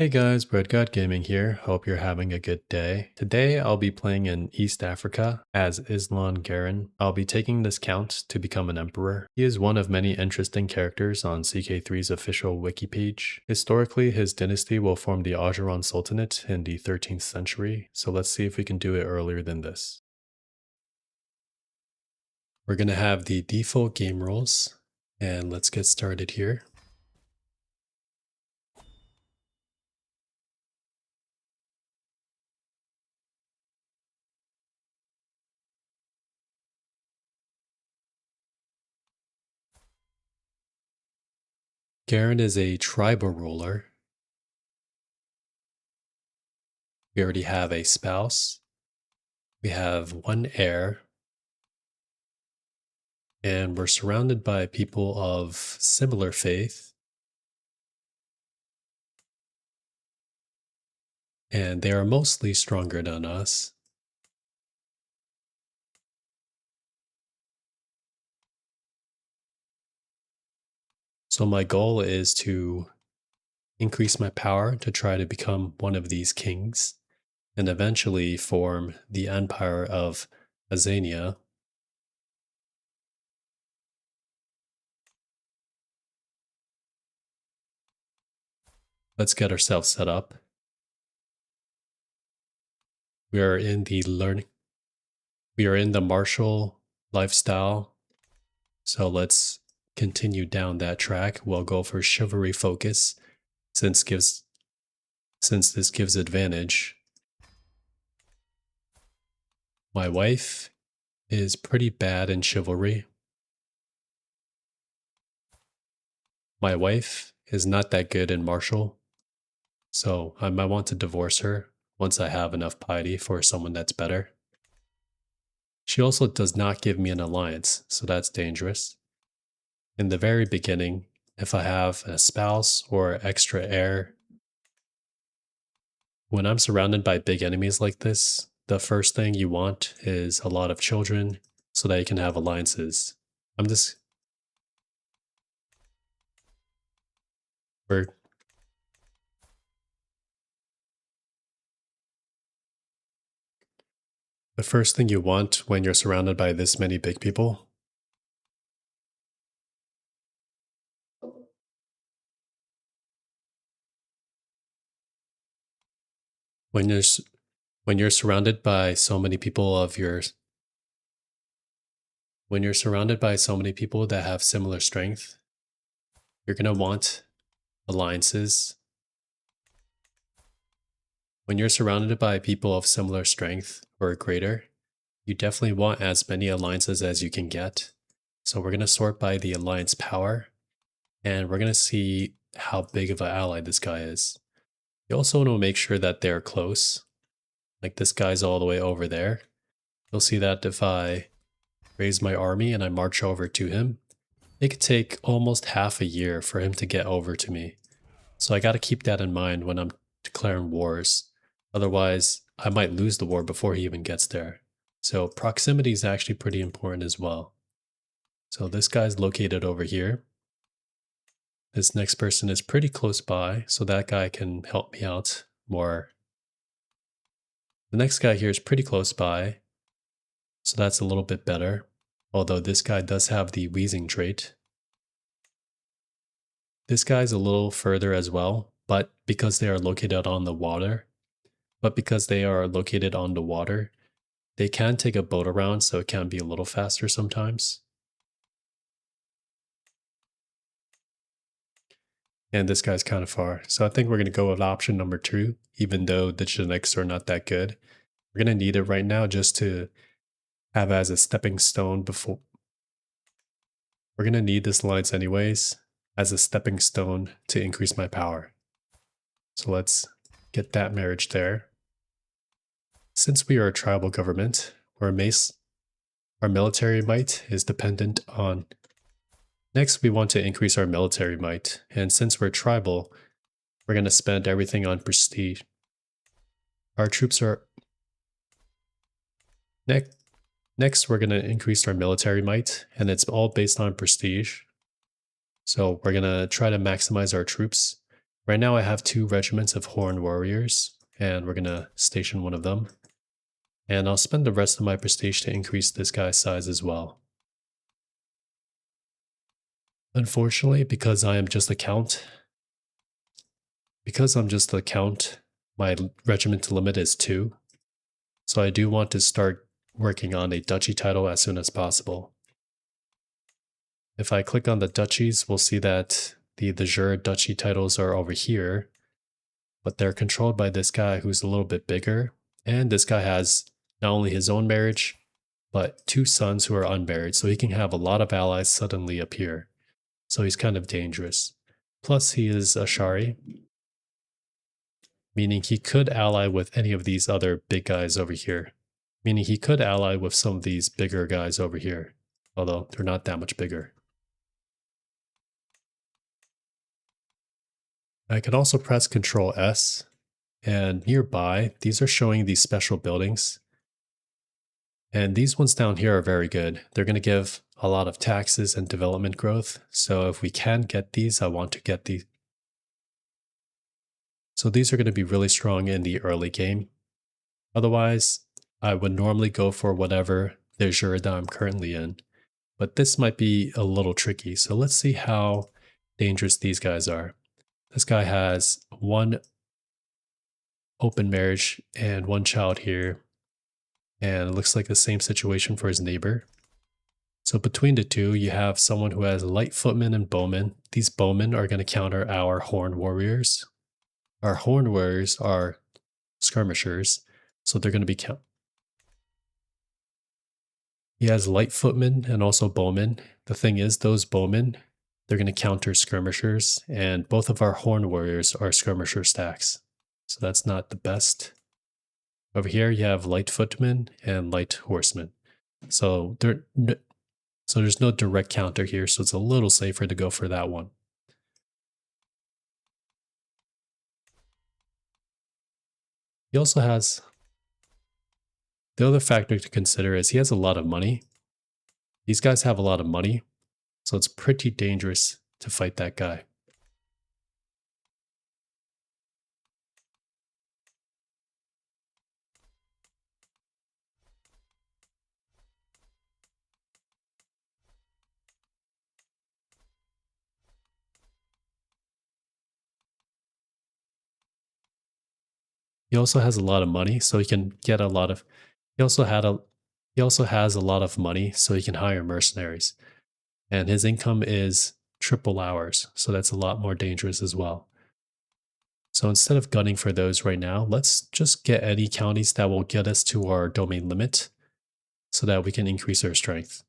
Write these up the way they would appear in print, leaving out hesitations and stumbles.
Hey guys, Breadgod Gaming here. Hope you're having a good day. Today I'll be playing in East Africa as Islan Garen. I'll be taking this count to become an emperor. He is one of many interesting characters on CK3's official wiki page. Historically, his dynasty will form the Ajuran Sultanate in the 13th century, so let's see if we can do it earlier than this. We're going to have the default game rules, and let's get started here. Garen is a tribal ruler. We already have a spouse. We have one heir. And we're surrounded by people of similar faith. And they are mostly stronger than us. So my goal is to increase my power to try to become one of these kings and eventually form the empire of Azania. Let's get ourselves set up. We are in the martial lifestyle. So let's continue down that track. We'll go for chivalry focus since this gives advantage. My wife is pretty bad in chivalry. My wife is not that good in martial, so I might want to divorce her once I have enough piety for someone that's better. She also does not give me an alliance, so that's dangerous. In the very beginning, if I have a spouse or extra heir, when I'm surrounded by big enemies like this, the first thing you want is a lot of children so that you can have alliances. The first thing you want when you're surrounded by this many big people when you're surrounded by so many people that have similar strength, you're going to want alliances. When you're surrounded by people of similar strength or greater, you definitely want as many alliances as you can get. So we're going to sort by the alliance power, and we're going to see how big of an ally this guy is. You also want to make sure that they're close. Like this guy's all the way over there. You'll see that if I raise my army and I march over to him, it could take almost half a year for him to get over to me. So I got to keep that in mind when I'm declaring wars. Otherwise, I might lose the war before he even gets there. So proximity is actually pretty important as well. So this guy's located over here. This next person is pretty close by, so that guy can help me out more. The next guy here is pretty close by, so that's a little bit better. Although this guy does have the wheezing trait. This guy's a little further as well, but because they are located on the water, they can take a boat around, so it can be a little faster sometimes. And this guy's kind of far, so I think we're going to go with option number 2, even though the genetics are not that good. We're going to need it right now just to have as a stepping stone before. We're going to need this alliance anyways as a stepping stone to increase my power. So let's get that marriage there. Since we are a tribal government, our military might is dependent on. Next, we want to increase our military might, and since we're tribal, we're going to spend everything on prestige. Our troops are. Next, we're going to increase our military might, and it's all based on prestige. So we're going to try to maximize our troops. Right now I have 2 regiments of horned warriors, and we're gonna station one of them. And I'll spend the rest of my prestige to increase this guy's size as well. Unfortunately, because I'm just a count, my regiment limit is 2. So I do want to start working on a duchy title as soon as possible. If I click on the duchies, we'll see that the de jure duchy titles are over here, but they're controlled by this guy who's a little bit bigger. And this guy has not only his own marriage, but 2 sons who are unmarried, so he can have a lot of allies suddenly appear. So he's kind of dangerous. Plus he is a Shari, meaning he could ally with any of these other big guys over here. Meaning he could ally with some of these bigger guys over here, although they're not that much bigger. I can also press Ctrl S, and nearby, these are showing these special buildings. And these ones down here are very good. They're going to give a lot of taxes and development growth. So if we can get these, I want to get these. So these are going to be really strong in the early game. Otherwise, I would normally go for whatever de jure that I'm currently in. But this might be a little tricky. So let's see how dangerous these guys are. This guy has 1 open marriage and 1 child here. And it looks like the same situation for his neighbor. So between the 2, you have someone who has light footmen and bowmen. These bowmen are going to counter our horned warriors. Our horned warriors are skirmishers, so they're going to be He has light footmen and also bowmen. The thing is, those bowmen, they're going to counter skirmishers, and both of our horned warriors are skirmisher stacks. So that's not the best. Over here, you have light footmen and light horsemen. So there's no direct counter here, so it's a little safer to go for that one. He also has, the other factor to consider is he has a lot of money. These guys have a lot of money, so it's pretty dangerous to fight that guy. He also has a lot of money, so he can get a lot of. He also has a lot of money, so he can hire mercenaries, and his income is triple ours, so that's a lot more dangerous as well. So instead of gunning for those right now, let's just get any counties that will get us to our domain limit, so that we can increase our strength.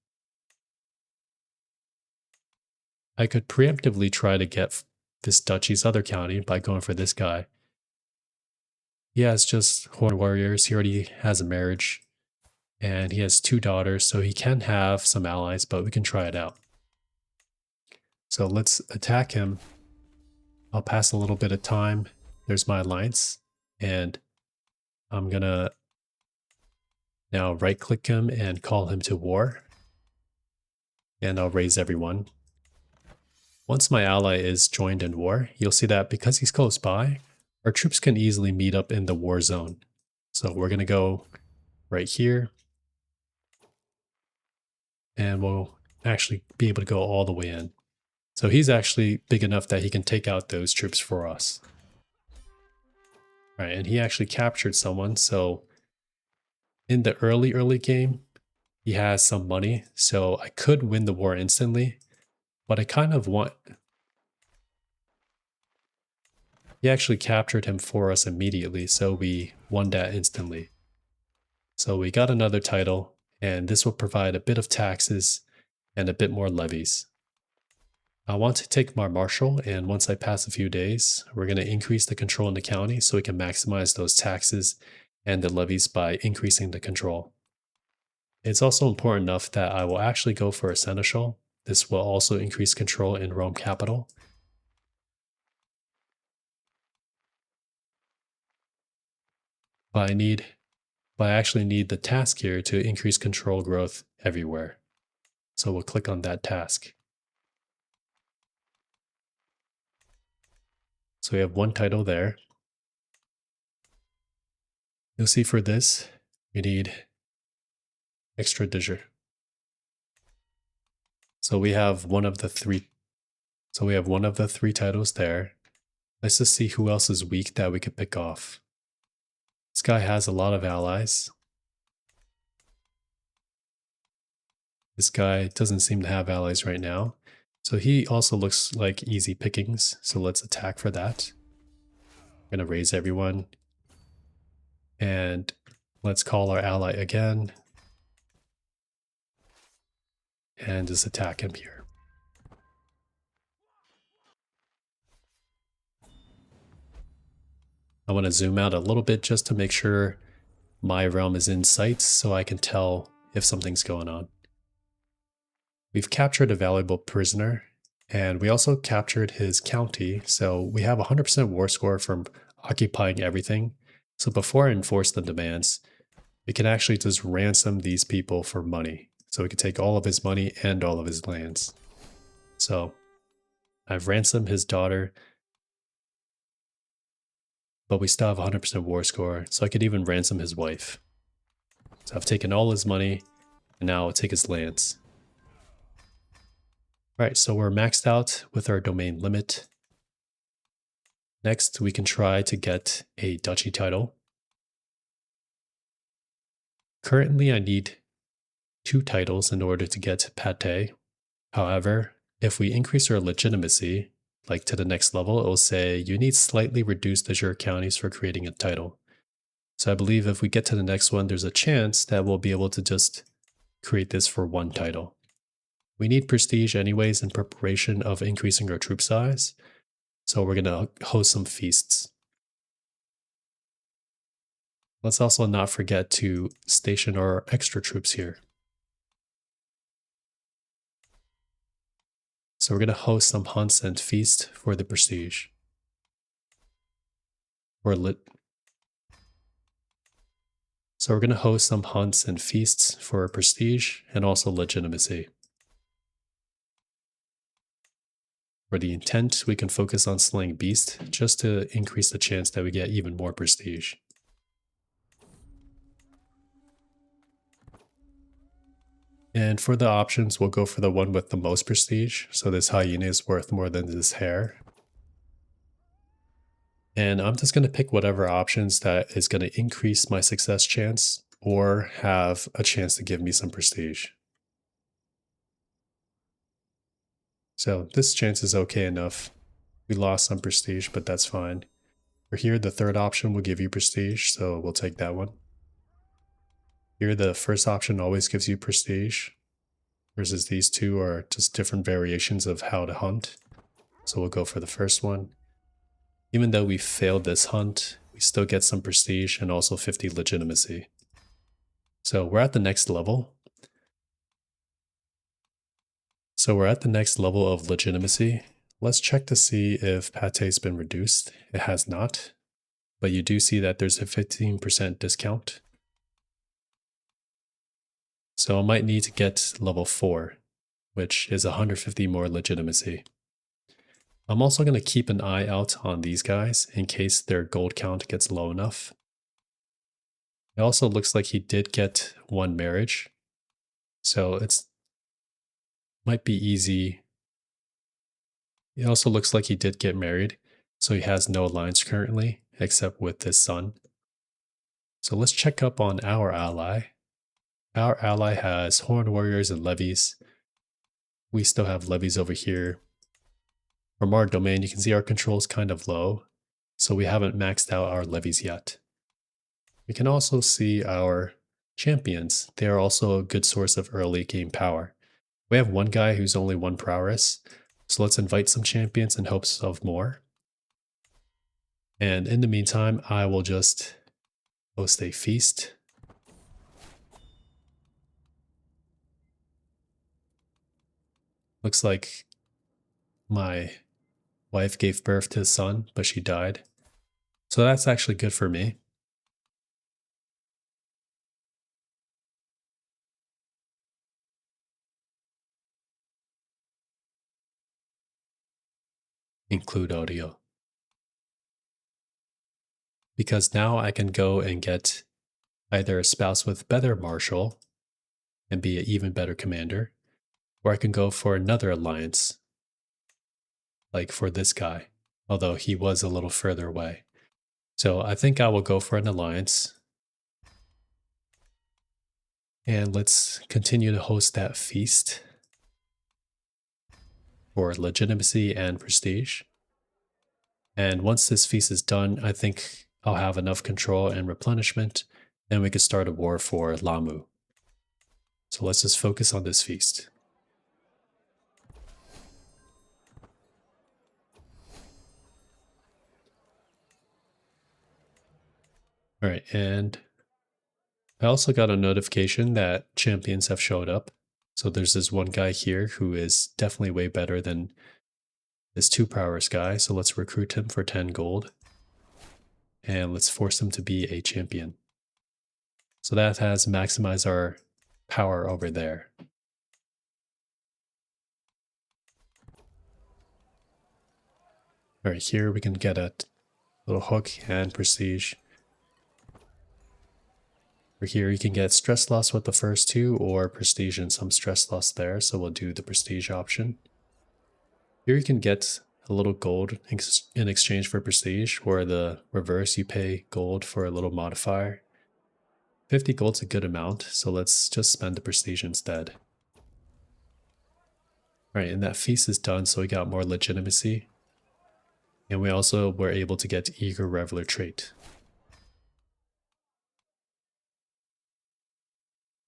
I could preemptively try to get this duchy's other county by going for this guy. He has just horned warriors. He already has a marriage. And he has 2 daughters, so he can have some allies, but we can try it out. So let's attack him. I'll pass a little bit of time. There's my alliance. And I'm going to now right-click him and call him to war. And I'll raise everyone. Once my ally is joined in war, you'll see that because he's close by, our troops can easily meet up in the war zone. So we're going to go right here. And we'll actually be able to go all the way in. So he's actually big enough that he can take out those troops for us. All right, and he actually captured someone, so in the early game, he has some money, so I could win the war instantly, but I kind of want... He actually captured him for us immediately, so we won that instantly. So we got another title, and this will provide a bit of taxes and a bit more levies. I want to take my marshal, and once I pass a few days, we're going to increase the control in the county so we can maximize those taxes and the levies by increasing the control. It's also important enough that I will actually go for a seneschal. This will also increase control in Rome capital. But I actually need the task here to increase control growth everywhere. So we'll click on that task. So we have one title there. You'll see for this, we need extra digit. So we have one of the three. So we have one of the three titles there. Let's just see who else is weak that we could pick off. This guy has a lot of allies. This guy doesn't seem to have allies right now. So he also looks like easy pickings. So let's attack for that. I'm going to raise everyone. And let's call our ally again. And just attack him here. I want to zoom out a little bit just to make sure my realm is in sight so I can tell if something's going on. We've captured a valuable prisoner, and we also captured his county, so we have 100% war score from occupying everything. So before I enforce the demands, we can actually just ransom these people for money. So we can take all of his money and all of his lands. So I've ransomed his daughter, but we still have 100% war score, so I could even ransom his wife. So I've taken all his money, and now I'll take his lands. Alright, so we're maxed out with our domain limit. Next, we can try to get a duchy title. Currently, I need 2 titles in order to get pate. However, if we increase our legitimacy, like to the next level, it will say you need slightly reduced de jure counties for creating a title. So I believe if we get to the next one, there's a chance that we'll be able to just create this for 1 title. We need prestige anyways in preparation of increasing our troop size. So we're going to host some feasts. Let's also not forget to station our extra troops here. So we're going to host some hunts and feasts for the prestige. So we're going to host some hunts and feasts for prestige and also legitimacy. For the intent, we can focus on slaying beast just to increase the chance that we get even more prestige. And for the options, we'll go for the one with the most prestige. So this hyena is worth more than this hare. And I'm just going to pick whatever options that is going to increase my success chance or have a chance to give me some prestige. So this chance is okay enough. We lost some prestige, but that's fine. For here, the third option will give you prestige, so we'll take that one. Here, the first option always gives you prestige, versus these two are just different variations of how to hunt. So we'll go for the first one. Even though we failed this hunt, we still get some prestige and also 50 legitimacy. So we're at the next level. So we're at the next level of legitimacy. Let's check to see if pate's been reduced. It has not, but you do see that there's a 15% discount. So I might need to get level 4, which is 150 more legitimacy. I'm also going to keep an eye out on these guys in case their gold count gets low enough. It also looks like he did get 1 marriage, so it's might be easy. It also looks like he did get married, so he has no alliance currently, except with his son. So let's check up on our ally. Our ally has horned warriors and levies. We still have levies over here. From our domain, you can see our control is kind of low, so we haven't maxed out our levies yet. We can also see our champions. They are also a good source of early game power. We have one guy who's only 1 prowess, so let's invite some champions in hopes of more. And in the meantime, I will just host a feast. Looks like my wife gave birth to a son, but she died. So that's actually good for me. Include audio. because now I can go and get either a spouse with better martial and be an even better commander, or I can go for another alliance, like for this guy, although he was a little further away. So I think I will go for an alliance. And let's continue to host that feast for legitimacy and prestige. And once this feast is done, I think I'll have enough control and replenishment, and we can start a war for Lamu. So let's just focus on this feast. All right, and I also got a notification that champions have showed up. So there's this one guy here who is definitely way better than this 2 prowess guy. So let's recruit him for 10 gold. And let's force him to be a champion. So that has maximized our power over there. All right, here we can get a little hook and prestige. For here, you can get stress loss with the first 2 or prestige and some stress loss there. So we'll do the prestige option. Here you can get a little gold in exchange for prestige, or the reverse, you pay gold for a little modifier. 50 gold's a good amount, so let's just spend the prestige instead. All right, and that feast is done, so we got more legitimacy. And we also were able to get Eager Reveler trait.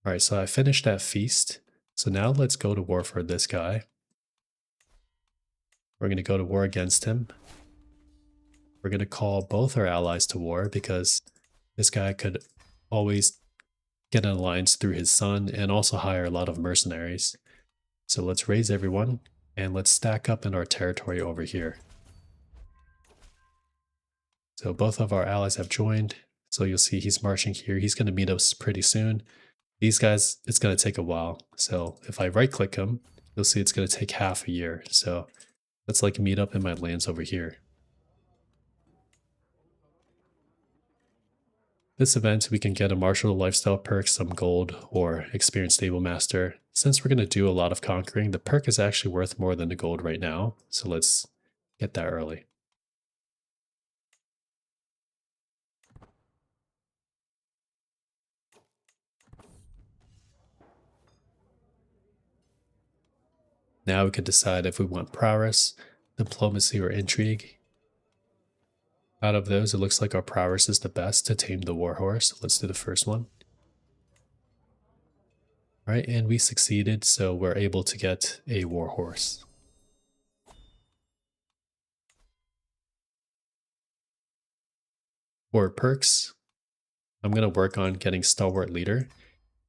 All right, so I finished that feast. So now let's go to war for this guy. We're going to go to war against him. We're going to call both our allies to war because this guy could always get an alliance through his son and also hire a lot of mercenaries. So let's raise everyone and let's stack up in our territory over here. So both of our allies have joined. So you'll see he's marching here. He's going to meet us pretty soon. These guys, it's going to take a while. So if I right click him, you'll see it's going to take half a year. So let's like meet up in my lands over here. This event, we can get a martial lifestyle perk, some gold, or experienced stable master. Since we're going to do a lot of conquering, the perk is actually worth more than the gold right now. So let's get that early. Now we can decide if we want prowess, diplomacy, or intrigue. Out of those, it looks like our prowess is the best to tame the warhorse. Let's do the first one. All right, and we succeeded, so we're able to get a warhorse. For perks, I'm going to work on getting Stalwart Leader,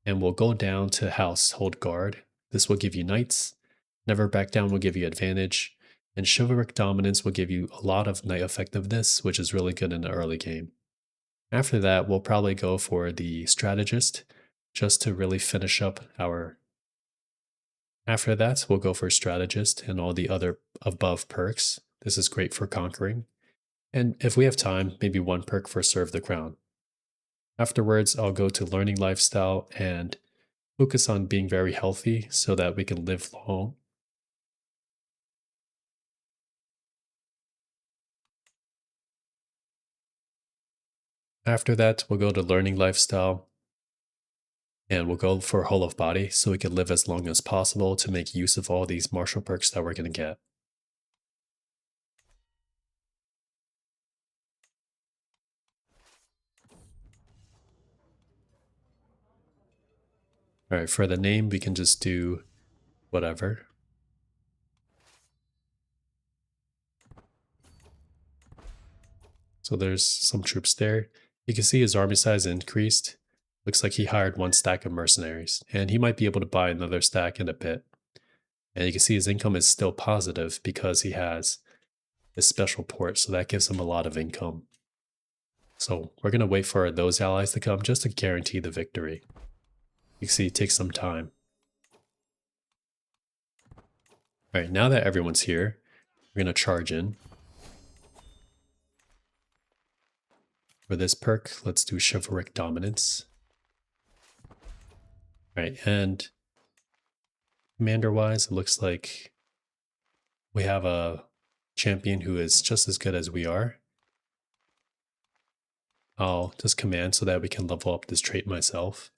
and we'll go down to Household Guard. This will give you Knights. Never Back Down will give you advantage, and Chivalric Dominance will give you a lot of Knight effectiveness, which is really good in the early game. After that, we'll probably go for the Strategist, just to really finish up our... After that, we'll go for Strategist and all the other above perks. This is great for conquering. And if we have time, maybe one perk for Serve the Crown. Afterwards, I'll go to Learning Lifestyle and focus on being very healthy so that we can live long. After that, we'll go to Learning Lifestyle and we'll go for Whole of Body so we can live as long as possible to make use of all these martial perks that we're going to get. All right, for the name, we can just do whatever. So there's some troops there. You can see his army size increased. Looks like he hired 1 stack of mercenaries, and he might be able to buy another stack in a bit. And you can see his income is still positive because he has this special port, so that gives him a lot of income. So we're going to wait for those allies to come just to guarantee the victory. You can see it takes some time. All right, now that everyone's here, we're going to charge in. For this perk, let's do chivalric dominance. Right, and commander-wise, it looks like we have a champion who is just as good as we are. I'll just command so that we can level up this trait myself.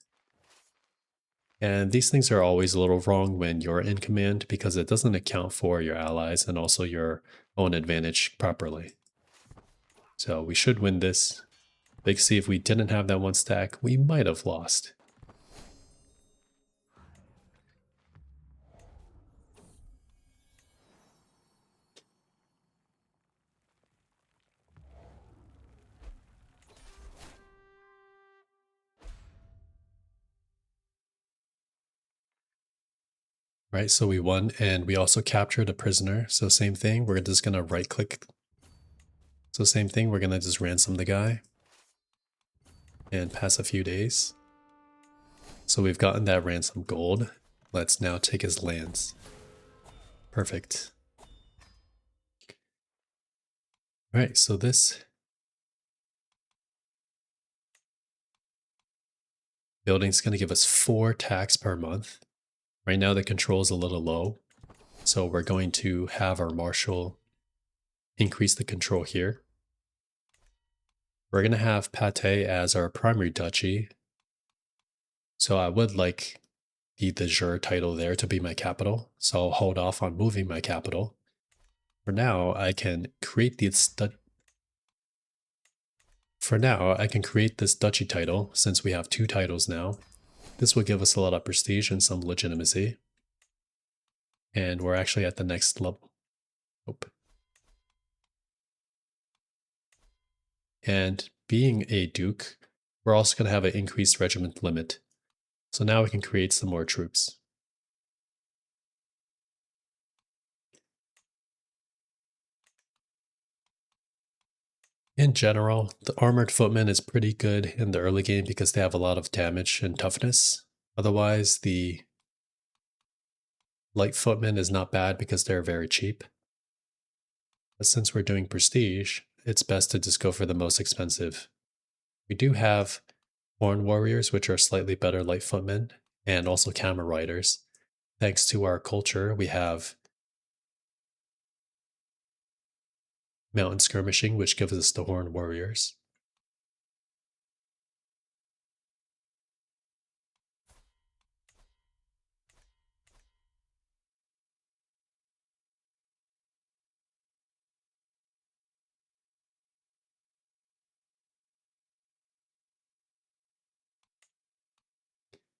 And these things are always a little wrong when you're in command because it doesn't account for your allies and also your own advantage properly. So we should win this. Big C, if we didn't have that one stack, we might have lost. Right, so we won, and we also captured a prisoner. So same thing, we're just gonna right click. So same thing, we're gonna just ransom the guy and pass a few days. So we've gotten that ransom gold. Let's now take his lands. Perfect. All right, so this building's gonna give us 4 tax per month. Right now the control is a little low, so we're going to have our marshal increase the control here. We're going to have Pate as our primary duchy, so I would like the de jure title there to be my capital, so I'll hold off on moving my capital. For now, I can create this duchy title since we have 2 titles now. This will give us a lot of prestige and some legitimacy. And we're actually at the next level. And being a duke, we're also going to have an increased regiment limit. So now we can create some more troops. In general, the armored footman is pretty good in the early game because they have a lot of damage and toughness. Otherwise, the light footman is not bad because they're very cheap. But since we're doing prestige, it's best to just go for the most expensive. We do have horn warriors, which are slightly better light footmen, and also camel riders. Thanks to our culture, we have mountain skirmishing, which gives us the horn warriors.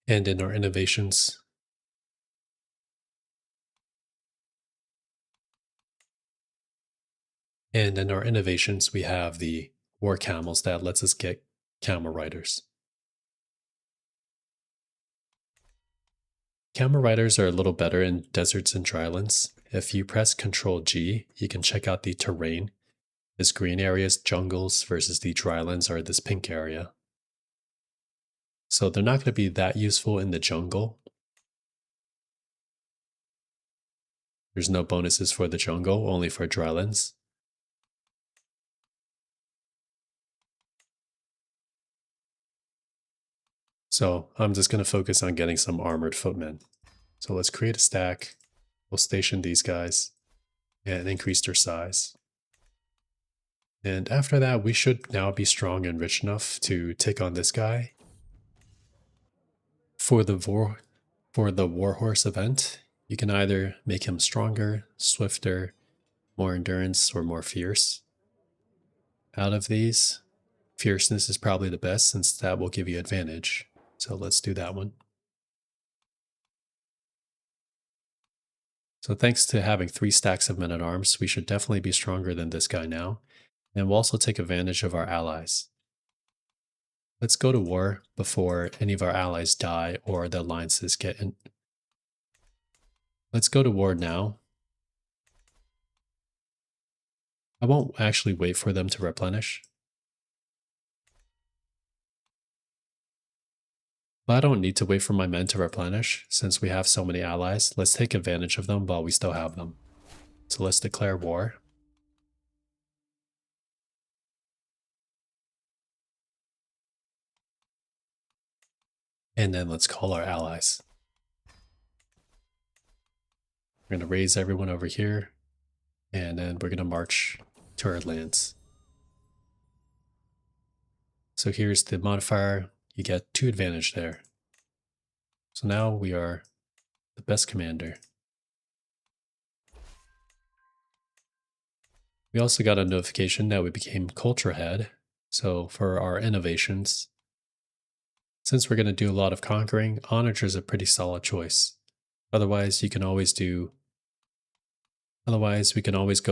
And in our innovations, we have the war camels that lets us get camel riders. Camel riders are a little better in deserts and drylands. If you press Ctrl G, you can check out the terrain. This green area is jungles versus the drylands are this pink area. So they're not going to be that useful in the jungle. There's no bonuses for the jungle, only for drylands. So I'm just going to focus on getting some armored footmen. So let's create a stack. We'll station these guys and increase their size. And after that, we should now be strong and rich enough to take on this guy. For the Warhorse event, you can either make him stronger, swifter, more endurance, or more fierce. Out of these, fierceness is probably the best since that will give you advantage. So let's do that one. So thanks to having 3 stacks of men-at-arms, we should definitely be stronger than this guy now. And we'll also take advantage of our allies. Let's go to war before any of our allies die or the alliances get in. Let's go to war now. I won't actually wait for them to replenish. But I don't need to wait for my men to replenish since we have so many allies. Let's take advantage of them while we still have them. So let's declare war. And then let's call our allies. We're going to raise everyone over here, and then we're going to march to our lands. So here's the modifier. You get 2 advantage there. So now we are the best commander. We also got a notification that we became culture head. So for our innovations, since we're going to do a lot of conquering, onager is a pretty solid choice. Otherwise, we can always go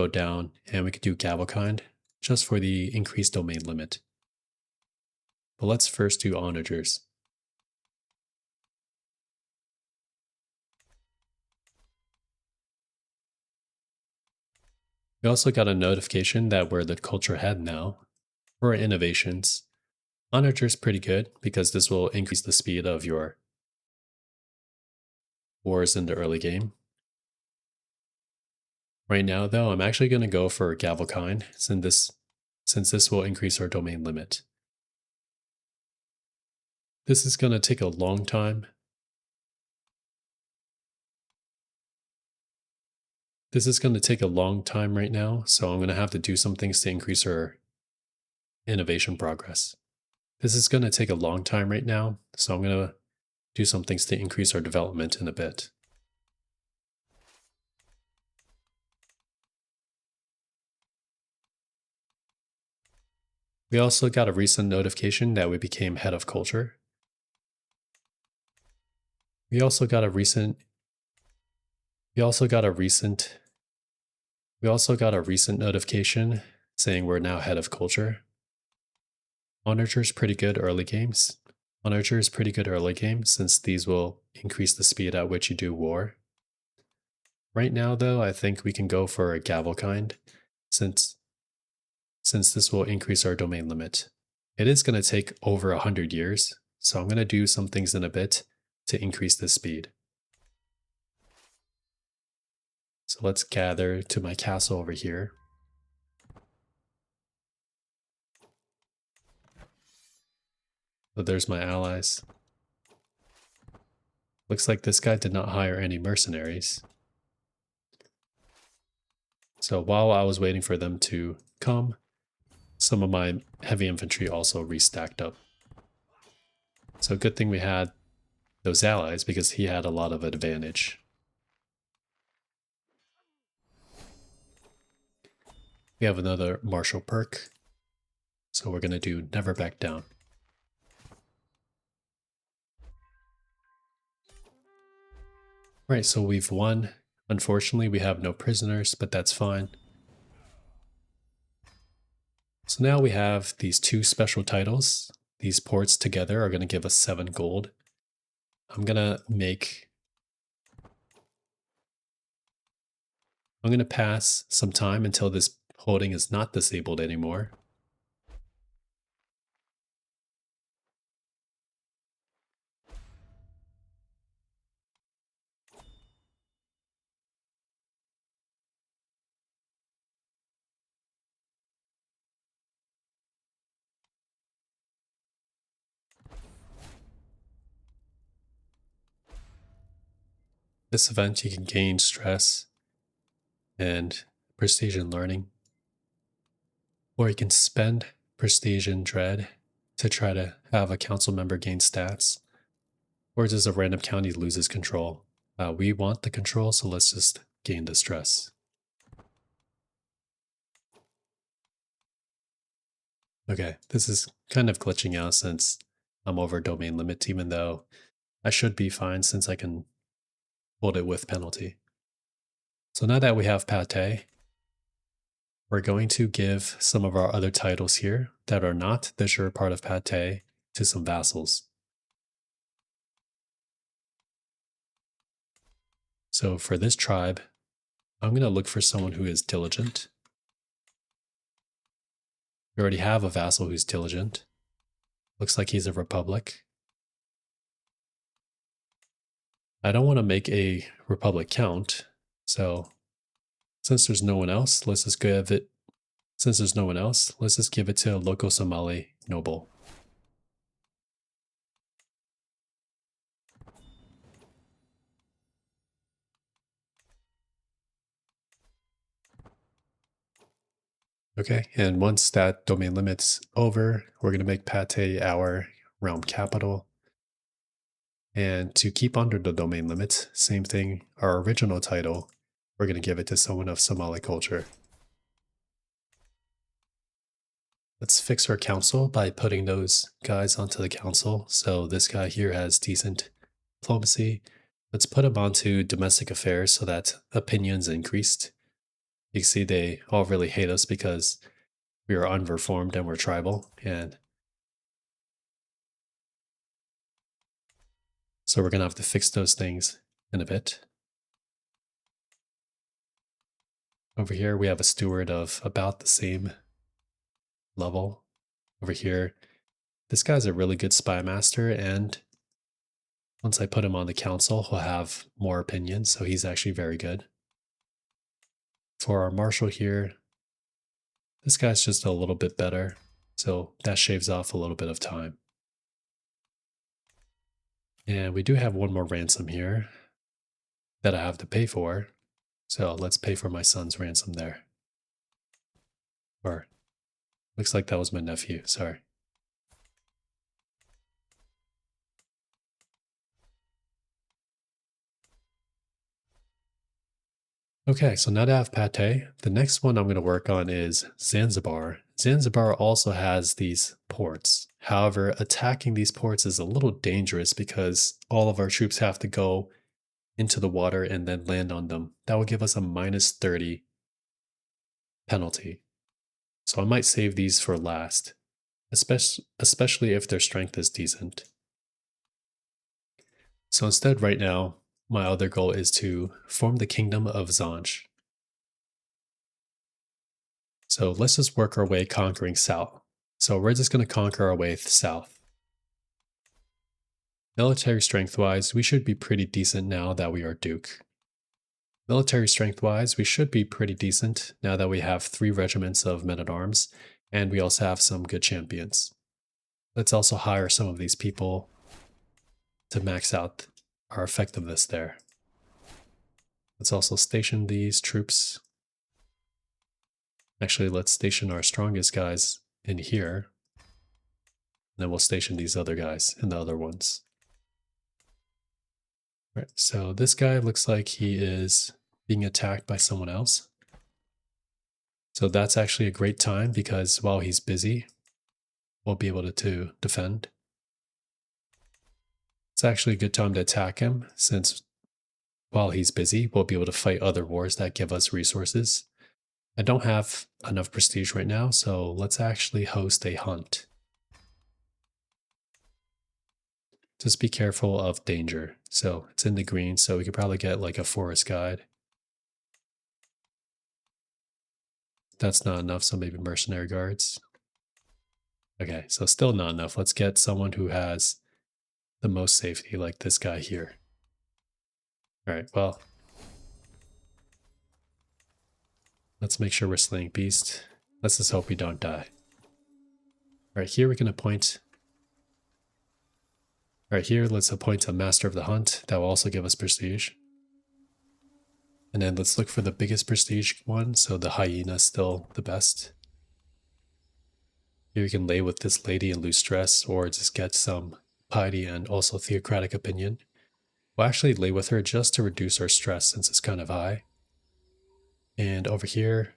down and we could do Gavelkind just for the increased domain limit. But let's first do onagers. We also got a notification that we're the culture head now. For our innovations, onager is pretty good because this will increase the speed of your wars in the early game. Right now, though, I'm actually going to go for Gavelkind since this will increase our domain limit. This is going to take a long time. This is going to take a long time right now, so I'm going to have to do some things to increase our innovation progress. This is going to take a long time right now, so I'm going to do some things to increase our development in a bit. We also got a recent notification that we became head of culture. We also got a recent notification saying we're now head of culture. Onager is pretty good early games. Onager is pretty good early game since these will increase the speed at which you do war. Right now, though, I think we can go for a Gavelkind since this will increase our domain limit. It is going to take over 100 years, so I'm going to do some things in a bit to increase the speed. So let's gather to my castle over here. So there's my allies. Looks like this guy did not hire any mercenaries. So while I was waiting for them to come, some of my heavy infantry also restacked up. So good thing we had those allies because he had a lot of advantage. We have another martial perk. So we're going to do Never Back Down. Right, so we've won. Unfortunately, we have no prisoners, but that's fine. So now we have these 2 special titles. These ports together are going to give us 7 gold. I'm going to pass some time until this holding is not disabled anymore. This event, you can gain stress and prestige in learning, or you can spend prestige in dread to try to have a council member gain stats, or does a random county loses control. We want the control, so let's just gain the stress. Okay, this is kind of glitching out since I'm over domain limit, even though I should be fine since I can hold it with penalty. So now that we have Pate, we're going to give some of our other titles here that are not the sure part of Pate to some vassals. So for this tribe, I'm going to look for someone who is diligent. We already have a vassal who's diligent. Looks like he's a republic. I don't want to make a republic count, so since there's no one else, let's just give it to a local Somali noble. Okay, and once that domain limit's over, we're going to make Pate our realm capital. And to keep under the domain limits, same thing, our original title, we're going to give it to someone of Somali culture. Let's fix our council by putting those guys onto the council. So this guy here has decent diplomacy. Let's put him onto domestic affairs so that opinions increased. You can see they all really hate us because we are unreformed and we're tribal. And so we're going to have to fix those things in a bit. Over here, we have a steward of about the same level. Over here, this guy's a really good spy master, and once I put him on the council, he'll have more opinions, so he's actually very good. For our marshal here, this guy's just a little bit better, so that shaves off a little bit of time. And we do have one more ransom here that I have to pay for, so let's pay for my son's ransom there. Or, looks like that was my nephew, sorry. Okay, so now that I have Pate, the next one I'm going to work on is Zanzibar. Zanzibar also has these ports. However, attacking these ports is a little dangerous because all of our troops have to go into the water and then land on them. That will give us a -30 penalty. So I might save these for last, especially if their strength is decent. So instead, right now, my other goal is to form the kingdom of Zanj. So let's just work our way conquering south. So we're just going to conquer our way south. Military strength wise, we should be pretty decent now that we are Duke. Military strength wise, we should be pretty decent now that we have 3 regiments of men at arms, and we also have some good champions. Let's also hire some of these people to max out our effectiveness there. Let's also station these troops. Actually, let's station our strongest guys in here. And then we'll station these other guys in the other ones. All right, so this guy looks like he is being attacked by someone else. So that's actually a great time because while he's busy, we'll be able to defend. It's actually a good time to attack him since while he's busy, we'll be able to fight other wars that give us resources. I don't have enough prestige right now, so let's actually host a hunt. Just be careful of danger. So it's in the green, so we could probably get like a forest guide. That's not enough, so maybe mercenary guards. Okay, so still not enough. Let's get someone who has the most safety, like this guy here. All right, well, let's make sure we're slaying beast. Let's just hope we don't die. All right, here we can appoint. All right, here let's appoint a master of the hunt. That will also give us prestige. And then let's look for the biggest prestige one. So the hyena is still the best. Here you can lay with this lady and lose stress, or just get some piety and also theocratic opinion. We'll actually lay with her just to reduce our stress since it's kind of high. And over here,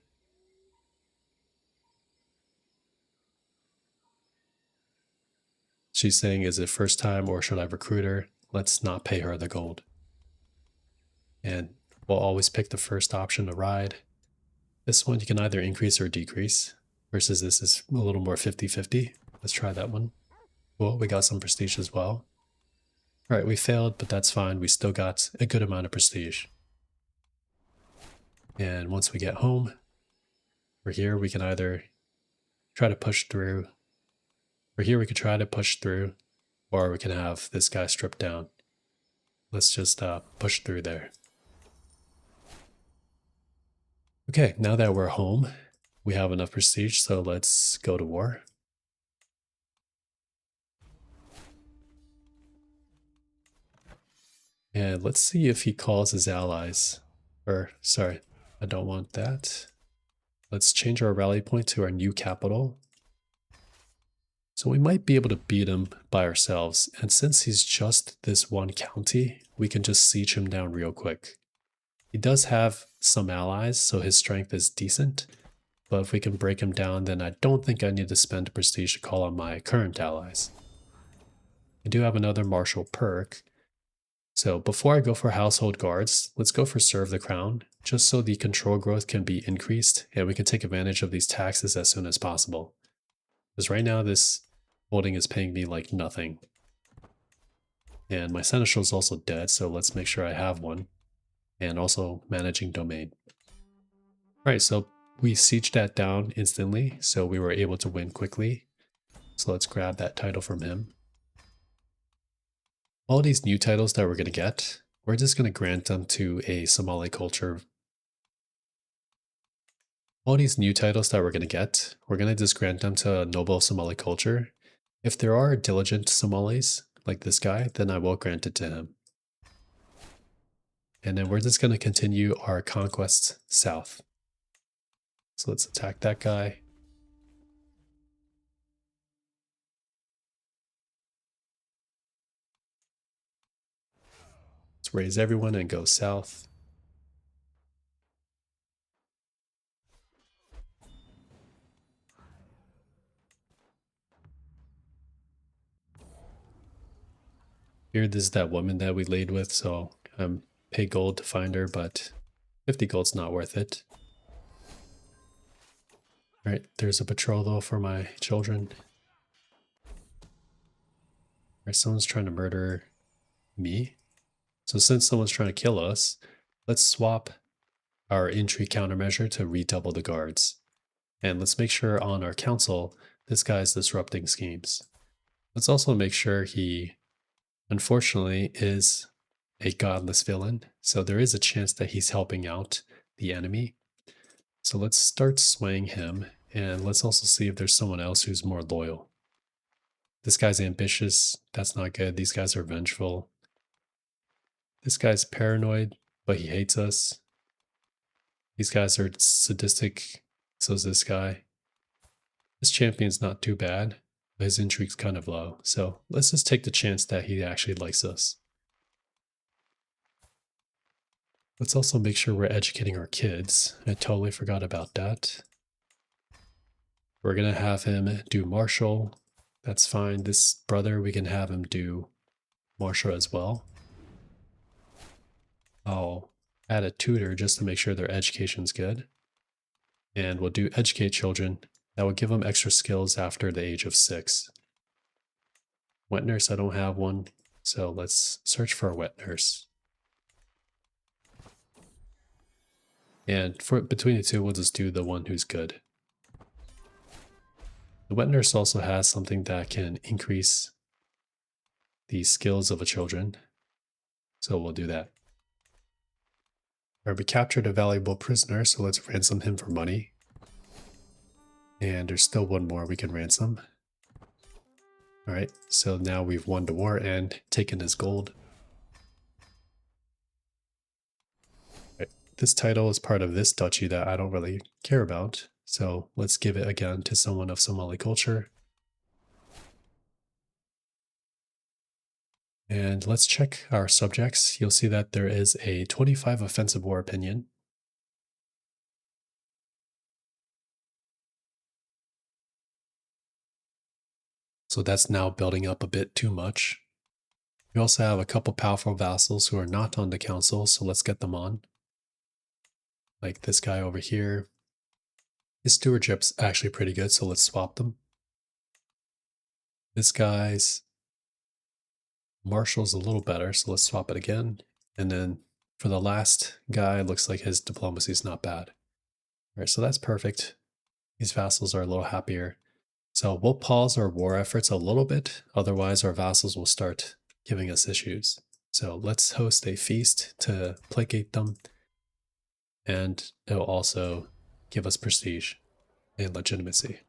she's saying, is it first time or should I recruit her? Let's not pay her the gold. And we'll always pick the first option to ride. This one you can either increase or decrease, versus this is a little more 50-50. Let's try that one. Cool, we got some prestige as well. All right, we failed, but that's fine. We still got a good amount of prestige. And once we get home, we're here, we can either try to push through. Or here we could try to push through, or we can have this guy stripped down. Let's just push through there. Okay, now that we're home, we have enough prestige, so let's go to war. And let's see if he calls his allies. Or, sorry, I don't want that. Let's change our rally point to our new capital. So we might be able to beat him by ourselves, and since he's just this one county, we can just siege him down real quick. He does have some allies, so his strength is decent, but if we can break him down, then I don't think I need to spend prestige to call on my current allies. I do have another martial perk, so before I go for household guards, let's go for serve the crown, just so the control growth can be increased, and we can take advantage of these taxes as soon as possible. Because right now this holding is paying me like nothing. And my seneschal is also dead, so let's make sure I have one. And also managing domain. Alright, so we sieged that down instantly, so we were able to win quickly. So let's grab that title from him. All these new titles that we're going to get, we're just going to grant them to a Somali culture. All these new titles that we're going to get, we're going to just grant them to a noble Somali culture. If there are diligent Somalis, like this guy, then I will grant it to him. And then we're just going to continue our conquest south. So let's attack that guy. Let's raise everyone and go south. Here, this is that woman that we laid with, so I'm pay gold to find her, but 50 gold's not worth it. Alright, there's a betrothal for my children. Alright, someone's trying to murder me. So since someone's trying to kill us, let's swap our intrigue countermeasure to redouble the guards. And let's make sure on our council, this guy's disrupting schemes. Let's also make sure he, unfortunately, is a godless villain. So there is a chance that he's helping out the enemy. So let's start swaying him. And let's also see if there's someone else who's more loyal. This guy's ambitious. That's not good. These guys are vengeful. This guy's paranoid, but he hates us. These guys are sadistic. So is this guy. This champion's not too bad, but his intrigue's kind of low. So let's just take the chance that he actually likes us. Let's also make sure we're educating our kids. I totally forgot about that. We're going to have him do martial. That's fine. This brother, we can have him do martial as well. I'll add a tutor just to make sure their education's good. And we'll do educate children. That will give them extra skills after the age of 6. Wet nurse, I don't have one. So let's search for a wet nurse. And for between the two, we'll just do the one who's good. The wet nurse also has something that can increase the skills of the children. So we'll do that. Alright, we captured a valuable prisoner, so let's ransom him for money. And there's still one more we can ransom. Alright, so now we've won the war and taken his gold. Right, this title is part of this duchy that I don't really care about. So let's give it again to someone of Somali culture. And let's check our subjects. You'll see that there is a 25 offensive war opinion. So that's now building up a bit too much. We also have a couple powerful vassals who are not on the council, so let's get them on. Like this guy over here. His stewardship's actually pretty good, so let's swap them. This guy's marshal's a little better, so let's swap it again. And then for the last guy, it looks like his diplomacy's not bad. Alright, so that's perfect. These vassals are a little happier. So we'll pause our war efforts a little bit, otherwise our vassals will start giving us issues. So let's host a feast to placate them, and it'll also give us prestige and legitimacy.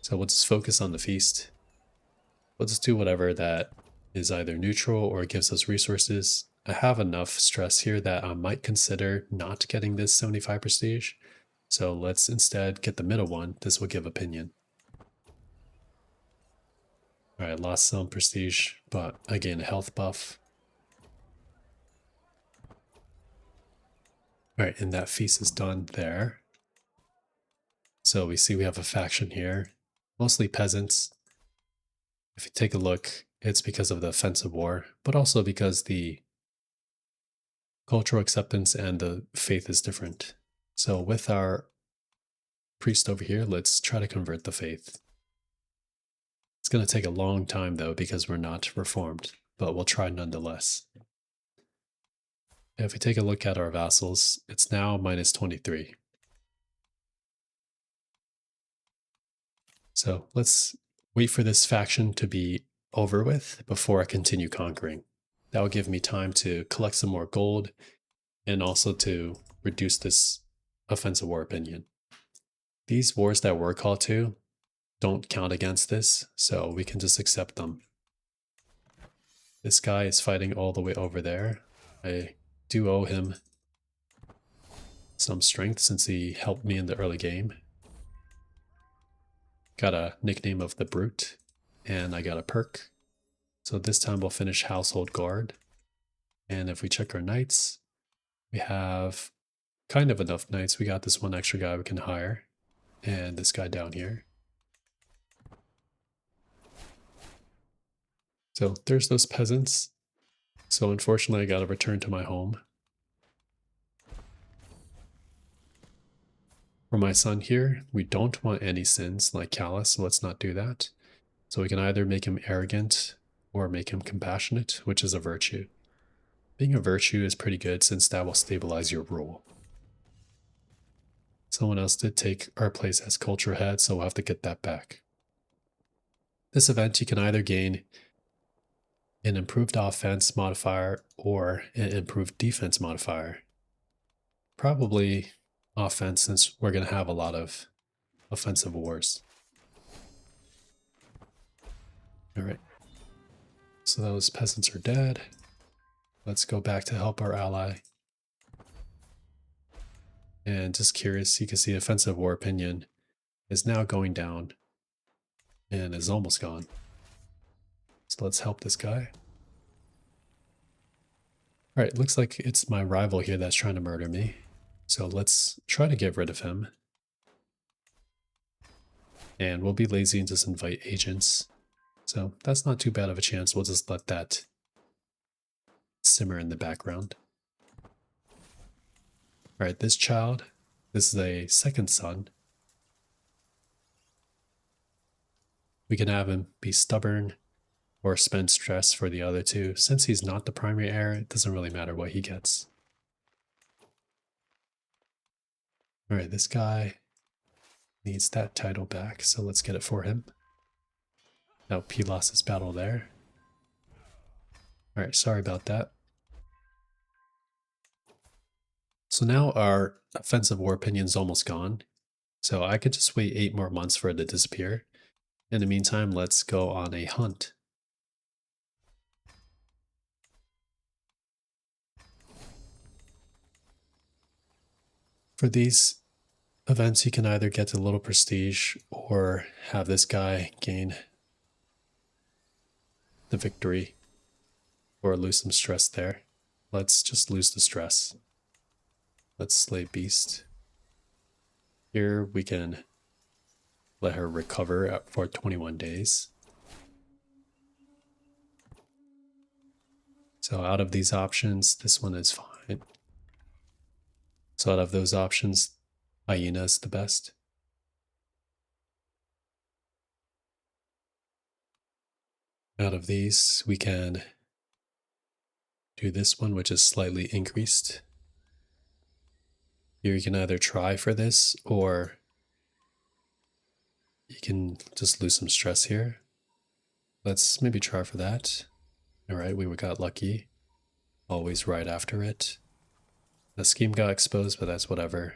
So we'll just focus on the feast. We'll just do whatever that is either neutral or gives us resources. I have enough stress here that I might consider not getting this 75 prestige. So let's instead get the middle one. This will give opinion. Alright, lost some prestige, but I gain a health buff. Alright, and that feast is done there. So we see we have a faction here, mostly peasants. If you take a look, it's because of the offensive war, but also because the cultural acceptance and the faith is different. So with our priest over here, let's try to convert the faith. It's going to take a long time though because we're not reformed, but we'll try nonetheless. If we take a look at our vassals, it's now minus 23. So let's wait for this faction to be over with before I continue conquering. That will give me time to collect some more gold and also to reduce this offensive war opinion. These wars that we're called to don't count against this, so we can just accept them. This guy is fighting all the way over there. I do owe him some strength since he helped me in the early game. Got a nickname of the Brute, and I got a perk. So this time we'll finish Household Guard. And if we check our knights, we have kind of enough knights. We got this one extra guy we can hire, and this guy down here. So there's those peasants. So unfortunately I gotta return to my home. For my son here, we don't want any sins like callous, so let's not do that. So we can either make him arrogant or make him compassionate, which is a virtue. Being a virtue is pretty good since that will stabilize your rule. Someone else did take our place as culture head, so we'll have to get that back. This event you can either gain an improved offense modifier or an improved defense modifier. Probably offense since we're going to have a lot of offensive wars. Alright, so those peasants are dead. Let's go back to help our ally. And just curious, you can see offensive war opinion is now going down and is almost gone. So let's help this guy. Alright, looks like it's my rival here that's trying to murder me. So let's try to get rid of him. And we'll be lazy and just invite agents. So that's not too bad of a chance. We'll just let that simmer in the background. Alright, this child, this is a second son. We can have him be stubborn or spend stress for the other two. Since he's not the primary heir, it doesn't really matter what he gets. Alright, this guy needs that title back, so let's get it for him. Now he lost his battle there. Alright, sorry about that. So now our offensive war opinion's almost gone. So I could just wait 8 more months for it to disappear. In the meantime, let's go on a hunt. For these events, you can either get a little prestige or have this guy gain the victory or lose some stress there. Let's just lose the stress. Let's slay beast. Here we can let her recover for 21 days. So out of these options, this one is fine. So out of those options, hyena is the best. Out of these, we can do this one, which is slightly increased. Here you can either try for this, or you can just lose some stress here. Let's maybe try for that. Alright, we got lucky. Always right after it. The scheme got exposed, but that's whatever.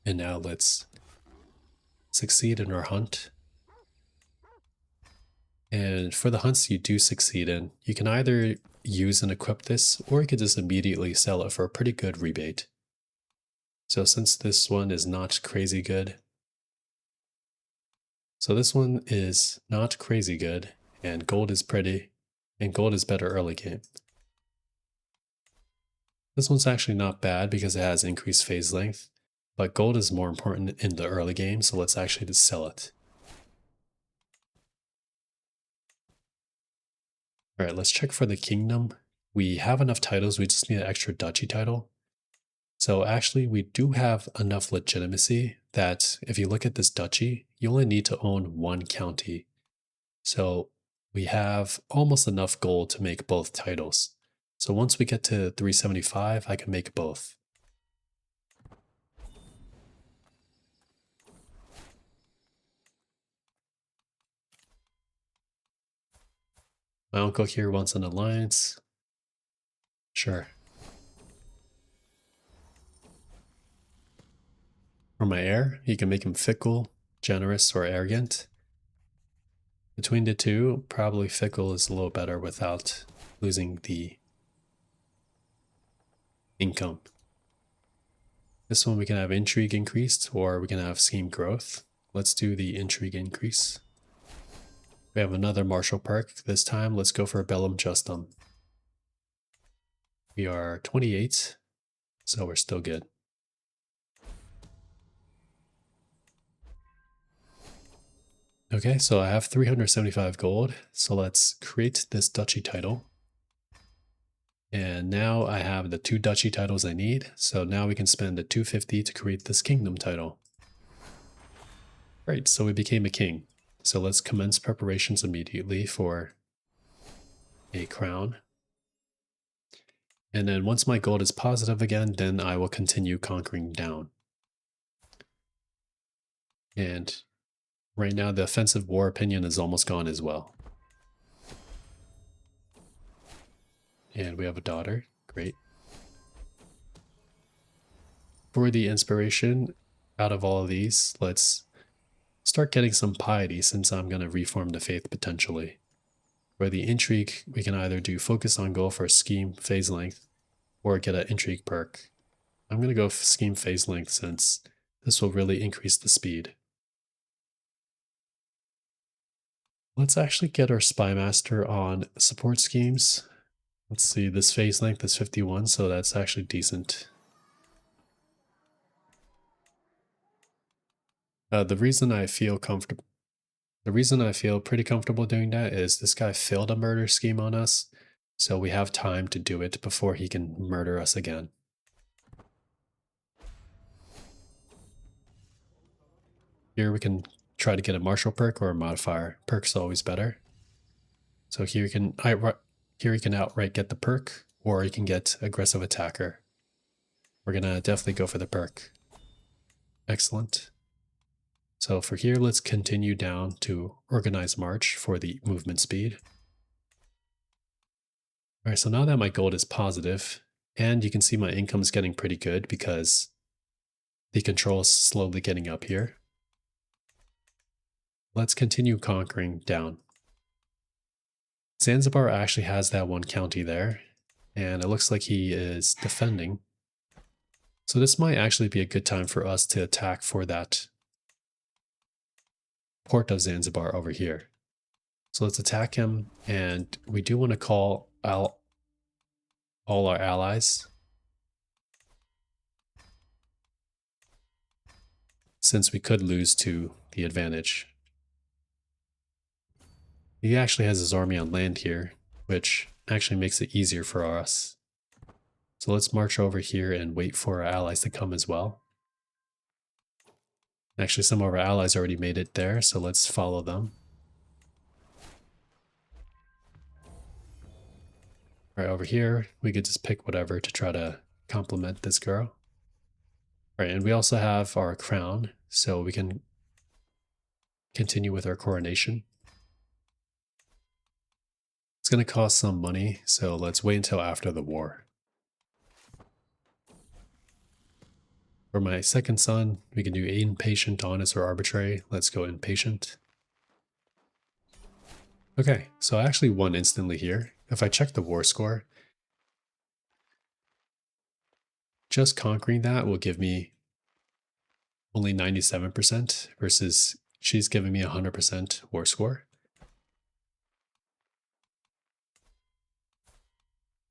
And now let's succeed in our hunt. And for the hunts you do succeed in, you can either use and equip this, or you could just immediately sell it for a pretty good rebate. So since this one is not crazy good, so this one is not crazy good, and gold is pretty, and gold is better early game. This one's actually not bad because it has increased phase length, but gold is more important in the early game, so let's actually just sell it. Alright, let's check for the kingdom. We have enough titles, we just need an extra duchy title. So actually, we do have enough legitimacy that if you look at this duchy, you only need to own one county. So we have almost enough gold to make both titles. So once we get to 375, I can make both. My uncle here wants an alliance. Sure. For my heir, you can make him fickle, generous, or arrogant. Between the two, probably fickle is a little better without losing the income. This one we can have intrigue increased, or we can have scheme growth. Let's do the intrigue increase. We have another martial perk. This time, let's go for Bellum Justum. We are 28, so we're still good. Okay, so I have 375 gold, so let's create this duchy title. And now I have the 2 duchy titles I need, so now we can spend the 250 to create this kingdom title. Right, so we became a king. So let's commence preparations immediately for a crown. And then once my gold is positive again, then I will continue conquering down. And right now the offensive war opinion is almost gone as well. And we have a daughter, great. For the inspiration, out of all of these, let's start getting some piety since I'm going to reform the faith potentially. For the intrigue, we can either do focus on goal for scheme phase length or get an intrigue perk. I'm going to go scheme phase length since this will really increase the speed. Let's actually get our spy master on support schemes. Let's see, this phase length is 51, so that's actually decent. The reason I feel pretty comfortable doing that is this guy failed a murder scheme on us, so we have time to do it before he can murder us again. Here we can try to get a martial perk or a modifier. Perk's always better. So here you can outright get the perk, or you can get aggressive attacker. We're gonna definitely go for the perk. Excellent. So for here, let's continue down to organized march for the movement speed. All right, so now that my gold is positive, and you can see my income is getting pretty good because the control is slowly getting up here. Let's continue conquering down. Zanzibar actually has that one county there, and it looks like he is defending. So this might actually be a good time for us to attack for that port of Zanzibar over here. So let's attack him, and we do want to call out all our allies, since we could lose to the advantage. He actually has his army on land here, which actually makes it easier for us. So let's march over here and wait for our allies to come as well. Actually, some of our allies already made it there, so let's follow them. Right over here, we could just pick whatever to try to compliment this girl. Right, and we also have our crown, so we can continue with our coronation. It's going to cost some money, so let's wait until after the war. For my second son, we can do impatient, honest, or arbitrary. Let's go impatient. Okay, so I actually won instantly here. If I check the war score, just conquering that will give me only 97% versus she's giving me 100% war score.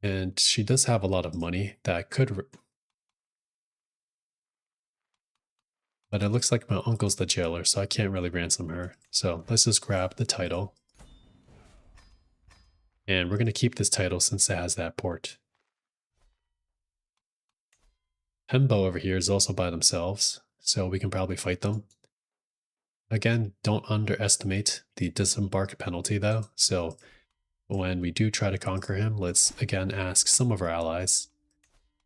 And she does have a lot of money that could... But it looks like my uncle's the jailer, so I can't really ransom her. So let's just grab the title. And we're going to keep this title since it has that port. Hembo over here is also by themselves, so we can probably fight them. Again, don't underestimate the disembark penalty though, so when we do try to conquer him, let's again ask some of our allies.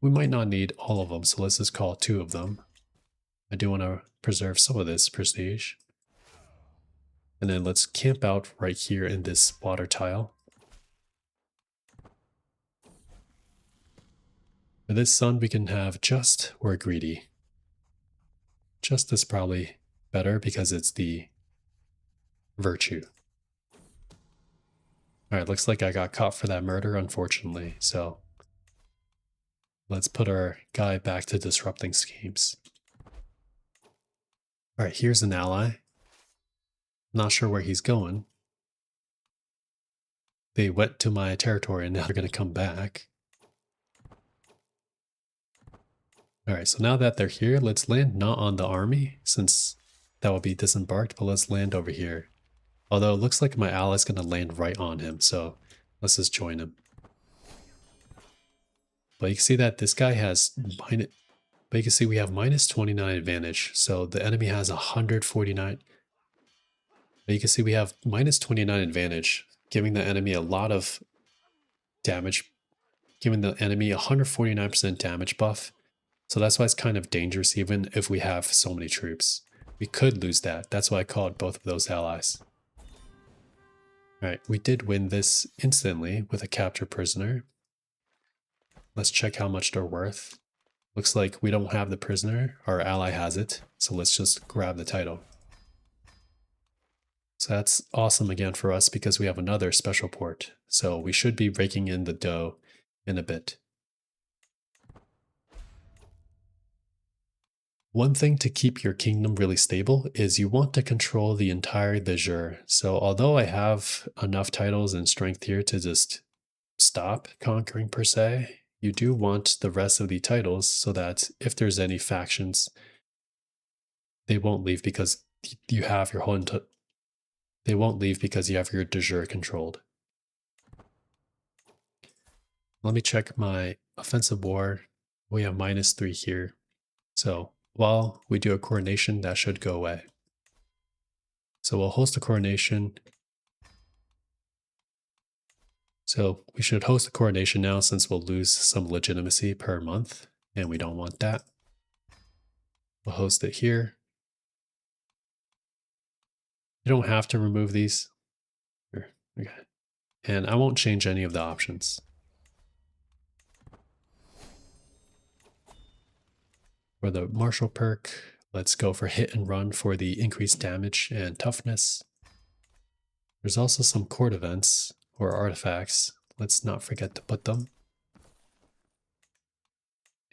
We might not need all of them, so let's just call 2 of them. I do want to preserve some of this prestige. And then let's camp out right here in this water tile. For this sun, we can have just or greedy. Just is probably better because it's the virtue. Alright, looks like I got caught for that murder, unfortunately, so let's put our guy back to disrupting schemes. Alright, here's an ally. Not sure where he's going. They went to my territory and now they're going to come back. Alright, so now that they're here, let's land not on the army, since that will be disembarked, but let's land over here. Although it looks like my ally's going to land right on him, so let's just join him. But you can see that this guy has but you can see we have minus 29 advantage, so the enemy has 149. But you can see we have minus 29 advantage, giving the enemy a lot of damage, giving the enemy 149% damage buff. So that's why it's kind of dangerous even if we have so many troops. We could lose that. That's why I called both of those allies. Alright, we did win this instantly with a captured prisoner. Let's check how much they're worth. Looks like we don't have the prisoner, our ally has it, so let's just grab the title. So that's awesome again for us because we have another special port, so we should be raking in the dough in a bit. One thing to keep your kingdom really stable is you want to control the entire de jure. So although I have enough titles and strength here to just stop conquering per se, you do want the rest of the titles so that if there's any factions, they won't leave because you have your whole they won't leave because you have your de jure controlled. Let me check my offensive war. We have -3 here. So while we do a coronation, that should go away. So we'll host a coronation. So we should host a coronation now since we'll lose some legitimacy per month, and we don't want that. We'll host it here. You don't have to remove these. Here, okay. And I won't change any of the options. For the martial perk, let's go for hit and run for the increased damage and toughness. There's also some court events or artifacts. Let's not forget to put them.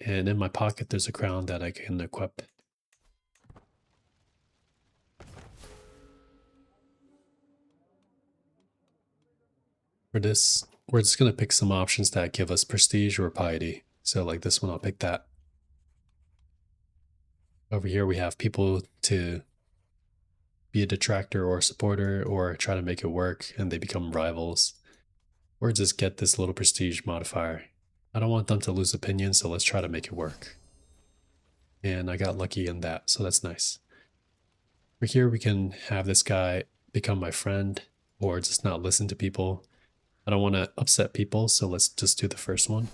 And in my pocket, there's a crown that I can equip. For this, we're just going to pick some options that give us prestige or piety. So like this one, I'll pick that. Over here, we have people to be a detractor or a supporter or try to make it work and they become rivals. Or just get this little prestige modifier. I don't want them to lose opinion, so let's try to make it work. And I got lucky in that, so that's nice. For here, we can have this guy become my friend or just not listen to people. I don't want to upset people, so let's just do the first one.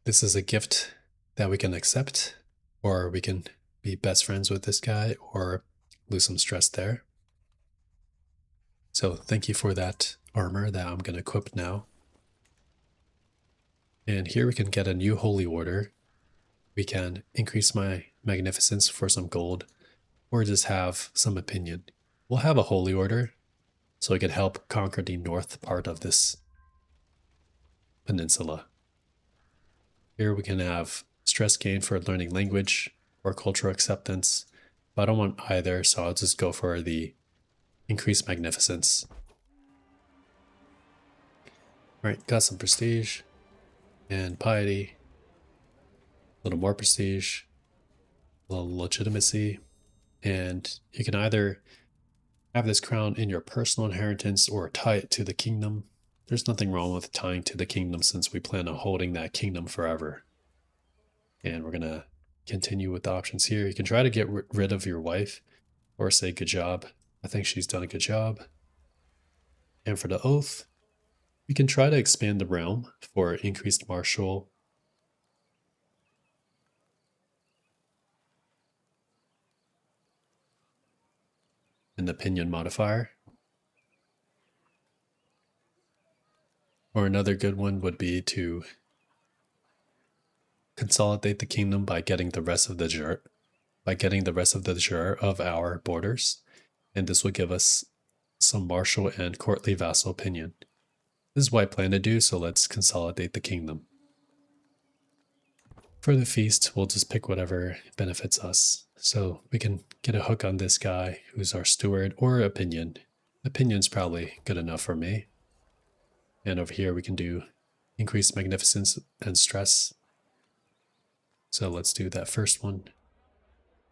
This is a gift that we can accept, or we can be best friends with this guy or lose some stress there. So thank you for that armor that I'm going to equip now. And here we can get a new holy order. we can increase my magnificence for some gold, or just have some opinion. We'll have a holy order, so it could help conquer the north part of this peninsula. Here we can have stress gain for learning language or cultural acceptance, but I don't want either, so I'll just go for the increased magnificence. Alright, got some prestige and piety, a little more prestige, a little legitimacy, and you can either have this crown in your personal inheritance or tie it to the kingdom. There's nothing wrong with tying to the kingdom since we plan on holding that kingdom forever. And we're going to continue with the options here. You can try to get rid of your wife or say good job. I think she's done a good job. And for the oath, we can try to expand the realm for increased martial. An opinion modifier. Or another good one would be to consolidate the kingdom by getting the rest of the jur of our borders, and this will give us some martial and courtly vassal opinion. This is what I plan to do, so let's consolidate the kingdom. For the feast, we'll just pick whatever benefits us. So we can get a hook on this guy who's our steward, or opinion. Opinion's probably good enough for me. And over here we can do increased magnificence and stress. So let's do that first one.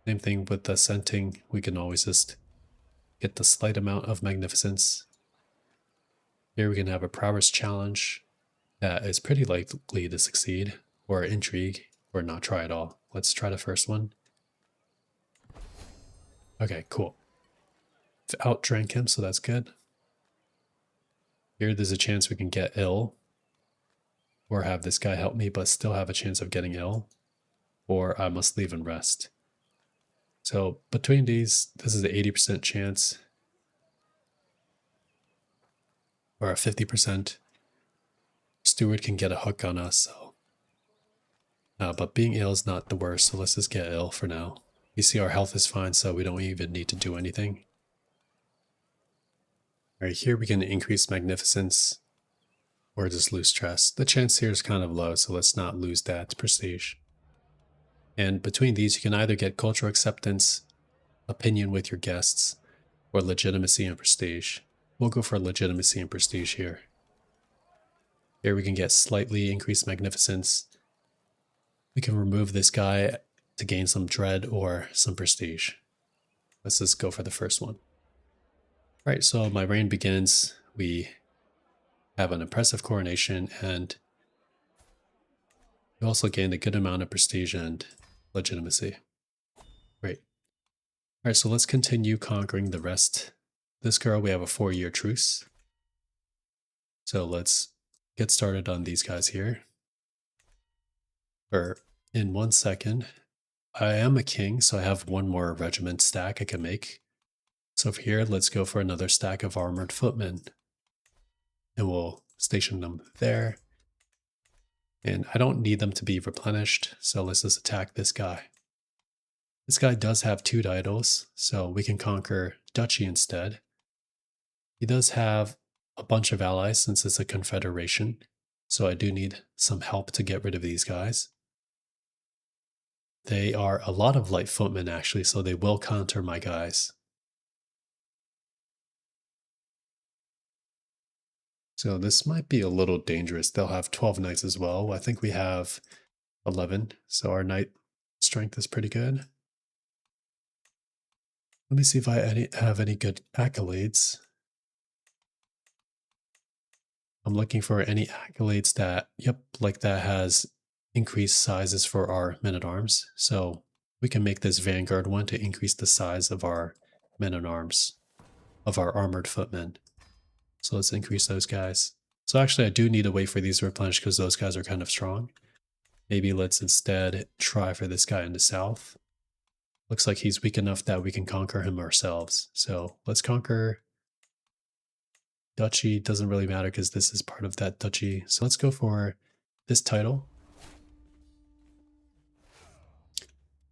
Same thing with the ascenting. We can always just get the slight amount of magnificence. Here we can have a prowess challenge that is pretty likely to succeed, or intrigue, or not try at all. Let's try the first one. Okay, cool. Outdrank him, so that's good. Here there's a chance we can get ill, or have this guy help me but still have a chance of getting ill, or I must leave and rest. So between these, this is an 80% chance, or a 50%. Steward can get a hook on us, so. But being ill is not the worst, so let's just get ill for now. You see our health is fine, so we don't even need to do anything. Alright, here we can increase magnificence, or just lose stress. The chance here is kind of low, so let's not lose that prestige. And between these, you can either get cultural acceptance, opinion with your guests, or legitimacy and prestige. We'll go for legitimacy and prestige here. Here we can get slightly increased magnificence. We can remove this guy to gain some dread or some prestige. Let's just go for the first one. Right, so my reign begins. We have an impressive coronation, and we also gained a good amount of prestige and legitimacy. Great. All right, so let's continue conquering the rest. This girl, we have a 4-year truce. So let's get started on these guys here. Or in 1 second. I am a king, so I have one more regiment stack I can make. So for here, let's go for another stack of armored footmen. And we'll station them there. And I don't need them to be replenished, so let's just attack this guy. This guy does have 2 titles, so we can conquer duchy instead. He does have a bunch of allies since it's a confederation, so I do need some help to get rid of these guys. They are a lot of light footmen actually, so they will counter my guys. So this might be a little dangerous. They'll have 12 knights as well. I think we have 11, so our knight strength is pretty good. Let me see if I have any good accolades. I'm looking for any accolades that, yep, like that has increased sizes for our men-at-arms. So we can make this Vanguard one to increase the size of our men-at-arms, of our armored footmen. So let's increase those guys. So actually I do need to wait for these to replenish because those guys are kind of strong. Maybe let's instead try for this guy in the south. Looks like he's weak enough that we can conquer him ourselves. So let's conquer duchy. Doesn't really matter because this is part of that duchy. So let's go for this title.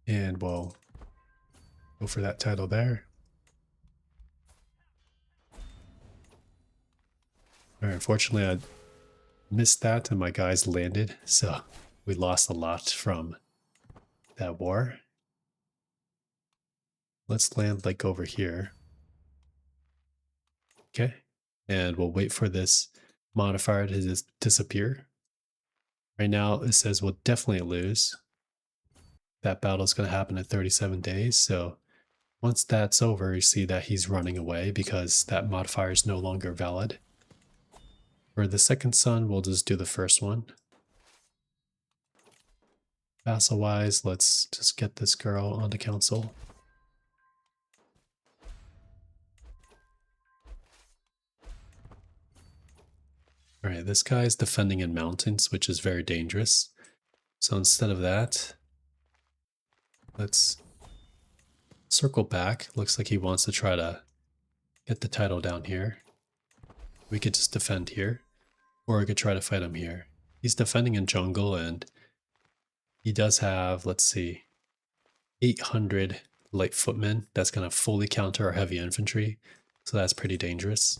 And we'll go for that title there. All right, unfortunately, I missed that and my guys landed, so we lost a lot from that war. Let's land like over here. Okay. And we'll wait for this modifier to just disappear. Right now, it says we'll definitely lose. That battle is going to happen in 37 days. So once that's over, you see that he's running away because that modifier is no longer valid. For the second son, we'll just do the first one. Vassal-wise, let's just get this girl onto council. Alright, this guy is defending in mountains, which is very dangerous. So instead of that, let's circle back. Looks like he wants to try to get the title down here. We could just defend here, or we could try to fight him here. He's defending in jungle, and he does have, let's see, 800 light footmen. That's going to fully counter our heavy infantry, so that's pretty dangerous.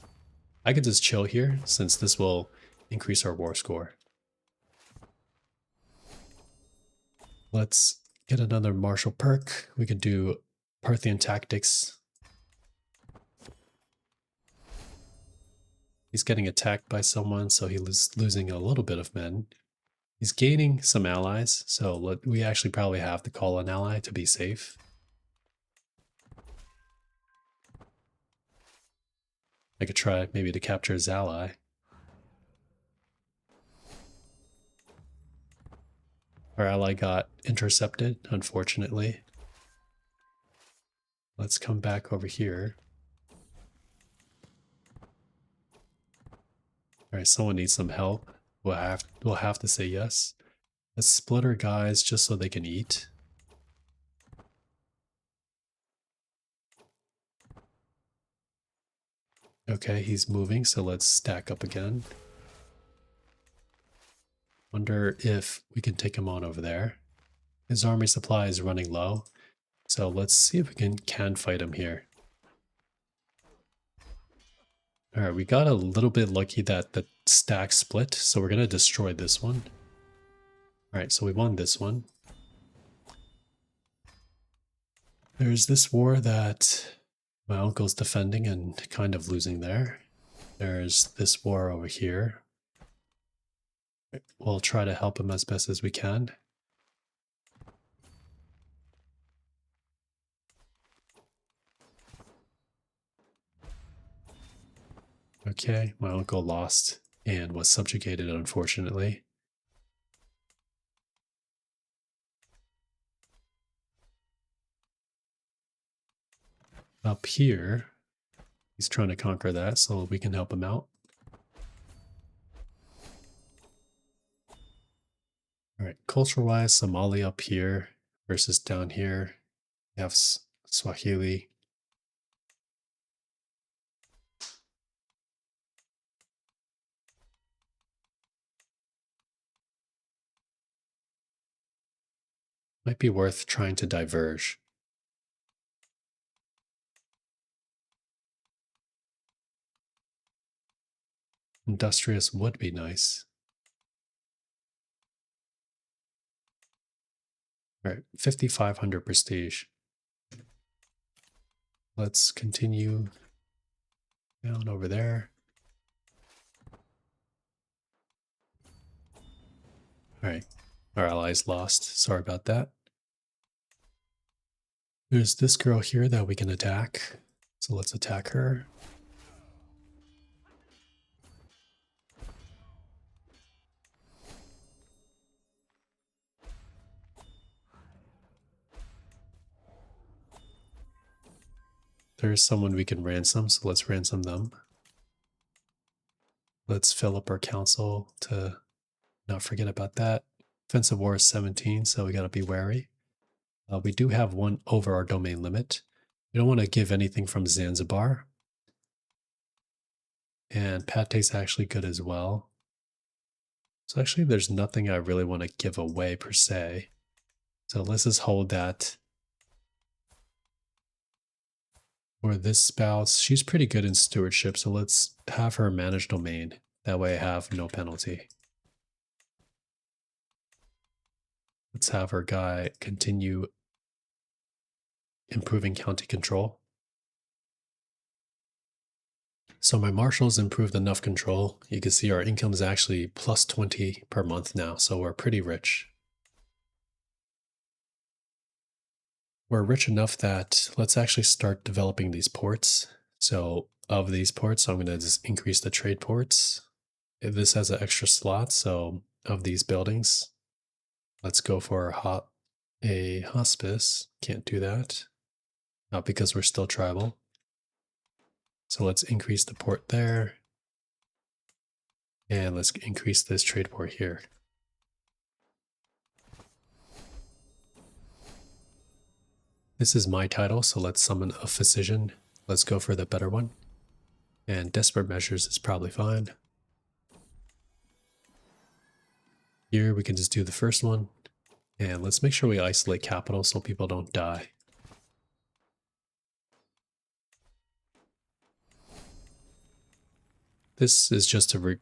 I could just chill here, since this will increase our war score. Let's get another martial perk. We could do Parthian tactics. He's getting attacked by someone, so he's losing a little bit of men. He's gaining some allies, so we actually probably have to call an ally to be safe. I could try maybe to capture his ally. Our ally got intercepted, unfortunately. Let's come back over here. Alright, someone needs some help. We'll have to say yes. Let's split our guys just so they can eat. Okay, he's moving, so let's stack up again. Wonder if we can take him on over there. His army supply is running low, so let's see if we can fight him here. Alright, we got a little bit lucky that the stack split, so we're going to destroy this one. Alright, so we won this one. There's this war that my uncle's defending and kind of losing there. There's this war over here. We'll try to help him as best as we can. Okay, my uncle lost and was subjugated, unfortunately. Up here, he's trying to conquer that, so we can help him out. Alright, culture-wise, Somali up here versus down here. We have Swahili. Might be worth trying to diverge. Industrious would be nice. Alright, 5,500 prestige. Let's continue down over there. Alright, our allies lost. Sorry about that. There's this girl here that we can attack. So let's attack her. There's someone we can ransom, so let's ransom them. Let's fill up our council to not forget about that. Offensive war is 17, so we gotta be wary. We do have one over our domain limit. We don't want to give anything from Zanzibar. And Pate's actually good as well. So actually there's nothing I really want to give away per se. So let's just hold that. For this spouse, she's pretty good in stewardship, so let's have her manage domain. That way I have no penalty. Let's have our guy continue improving county control. So my marshals improved enough control. You can see our income is actually plus 20 per month now, so we're pretty rich. We're rich enough that let's actually start developing these ports. So of these ports, I'm going to just increase the trade ports. This has an extra slot, so of these buildings, let's go for a hospice. Can't do that. Not because we're still tribal. So let's increase the port there. And let's increase this trade port here. This is my title, so let's summon a physician. Let's go for the better one. And desperate measures is probably fine. Here we can just do the first one. And let's make sure we isolate capital so people don't die. This is just to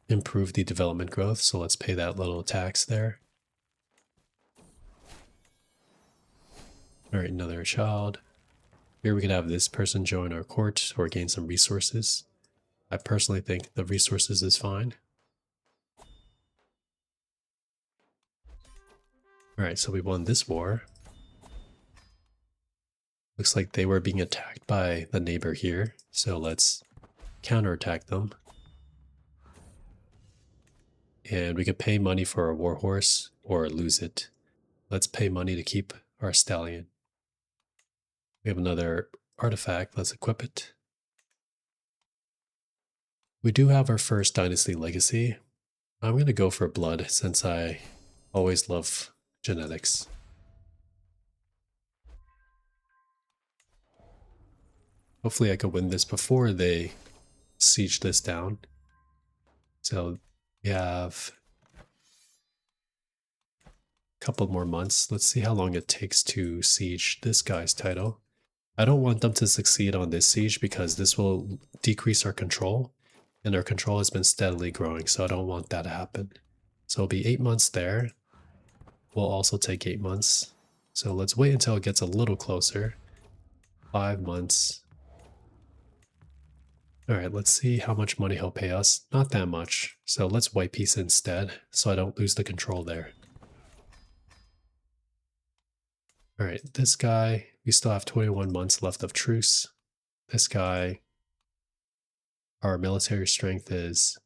improve the development growth, so let's pay that little tax there. All right, another child. Here we can have this person join our court or gain some resources. I personally think the resources is fine. All right, so we won this war. Looks like they were being attacked by the neighbor here, so let's counterattack them. And we could pay money for a warhorse or lose it. Let's pay money to keep our stallion. We have another artifact. Let's equip it. We do have our first dynasty legacy. I'm going to go for blood since I always love genetics. Hopefully I could win this before they siege this down. So we have a couple more months. Let's see how long it takes to siege this guy's title. I don't want them to succeed on this siege because this will decrease our control, and our control has been steadily growing, so I don't want that to happen. So it'll be 8 months there. We'll also take 8 months. So let's wait until it gets a little closer. 5 months. Alright, let's see how much money he'll pay us. Not that much. So let's white peace instead, so I don't lose the control there. Alright, this guy, we still have 21 months left of truce. This guy, our military strength is,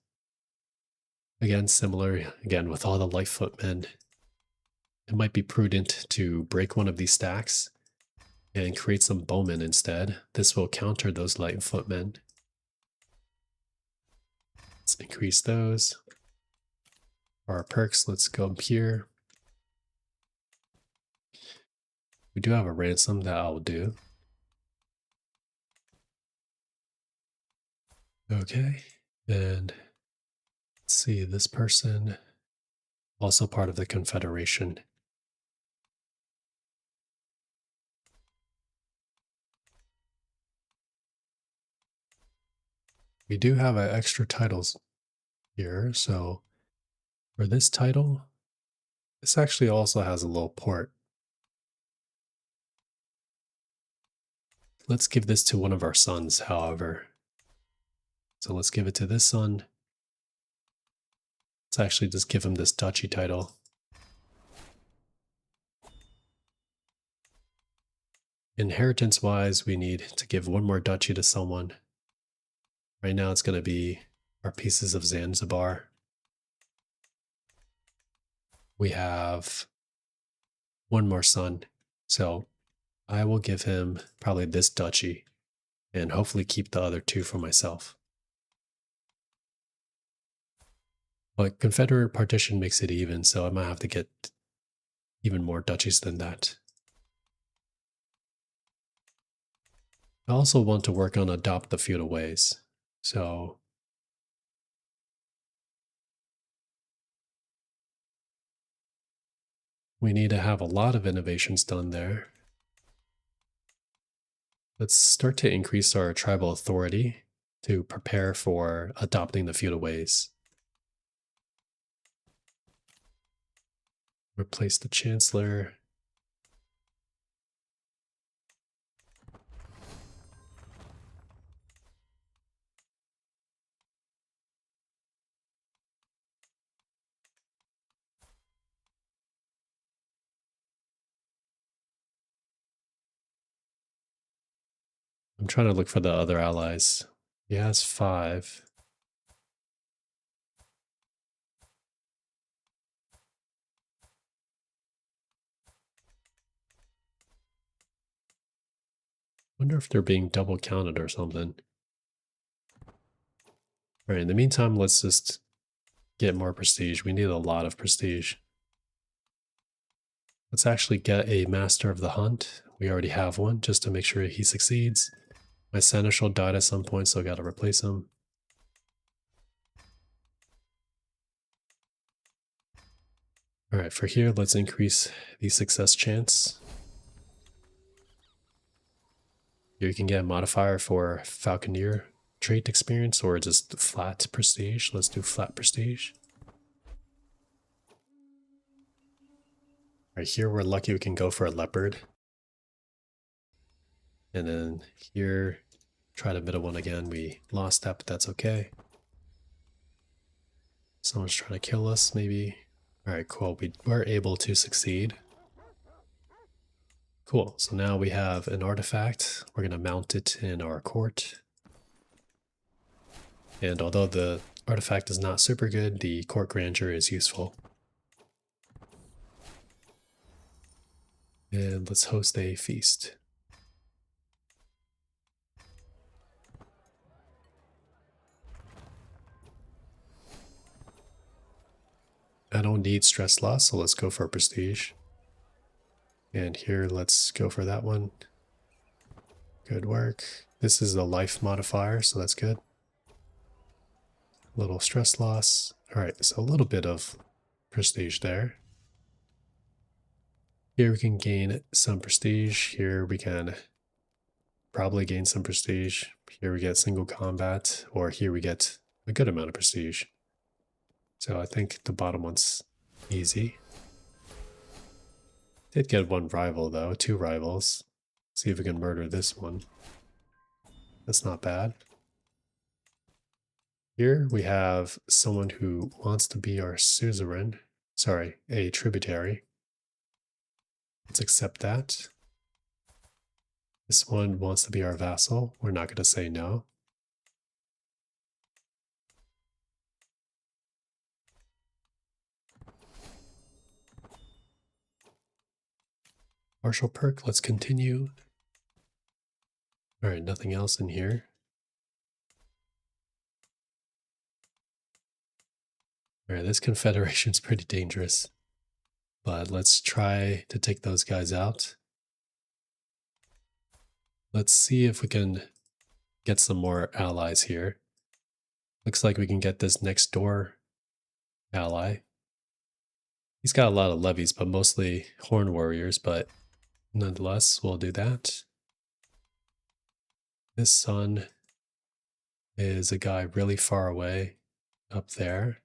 again, similar, again, with all the light footmen. It might be prudent to break one of these stacks and create some bowmen instead. This will counter those light footmen. Let's increase those. For our perks, let's go up here. We do have a ransom that I'll do. Okay, and let's see, this person, also part of the Confederation. We do have extra titles here, so for this title, this actually also has a little port. Let's give this to one of our sons, however. So let's give it to this son. Let's actually just give him this duchy title. Inheritance-wise, we need to give one more duchy to someone. Right now it's going to be our pieces of Zanzibar. We have one more son, so I will give him probably this duchy and hopefully keep the other two for myself. But Confederate partition makes it even, so I might have to get even more duchies than that. I also want to work on adopt the feudal ways, so We need to have a lot of innovations done there. Let's start to increase our tribal authority to prepare for adopting the feudal ways. Replace the chancellor. I'm trying to look for the other allies. He has 5. Wonder if they're being double counted or something. All right, in the meantime, let's just get more prestige. We need a lot of prestige. Let's actually get a master of the hunt. We already have one, just to make sure he succeeds. My seneschal died at some point, so I gotta replace him. All right, for here, let's increase the success chance. Here you can get a modifier for falconeer trait experience or just flat prestige. Let's do flat prestige. Right here, we're lucky we can go for a leopard. And then here, try the middle one again. We lost that, but that's okay. Someone's trying to kill us, maybe. All right, cool. We were able to succeed. Cool. So now we have an artifact. We're going to mount it in our court. And although the artifact is not super good, the court grandeur is useful. And let's host a feast. I don't need stress loss, so let's go for prestige. And here, let's go for that one. Good work. This is a life modifier, so that's good. Little stress loss. All right, so a little bit of prestige there. Here we can gain some prestige. Here we can probably gain some prestige. Here we get single combat, or here we get a good amount of prestige. So I think the bottom one's easy. Did get one rival though, 2 rivals. See if we can murder this one. That's not bad. Here we have someone who wants to be our suzerain. Sorry, a tributary. Let's accept that. This one wants to be our vassal. We're not going to say no. Martial perk, let's continue. All right, nothing else in here. All right, this confederation's pretty dangerous, but let's try to take those guys out. Let's see if we can get some more allies here. Looks like we can get this next door ally. He's got a lot of levies, but mostly horn warriors, but nonetheless, we'll do that. This son is a guy really far away up there.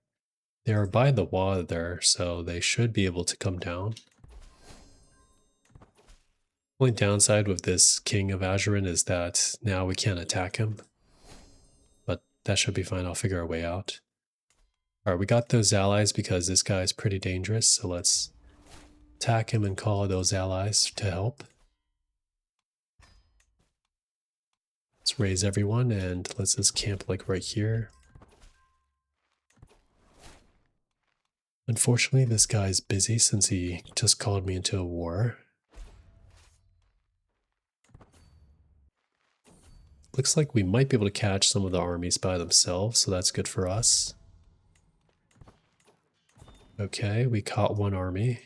They are by the water, so they should be able to come down. Only downside with this King of Azurin is that now we can't attack him. But that should be fine, I'll figure our way out. Alright, we got those allies because this guy's pretty dangerous, so let's attack him and call those allies to help. Let's raise everyone and let's just camp like right here. Unfortunately, this guy's busy since he just called me into a war. Looks like we might be able to catch some of the armies by themselves, so that's good for us. Okay, we caught one army.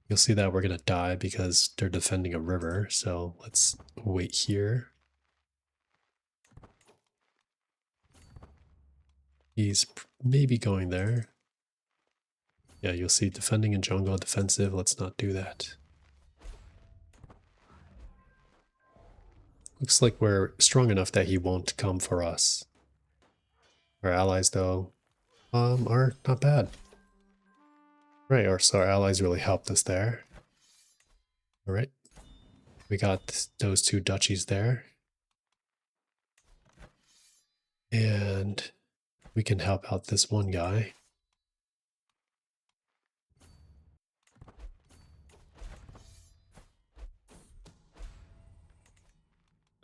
You'll see that we're going to die because they're defending a river, so let's wait here. He's maybe going there. Yeah, you'll see defending in jungle, defensive. Let's not do that. Looks like we're strong enough that he won't come for us. Our allies, though, are not bad. Right, so our allies really helped us there. All right, we got those 2 duchies there. And we can help out this one guy.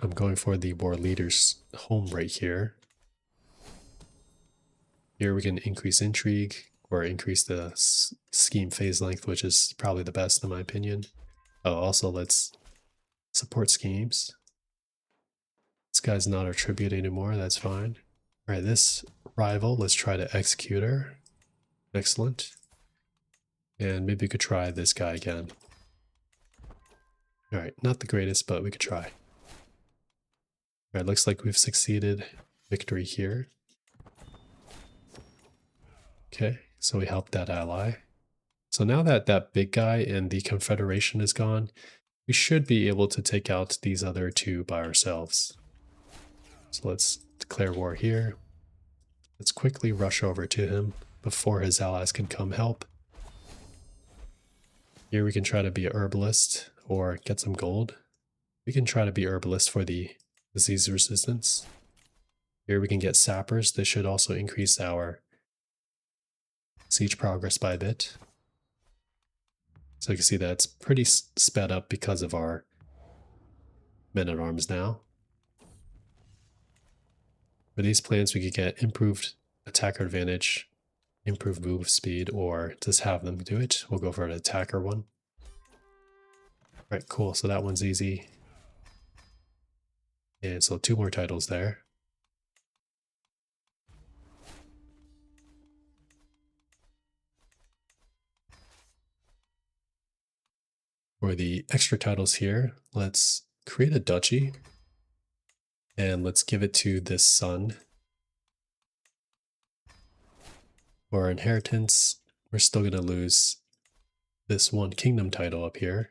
I'm going for the war leader's home right here. Here we can increase intrigue or increase the scheme phase length, which is probably the best in my opinion. Oh, also let's support schemes. This guy's not our tribute anymore, that's fine. All right, this rival, let's try to execute her. Excellent. And maybe we could try this guy again. All right, not the greatest, but we could try. All right, looks like we've succeeded. Victory here. Okay, so we helped that ally. So now that that big guy in the Confederation is gone, we should be able to take out these other 2 by ourselves. So let's declare war here. Let's quickly rush over to him before his allies can come help. Here we can try to be a herbalist or get some gold. We can try to be herbalist for the disease resistance. Here we can get sappers. This should also increase our siege progress by a bit. So you can see that it's pretty sped up because of our men-at-arms now. For these plans, we could get improved attacker advantage, improved move speed, or just have them do it. We'll go for an attacker one. All right, cool. So that one's easy. And so 2 more titles there. For the extra titles here, let's create a duchy. And let's give it to this son. For our inheritance, we're still going to lose this 1 kingdom title up here.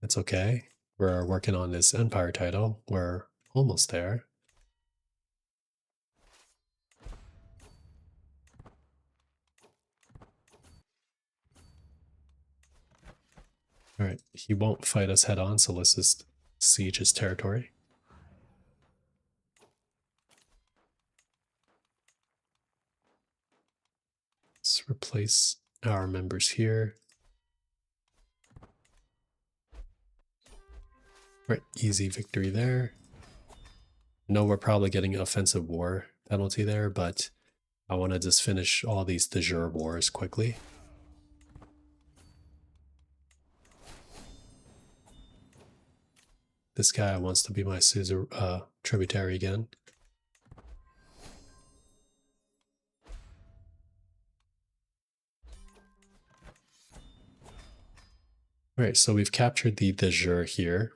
That's okay. We're working on this empire title. We're almost there. All right, he won't fight us head on, so let's just siege his territory. Let's replace our members here. All right, easy victory there. I know we're probably getting an offensive war penalty there, but I want to just finish all these de jure wars quickly. This guy wants to be my tributary again. All right, so we've captured the de jure here.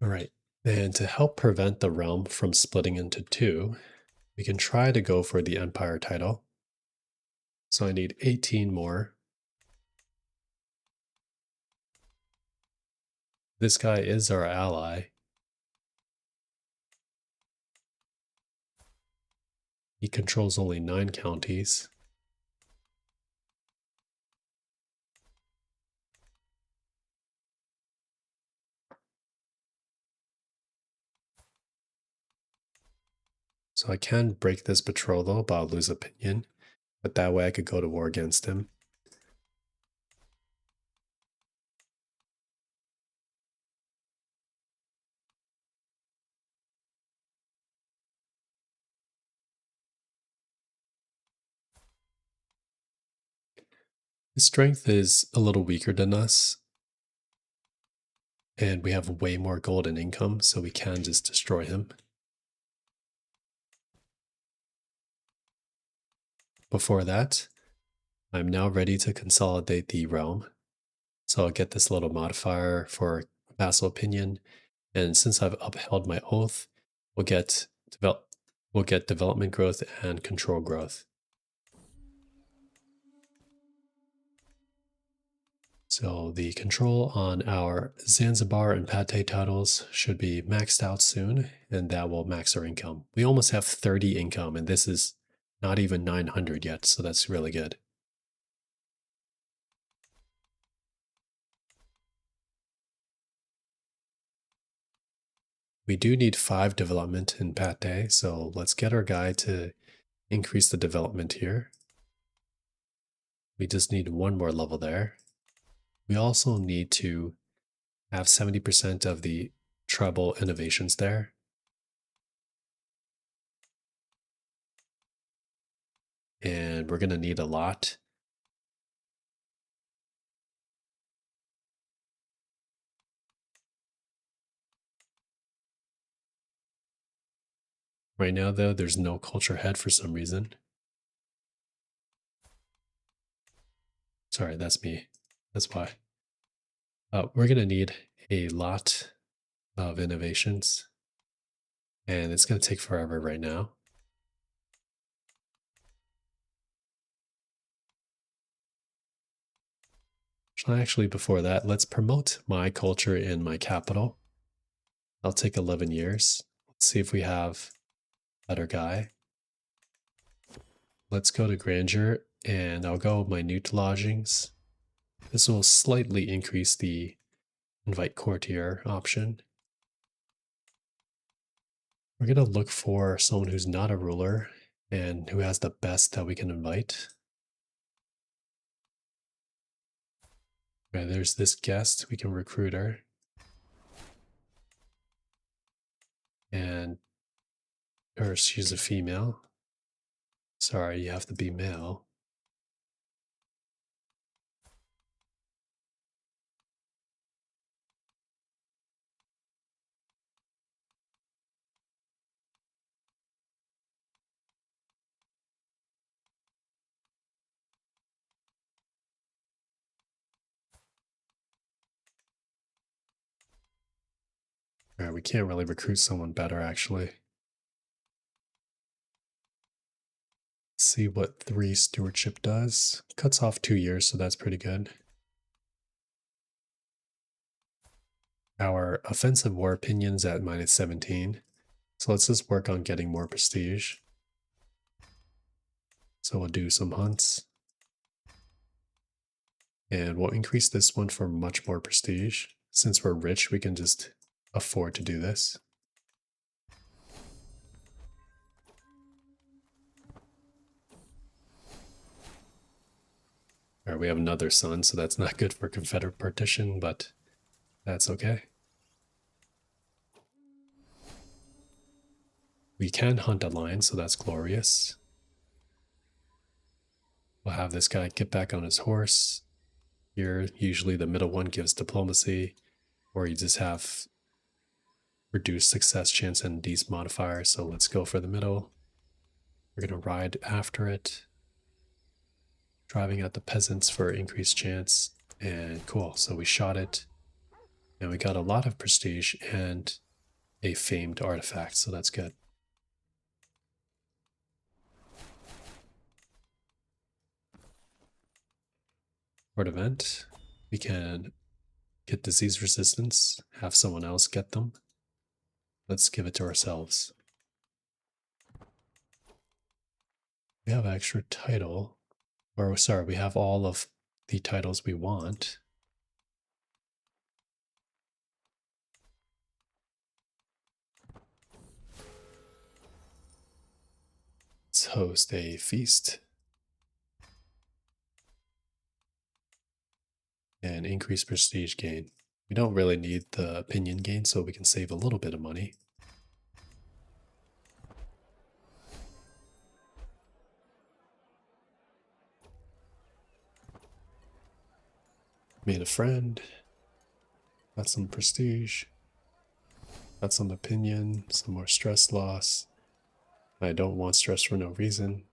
All right, and to help prevent the realm from splitting into 2, we can try to go for the empire title. So I need 18 more. This guy is our ally. He controls only 9 counties. So I can break this betrothal, but I'll lose opinion. But that way I could go to war against him. His strength is a little weaker than us. And we have way more gold and income, so we can just destroy him. before that, I'm now ready to consolidate the realm. So I'll get this little modifier for vassal opinion. And since I've upheld my oath, we'll get development growth and control growth. So the control on our Zanzibar and Pate titles should be maxed out soon, and that will max our income. We almost have 30 income, and this is not even 900 yet, so that's really good. We do need 5 development in Pate, so let's get our guy to increase the development here. We just need 1 more level there. We also need to have 70% of the tribal innovations there. And we're going to need a lot. Right now, though, there's no culture head for some reason. Sorry, that's me. That's why. We're going to need a lot of innovations. And it's going to take forever right now. Actually, before that, let's promote my culture in my capital. I'll take 11 years. Let's see if we have a better guy. Let's go to grandeur, and I'll go minute lodgings. This will slightly increase the invite courtier option. We're going to look for someone who's not a ruler and who has the best that we can invite. Okay, there's this guest. We can recruit her. And she's a female. Sorry, you have to be male. All right, we can't really recruit someone better, actually. Let's see what 3 stewardship does. Cuts off 2 years, so that's pretty good. Our offensive war opinion's at -17. So let's just work on getting more prestige. So we'll do some hunts. And we'll increase this one for much more prestige. Since we're rich, we can just afford to do this. All right, we have another son, so that's not good for Confederate partition, but that's okay. We can hunt a lion, so that's glorious. We'll have this guy get back on his horse. Here, usually the middle one gives diplomacy, or you just have reduced success chance and these modifiers, so let's go for the middle. We're going to ride after it. Driving at the peasants for increased chance, and cool, so we shot it. And we got a lot of prestige and a famed artifact, so that's good. For the event, we can get disease resistance, have someone else get them. Let's give it to ourselves. We have extra title, or sorry, we have all of the titles we want. Let's host a feast. And increase prestige gain. We don't really need the opinion gain, so we can save a little bit of money. Made a friend. Got some prestige. Got some opinion, some more stress loss. I don't want stress for no reason.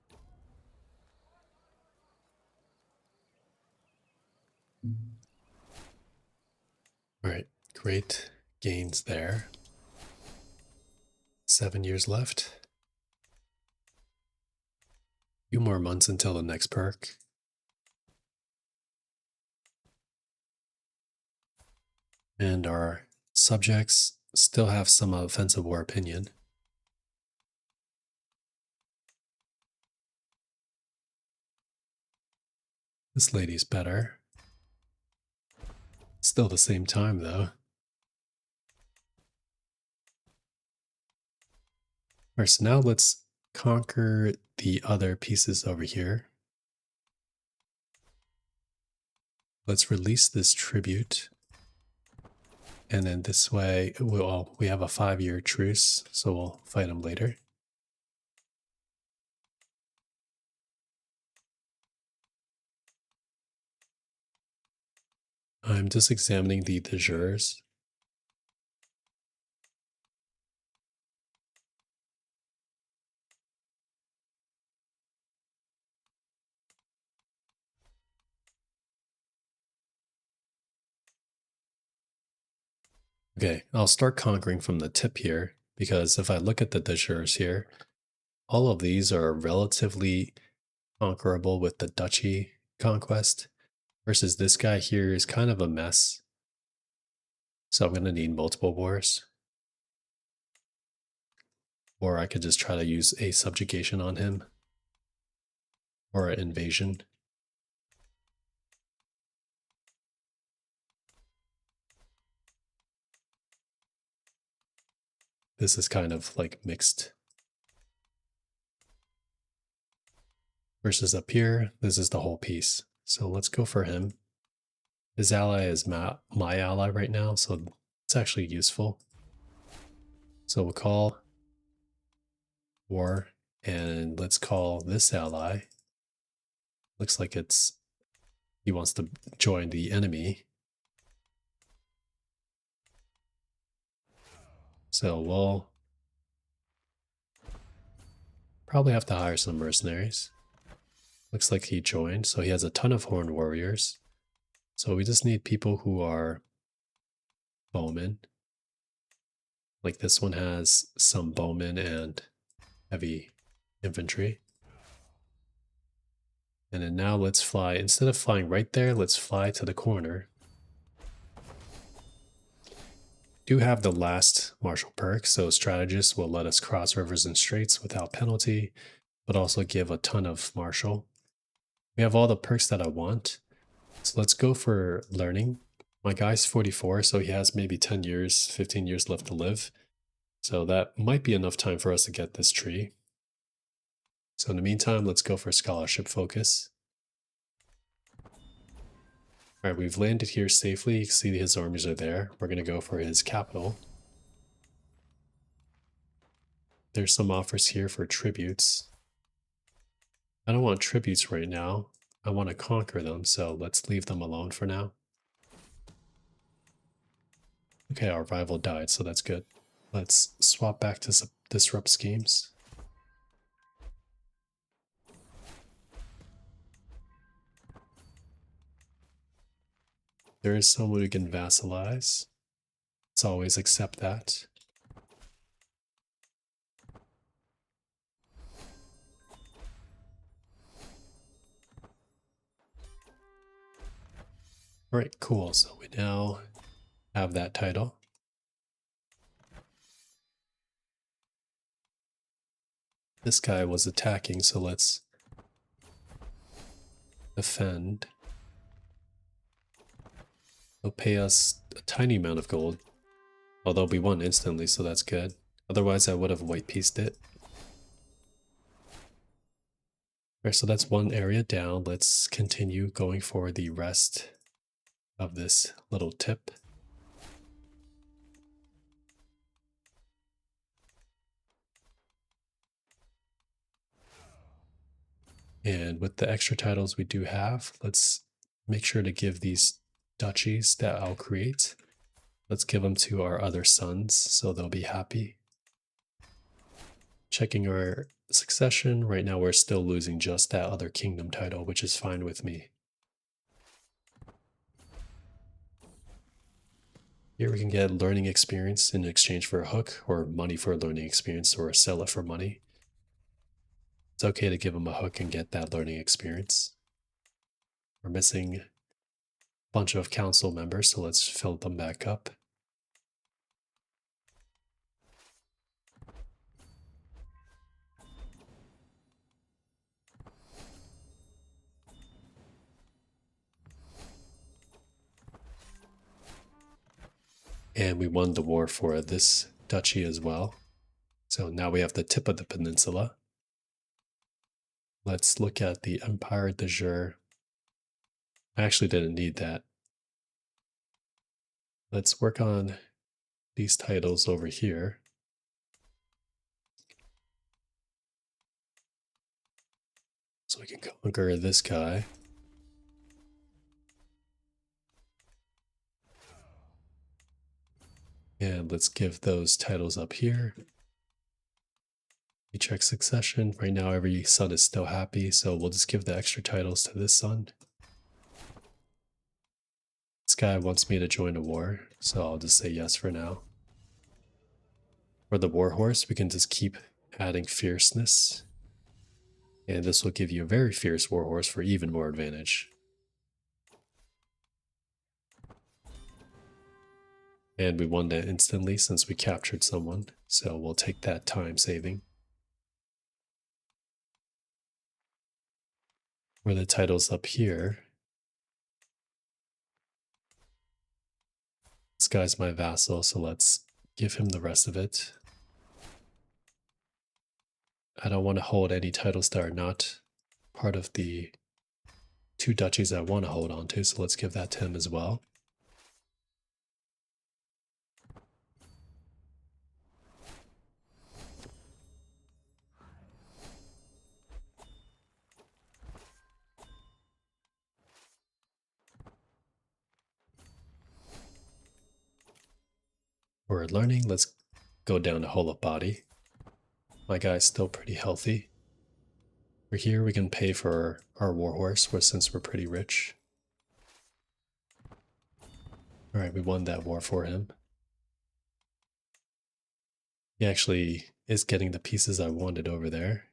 All right, great gains there. 7 years left. Few more months until the next perk. And our subjects still have some offensive war opinion. This lady's better. Still the same time though. Alright, so now let's conquer the other pieces over here. Let's release this tribute. And then this way, we have a 5-year truce, so we'll fight them later. I'm just examining the de jures. Okay, I'll start conquering from the tip here, because if I look at the de jures here, all of these are relatively conquerable with the duchy conquest, versus this guy here is kind of a mess. So I'm going to need multiple wars. Or I could just try to use a subjugation on him. Or an invasion. This is kind of like mixed. Versus up here, this is the whole piece. So let's go for him. His ally is my ally right now, so it's actually useful. So we'll call war, and let's call this ally. Looks like he wants to join the enemy. So we'll probably have to hire some mercenaries. Looks like he joined, so he has a ton of horned warriors. So we just need people who are bowmen. Like this one has some bowmen and heavy infantry. And then now let's fly, instead of flying right there, let's fly to the corner. Do have the last martial perk, so strategists will let us cross rivers and straits without penalty, but also give a ton of martial. We have all the perks that I want, so let's go for learning. My guy's 44, so he has maybe 10 years, 15 years left to live. So that might be enough time for us to get this tree. So in the meantime, let's go for scholarship focus. All right, we've landed here safely. You can see his armies are there. We're going to go for his capital. There's some offers here for tributes. I don't want tributes right now. I want to conquer them, so let's leave them alone for now. Okay, our rival died, so that's good. Let's swap back to disrupt schemes. There is someone who can vassalize. Let's always accept that. All right, cool. So we now have that title. This guy was attacking, so let's defend. They'll pay us a tiny amount of gold, although we won instantly, so that's good. Otherwise, I would have white pieced it. Alright, so that's one area down. Let's continue going for the rest of this little tip. And with the extra titles we do have, let's make sure to give these duchies that I'll create. Let's give them to our other sons so they'll be happy. Checking our succession, right now we're still losing just that other kingdom title, which is fine with me. Here we can get learning experience in exchange for a hook, or money for learning experience, or sell it for money. It's okay to give them a hook and get that learning experience. We're missing a bunch of council members, so let's fill them back up. And we won the war for this duchy as well. So now we have the tip of the peninsula. Let's look at the Empire de Jure. I actually didn't need that. Let's work on these titles over here. So we can conquer this guy. And let's give those titles up here. We check succession. Right now, every son is still happy, so we'll just give the extra titles to this son. This guy wants me to join a war, so I'll just say yes for now. For the war horse, we can just keep adding fierceness. And this will give you a very fierce war horse for even more advantage. And we won that instantly since we captured someone, so we'll take that time saving. For the titles up here, this guy's my vassal, so let's give him the rest of it. I don't want to hold any titles that are not part of the 2 duchies I want to hold on to, so let's give that to him as well. For learning, let's go down to whole of body. My guy's still pretty healthy. For here, we can pay for our warhorse, since we're pretty rich. Alright, we won that war for him. He actually is getting the pieces I wanted over there.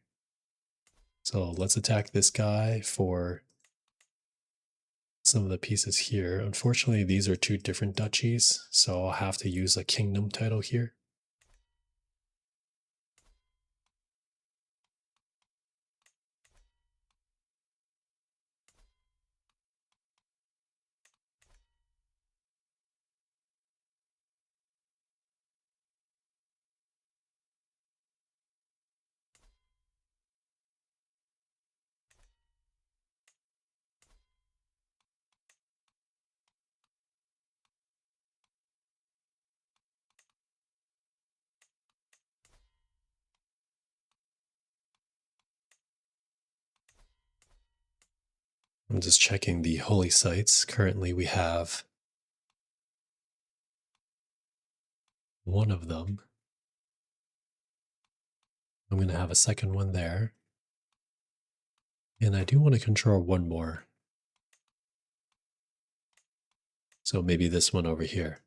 So let's attack this guy for some of the pieces here. Unfortunately, these are 2 different duchies, so I'll have to use a kingdom title here. I'm just checking the holy sites. Currently, we have 1 of them. I'm going to have a second one there. And I do want to control 1 more. So maybe this one over here.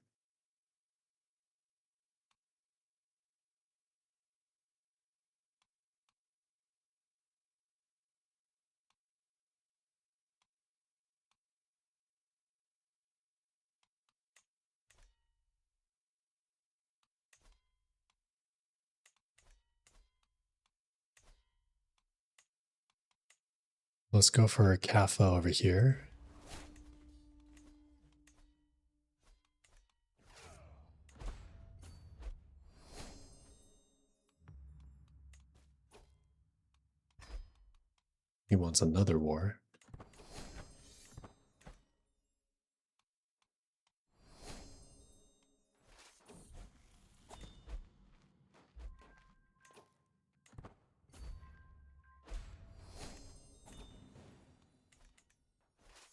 Let's go for a Kapha over here. He wants another war.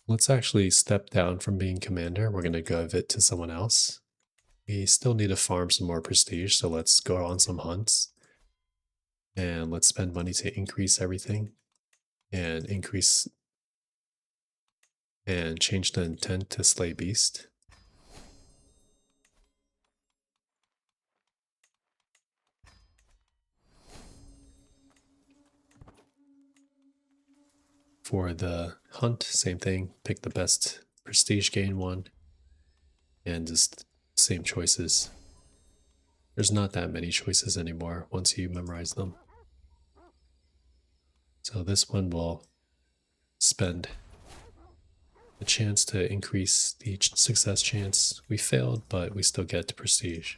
Let's actually step down from being commander. We're going to give it to someone else. We still need to farm some more prestige, so let's go on some hunts. And let's spend money to increase everything. And increase and change the intent to slay beast. For the hunt, same thing. Pick the best prestige gain one. And just same choices. There's not that many choices anymore once you memorize them. So this one will spend a chance to increase the success chance. We failed, but we still get to prestige.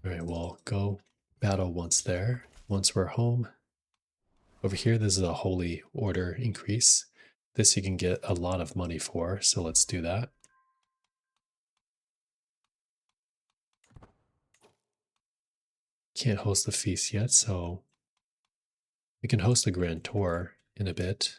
Alright, we'll go battle once there. Once we're home. Over here, this is a holy order increase. This you can get a lot of money for, so let's do that. Can't host the feast yet, so we can host a grand tour in a bit.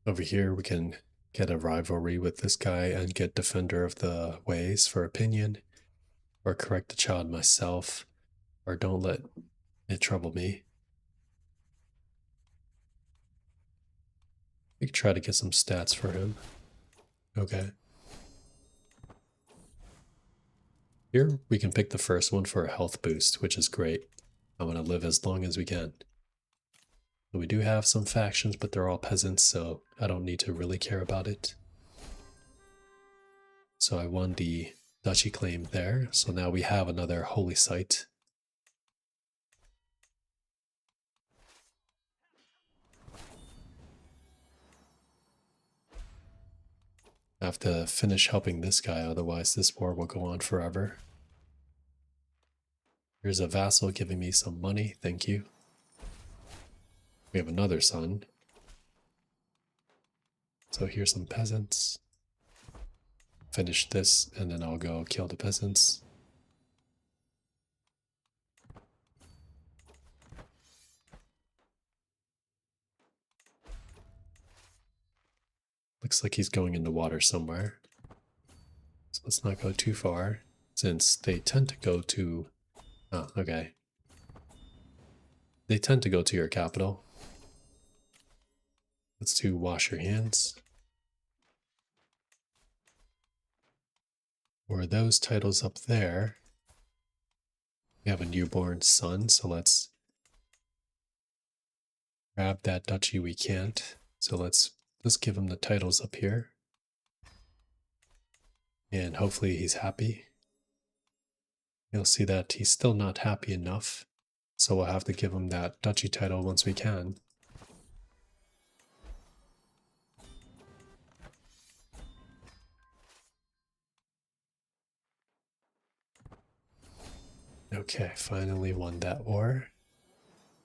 Over here, we can get a rivalry with this guy and get Defender of the Ways for opinion, or correct the child myself, or don't let it trouble me. We can try to get some stats for him. Okay. Here, we can pick the first one for a health boost, which is great. I want to live as long as we can. We do have some factions, but they're all peasants, so I don't need to really care about it. So I won the duchy claim there, so now we have another holy site. I have to finish helping this guy, otherwise this war will go on forever. Here's a vassal giving me some money, thank you. We have another son. So here's some peasants. Finish this, and then I'll go kill the peasants. Looks like he's going in the water somewhere. So let's not go too far, since they tend to go to... Oh, okay. They tend to go to your capital. Let's do wash your hands. For those titles up there, we have a newborn son, so let's grab that duchy we can't. So let's give him the titles up here. And hopefully he's happy. You'll see that he's still not happy enough, so we'll have to give him that duchy title once we can. Okay, finally won that war.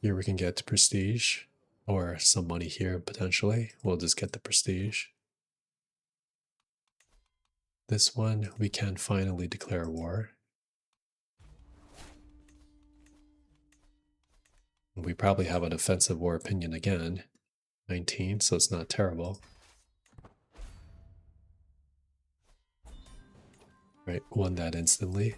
Here we can get prestige, or some money here potentially. We'll just get the prestige. This one, we can finally declare war. We probably have an offensive war opinion again. 19, so it's not terrible. Right, won that instantly.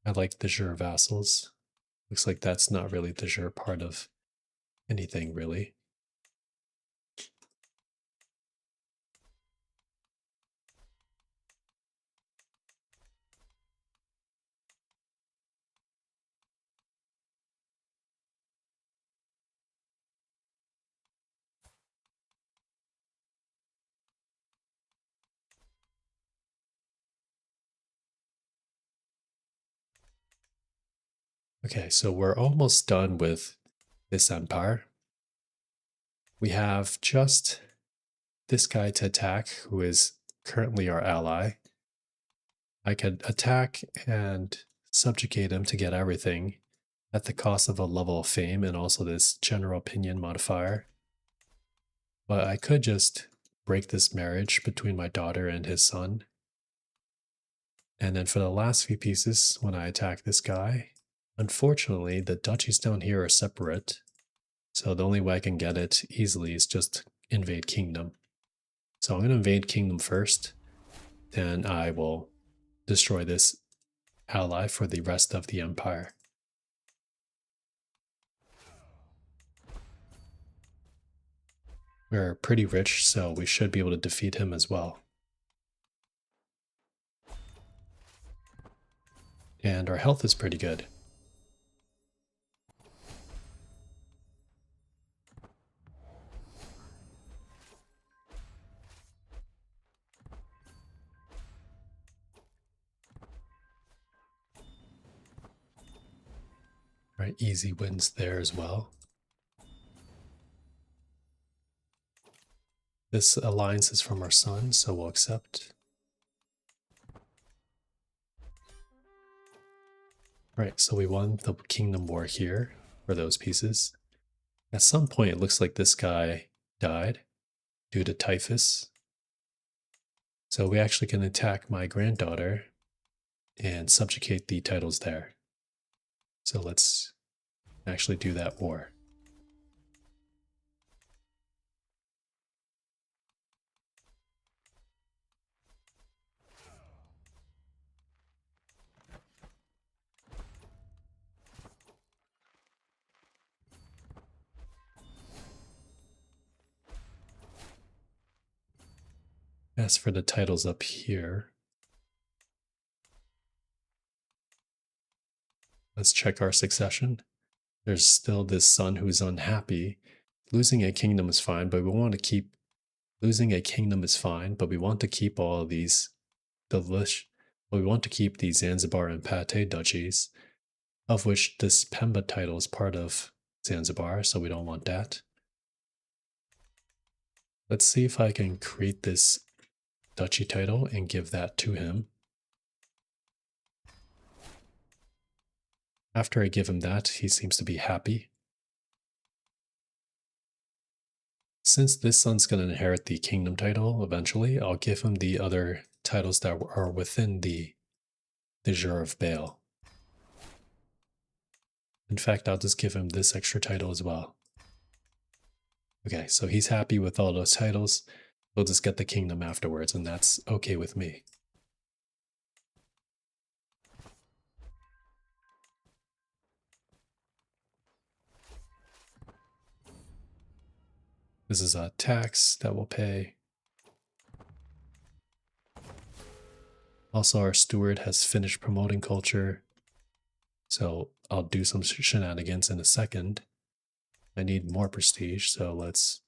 I like the jure vassals. Looks like that's not really the jure part of anything, really. Okay, so we're almost done with this empire. We have just this guy to attack, who is currently our ally. I could attack and subjugate him to get everything at the cost of a level of fame and also this general opinion modifier. But I could just break this marriage between my daughter and his son. And then for the last few pieces, when I attack this guy, unfortunately, the duchies down here are separate. So the only way I can get it easily is just invade kingdom. So I'm going to invade kingdom first. Then I will destroy this ally for the rest of the empire. We're pretty rich, so we should be able to defeat him as well. And our health is pretty good. Right, easy wins there as well. This alliance is from our son, so we'll accept. Right, so we won the kingdom war here for those pieces. At some point, it looks like this guy died due to typhus. So we actually can attack my granddaughter and subjugate the titles there. So let's actually do that war. As for the titles up here, let's check our succession. There's still this son who's unhappy. Losing a kingdom is fine, but we want to keep losing a kingdom is fine, but we want to keep all of these we want to keep the Zanzibar and Pate duchies, of which this Pemba title is part of Zanzibar, so we don't want that. Let's see if I can create this duchy title and give that to him. After I give him that, he seems to be happy. Since this son's going to inherit the kingdom title eventually, I'll give him the other titles that are within the Jur of Baal. In fact, I'll just give him this extra title as well. Okay, so he's happy with all those titles. We'll just get the kingdom afterwards, and that's okay with me. This is a tax that we'll pay. Also, our steward has finished promoting culture, so I'll do some shenanigans in a second. I need more prestige, so let's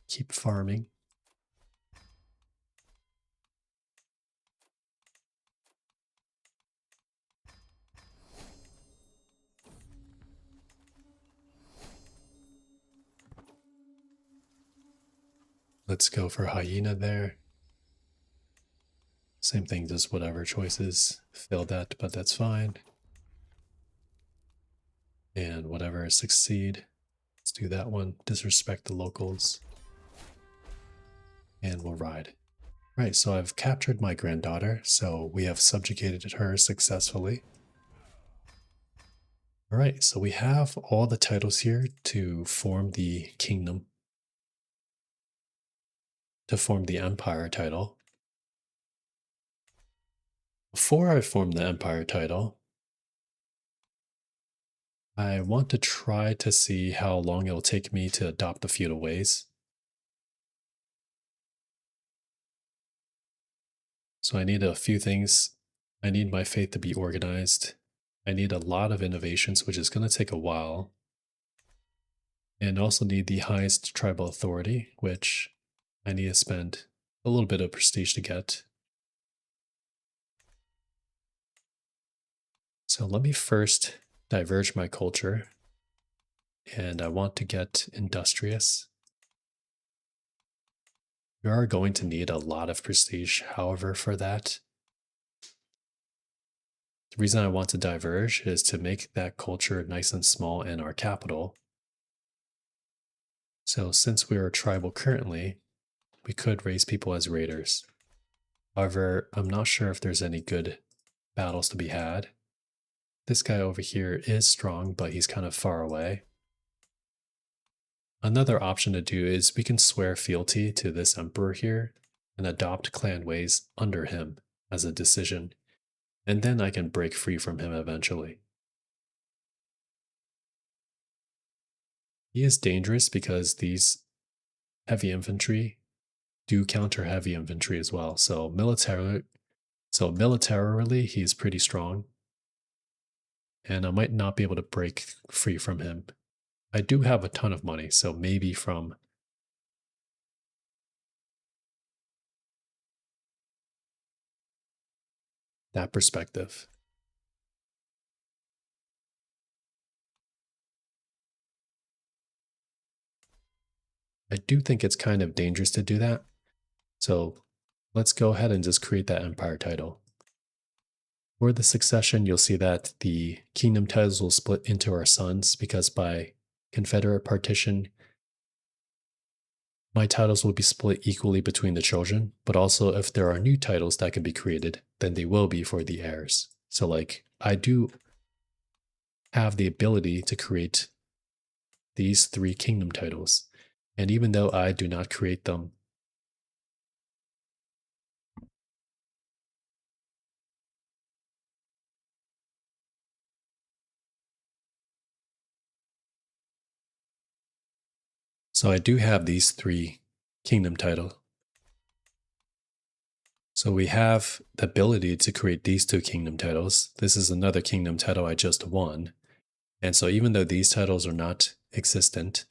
keep farming. Let's go for hyena there. Same thing, just whatever choices. Failed that, but that's fine. And whatever, succeed. Let's do that one. Disrespect the locals. And we'll ride. Right, so I've captured my granddaughter, so we have subjugated her successfully. Alright, so we have all the titles here to form the kingdom, to form the empire title. Before I form the empire title, I want to try to see how long it'll take me to adopt the feudal ways. So I need a few things. I need my faith to be organized. I need a lot of innovations, which is going to take a while. And also need the highest tribal authority, which I need to spend a little bit of prestige to get. So let me first diverge my culture. And I want to get industrious. We are going to need a lot of prestige, however, for that. The reason I want to diverge is to make that culture nice and small in our capital. So since we are tribal currently, we could raise people as raiders. However, I'm not sure if there's any good battles to be had. This guy over here is strong, but he's kind of far away. Another option to do is we can swear fealty to this emperor here and adopt clan ways under him as a decision, and then I can break free from him eventually. He is dangerous because these heavy infantry do counter heavy infantry as well. So militarily, he's pretty strong, and I might not be able to break free from him. I do have a ton of money, so maybe from that perspective. I do think it's kind of dangerous to do that. So let's go ahead and just create that empire title. For the succession, you'll see that the kingdom titles will split into our sons because by Confederate partition, my titles will be split equally between the children, but also if there are new titles that can be created, then they will be for the heirs. So like I do have the ability to create these 3 kingdom titles. And even though I do not create them, so I do have these 3 kingdom titles. So we have the ability to create these 2 kingdom titles. This is another kingdom title I just won. And so even though these titles are not existent,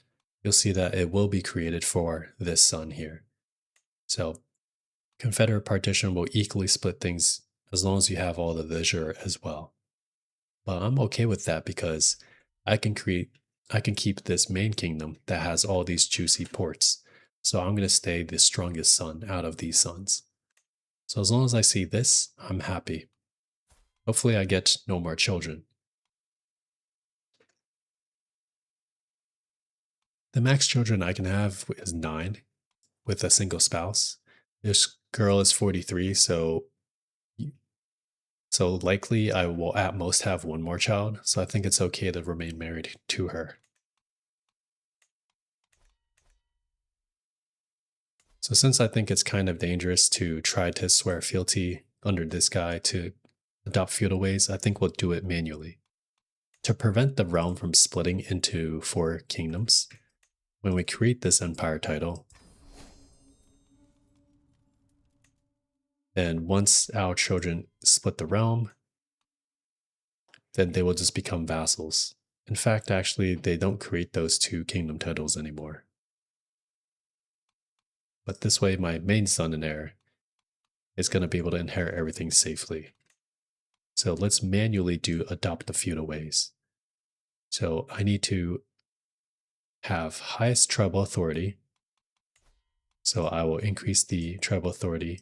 you'll see that it will be created for this son here. So Confederate partition will equally split things as long as you have all the leisure as well. But I'm okay with that because I can keep this main kingdom that has all these juicy ports. So I'm going to stay the strongest son out of these sons. So as long as I see this, I'm happy. Hopefully I get no more children. The max children I can have is 9 with a single spouse. This girl is 43, so likely I will at most have 1 more child, so I think it's okay to remain married to her. So since I think it's kind of dangerous to try to swear fealty under this guy to adopt feudal ways, I think we'll do it manually. To prevent the realm from splitting into 4 kingdoms, when we create this empire title, then once our children split the realm, then they will just become vassals. In fact, actually, they don't create those 2 kingdom titles anymore. But this way, my main son and heir is going to be able to inherit everything safely. So let's manually do adopt the feudal ways. So I need to have highest tribal authority. So I will increase the tribal authority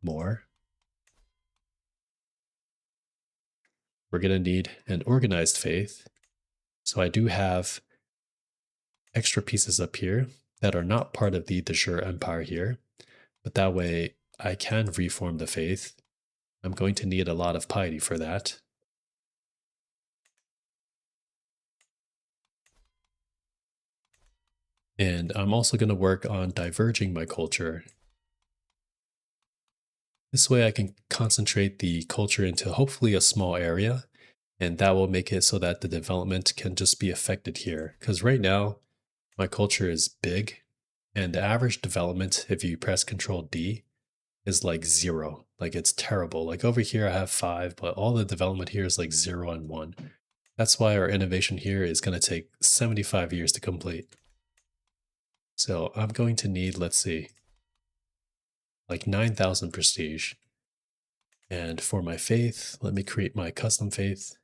more. We're going to need an organized faith. So I do have extra pieces up here that are not part of the de jure empire here, but that way I can reform the faith. I'm going to need a lot of piety for that. And I'm also going to work on diverging my culture. This way I can concentrate the culture into hopefully a small area, and that will make it so that the development can just be affected here. Because right now, my culture is big, and the average development, if you press Control D, is like 0. Like it's terrible. Like over here I have 5, but all the development here is like 0 and 1. That's why our innovation here is going to take 75 years to complete. So I'm going to need, let's see, like 9,000 prestige. And for my faith, let me create my custom faith.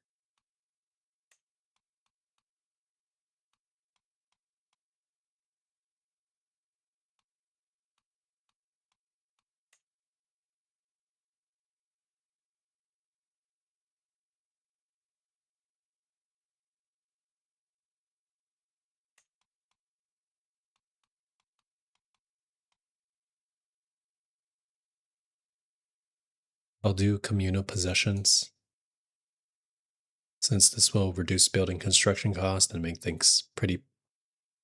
I'll do communal possessions, since this will reduce building construction cost and make things pretty,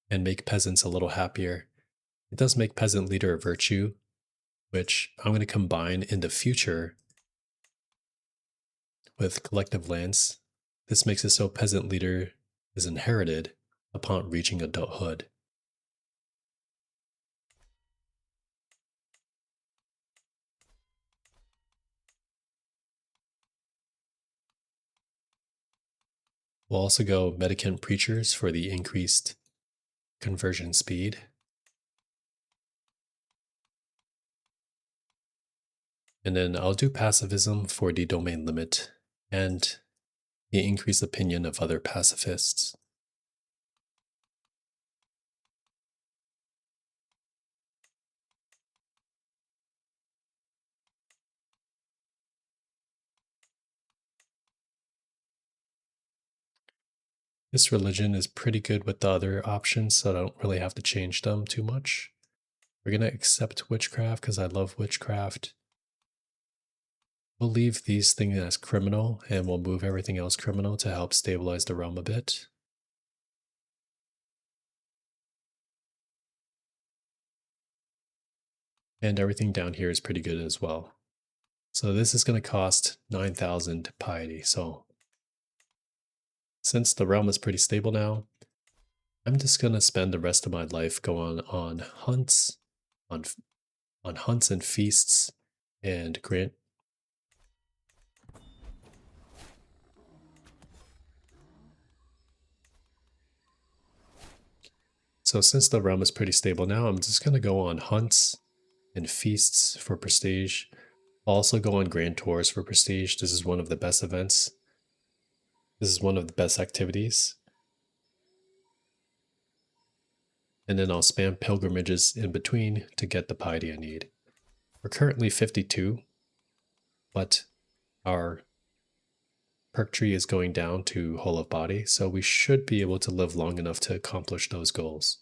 and make peasants a little happier. It does make peasant leader a virtue, which I'm going to combine in the future with collective lands. This makes it so peasant leader is inherited upon reaching adulthood. We'll also go Medicant Preachers for the increased conversion speed. And then I'll do Pacifism for the domain limit and the increased opinion of other pacifists. This religion is pretty good with the other options, so I don't really have to change them too much. We're going to accept witchcraft because I love witchcraft. We'll leave these things as criminal, and we'll move everything else criminal to help stabilize the realm a bit. And everything down here is pretty good as well. So this is going to cost 9,000 piety. So since the realm is pretty stable now, I'm just going to spend the rest of my life going on hunts, on hunts and feasts, and grant. So since the realm is pretty stable now, I'm just going to go on hunts and feasts for prestige. I'll also go on grand tours for prestige. This is one of the best events. This is one of the best activities. And then I'll spam pilgrimages in between to get the piety I need. We're currently 52, but our perk tree is going down to whole of body, so we should be able to live long enough to accomplish those goals.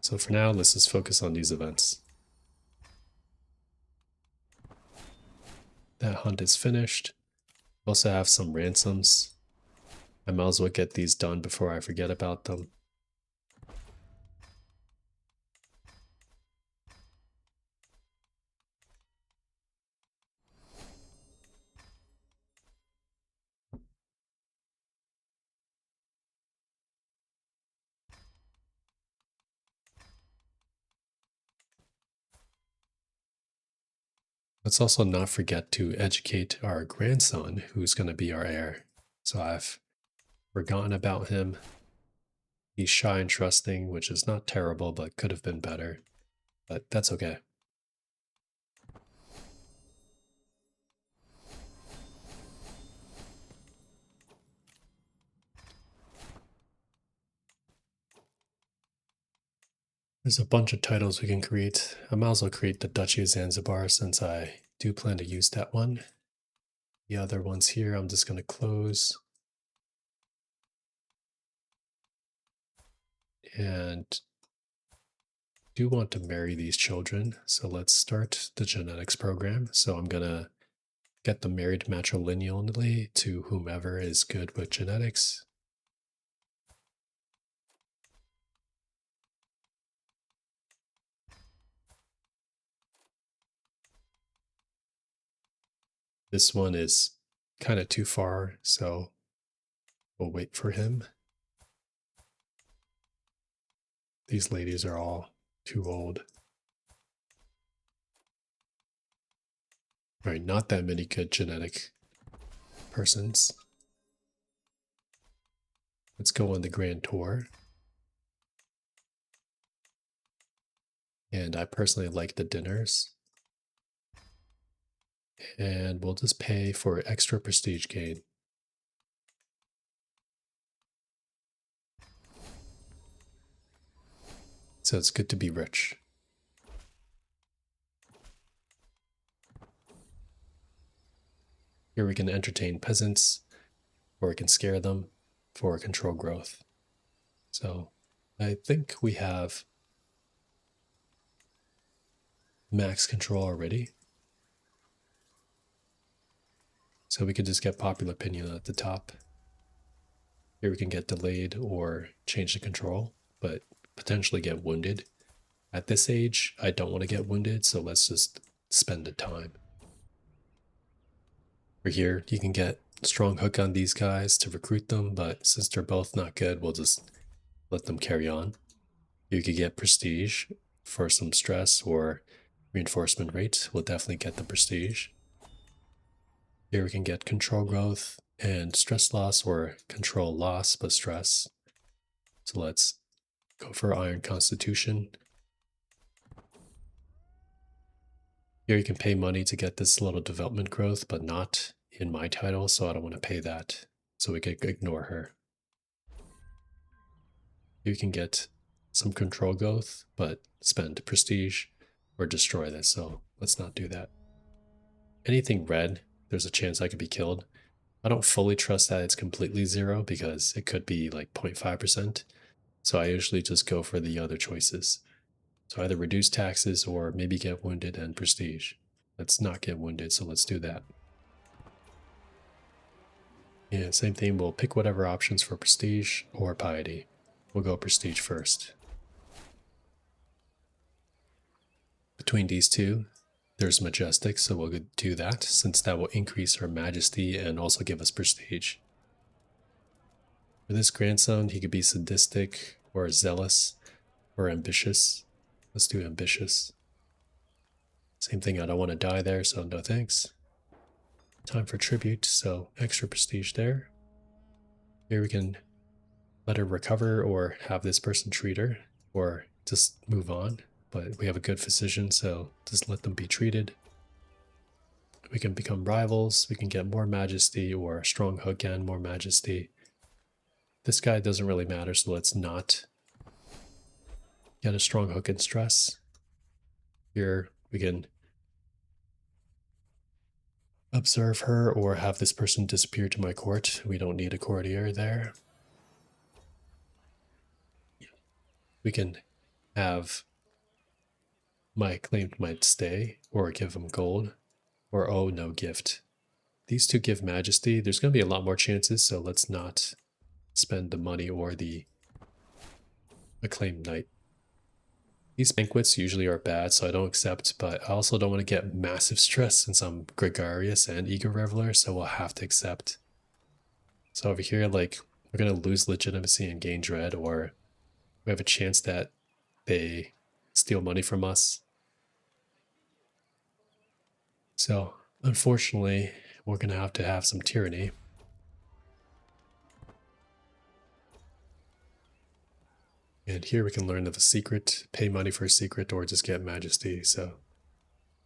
So for now, let's just focus on these events. That hunt is finished. We also have some ransoms. I might as well get these done before I forget about them. Let's also not forget to educate our grandson, who's going to be our heir. So I've forgotten about him. He's shy and trusting, which is not terrible, but could have been better. But that's okay. There's a bunch of titles we can create. I might as well create the Duchy of Zanzibar since I do plan to use that one. The other ones here, I'm just going to close. And do want to marry these children. So let's start the genetics program. So I'm going to get them married matrilineally to whomever is good with genetics. This one is kind of too far, so we'll wait for him. These ladies are all too old. All right, not that many good genetic persons. Let's go on the grand tour. And I personally like the dinners. And we'll just pay for extra prestige gain. So it's good to be rich. Here we can entertain peasants, or we can scare them for control growth. So I think we have max control already. So we could just get popular opinion at the top. Here we can get delayed or change the control, but potentially get wounded. At this age, I don't want to get wounded, so let's just spend the time. For here, you can get strong hook on these guys to recruit them, but since they're both not good, we'll just let them carry on. You could get prestige for some stress or reinforcement rate. We'll definitely get the prestige. Here we can get control growth and stress loss, or control loss but stress. So let's go for Iron Constitution. Here you can pay money to get this little development growth, but not in my title, so I don't want to pay that. So we can ignore her. You can get some control growth, but spend prestige or destroy this, so let's not do that. Anything red, there's a chance I could be killed. I don't fully trust that it's completely zero because it could be like 0.5%. So I usually just go for the other choices. So either reduce taxes or maybe get wounded and prestige. Let's not get wounded, so let's do that. Yeah, same thing, we'll pick whatever options for prestige or piety. We'll go prestige first. Between these two, there's majestic, so we'll do that since that will increase our majesty and also give us prestige. For this grandson, he could be sadistic or zealous or ambitious. Let's do ambitious. Same thing, I don't want to die there, so no thanks. Time for tribute, so extra prestige there. Here we can let her recover or have this person treat her or just move on. But we have a good physician, so just let them be treated. We can become rivals, we can get more majesty or strong hook and more majesty. This guy doesn't really matter, so let's not get a strong hook and stress. Here we can observe her or have this person disappear to my court. We don't need a courtier there. We can have my claimed might stay or give him gold or oh no gift. These two give majesty. There's going to be a lot more chances, so let's not spend the money or the acclaimed knight. These banquets usually are bad, so I don't accept, but I also don't want to get massive stress since I'm gregarious and eager reveler, so we'll have to accept. So over here, like, we're going to lose legitimacy and gain dread, or we have a chance that they steal money from us. So, unfortunately, we're going to have some tyranny. And here we can learn of a secret, pay money for a secret, or just get majesty. So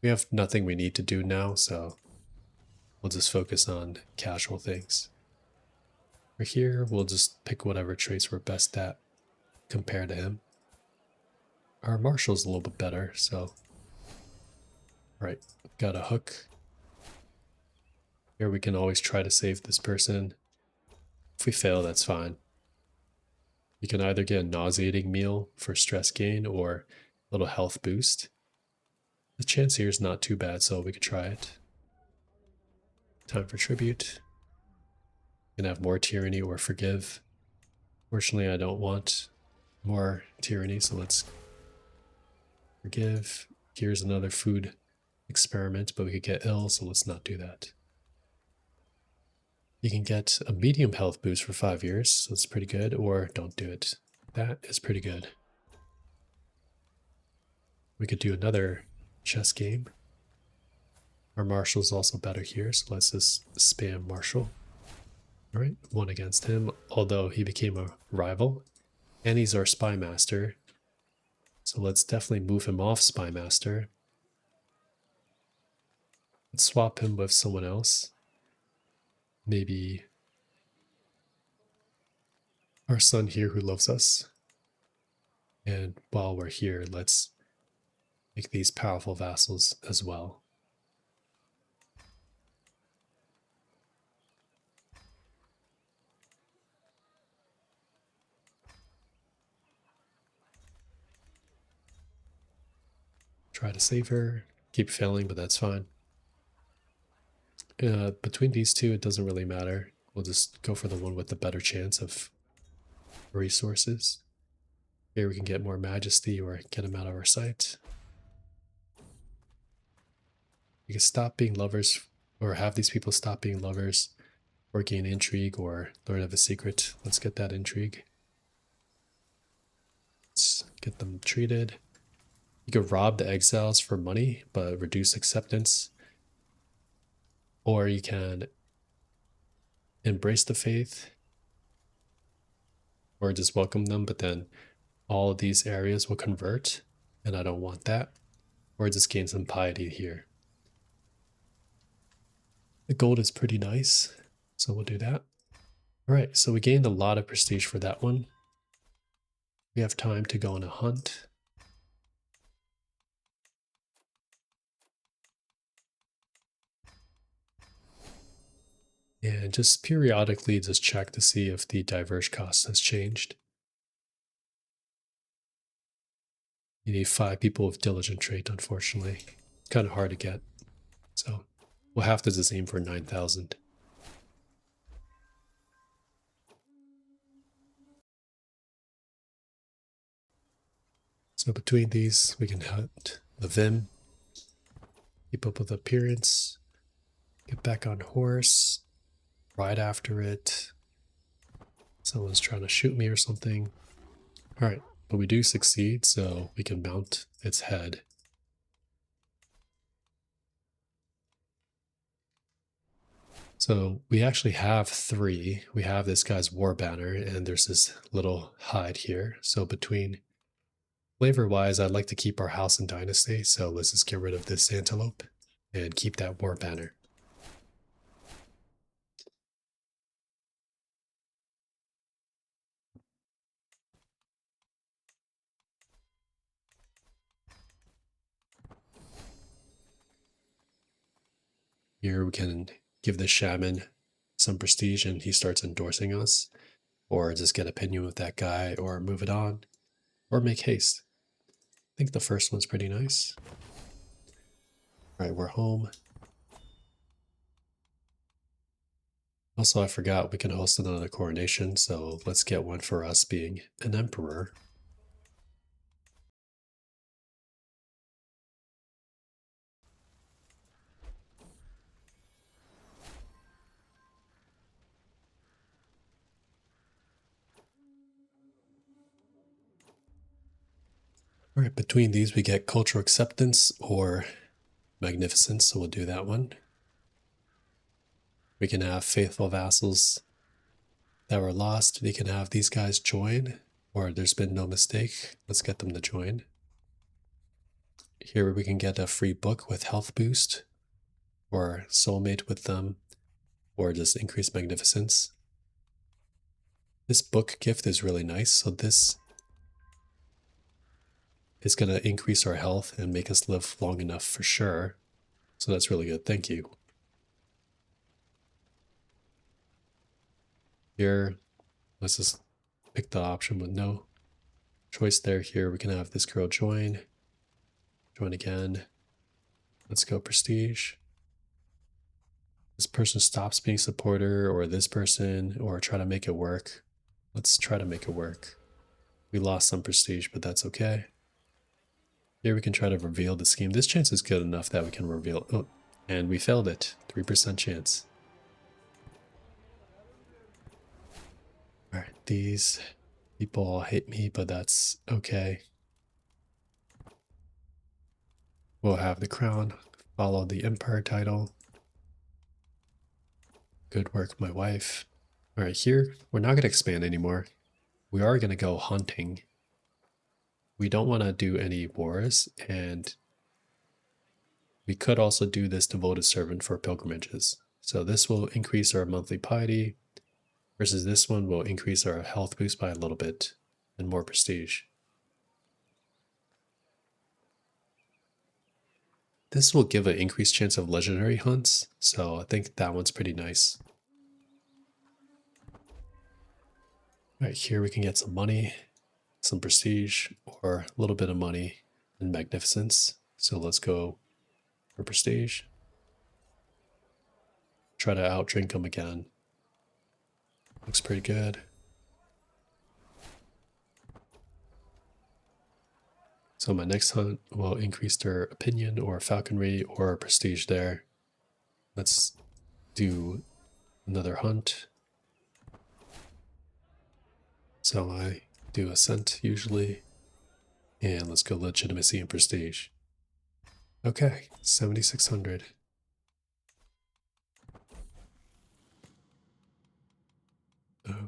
we have nothing we need to do now, so we'll just focus on casual things. For here, we'll just pick whatever traits we're best at compared to him. Our marshal's a little bit better, so... Right, got a hook. Here we can always try to save this person. If we fail, that's fine. You can either get a nauseating meal for stress gain or a little health boost. The chance here is not too bad, so we could try it. Time for tribute. You can have more tyranny or forgive. Fortunately, I don't want more tyranny, so let's forgive. Here's another food experiment, but we could get ill, so let's not do that. You can get a medium health boost for 5 years, so it's pretty good, or don't do it. That is pretty good. We could do another chess game. Our marshal's also better here, so let's just spam marshal. Alright, one against him, although he became a rival. And he's our spy master. So let's definitely move him off spy master. Let's swap him with someone else. Maybe our son here who loves us. And while we're here, let's make these powerful vassals as well. Try to save her. Keep failing, but that's fine. Between these two, it doesn't really matter. We'll just go for the one with the better chance of resources. Here we can get more majesty or get him out of our sight. We can stop being lovers or have these people stop being lovers or gain intrigue or learn of a secret. Let's get that intrigue. Let's get them treated. You could rob the exiles for money, but reduce acceptance. Or you can embrace the faith or just welcome them, but then all of these areas will convert, and I don't want that. Or just gain some piety here. The gold is pretty nice, so we'll do that. All right, so we gained a lot of prestige for that one. We have time to go on a hunt. And just periodically just check to see if the diverge cost has changed. You need 5 people with diligent trait, unfortunately. It's kind of hard to get. So we'll have to just aim for 9,000. So between these, we can hunt the Vim, keep up with appearance, get back on horse, ride after it. Someone's trying to shoot me or something. All right, but we do succeed, so we can mount its head. So we actually have 3. We have this guy's war banner, and there's this little hide here. So between flavor-wise, I'd like to keep our house and dynasty, so let's just get rid of this antelope and keep that war banner. Here we can give the shaman some prestige and he starts endorsing us, or just get opinion with that guy, or move it on, or make haste. I think the first one's pretty nice. All right, we're home. Also, I forgot we can host another coronation, so let's get one for us being an emperor. All right, between these we get cultural acceptance or magnificence, so we'll do that one. We can have faithful vassals that were lost. We can have these guys join, or there's been no mistake. Let's get them to join. Here we can get a free book with health boost, or soulmate with them, or just increase magnificence. This book gift is really nice, so this is going to increase our health and make us live long enough for sure. So that's really good. Thank you. Here, let's just pick the option with no choice there. Here we can have this girl join. Join again. Let's go prestige. This person stops being supporter, or this person, or try to make it work. Let's try to make it work. We lost some prestige, but that's okay. Here we can try to reveal the scheme. This chance is good enough that we can reveal. Oh, and we failed it. 3% chance. All right, these people all hate me, but that's okay. We'll have the crown, follow the empire title. Good work, my wife. All right, here, we're not going to expand anymore. We are going to go hunting. We don't want to do any wars, and we could also do this devoted servant for pilgrimages. So this will increase our monthly piety, versus this one will increase our health boost by a little bit and more prestige. This will give an increased chance of legendary hunts, so I think that one's pretty nice. All right, here we can get some money, some prestige, or a little bit of money and magnificence. So let's go for prestige. Try to outdrink them again. Looks pretty good. So my next hunt will increase their opinion or falconry or prestige there. Let's do another hunt. So I do ascent usually. And let's go legitimacy and prestige. Okay, 7,600.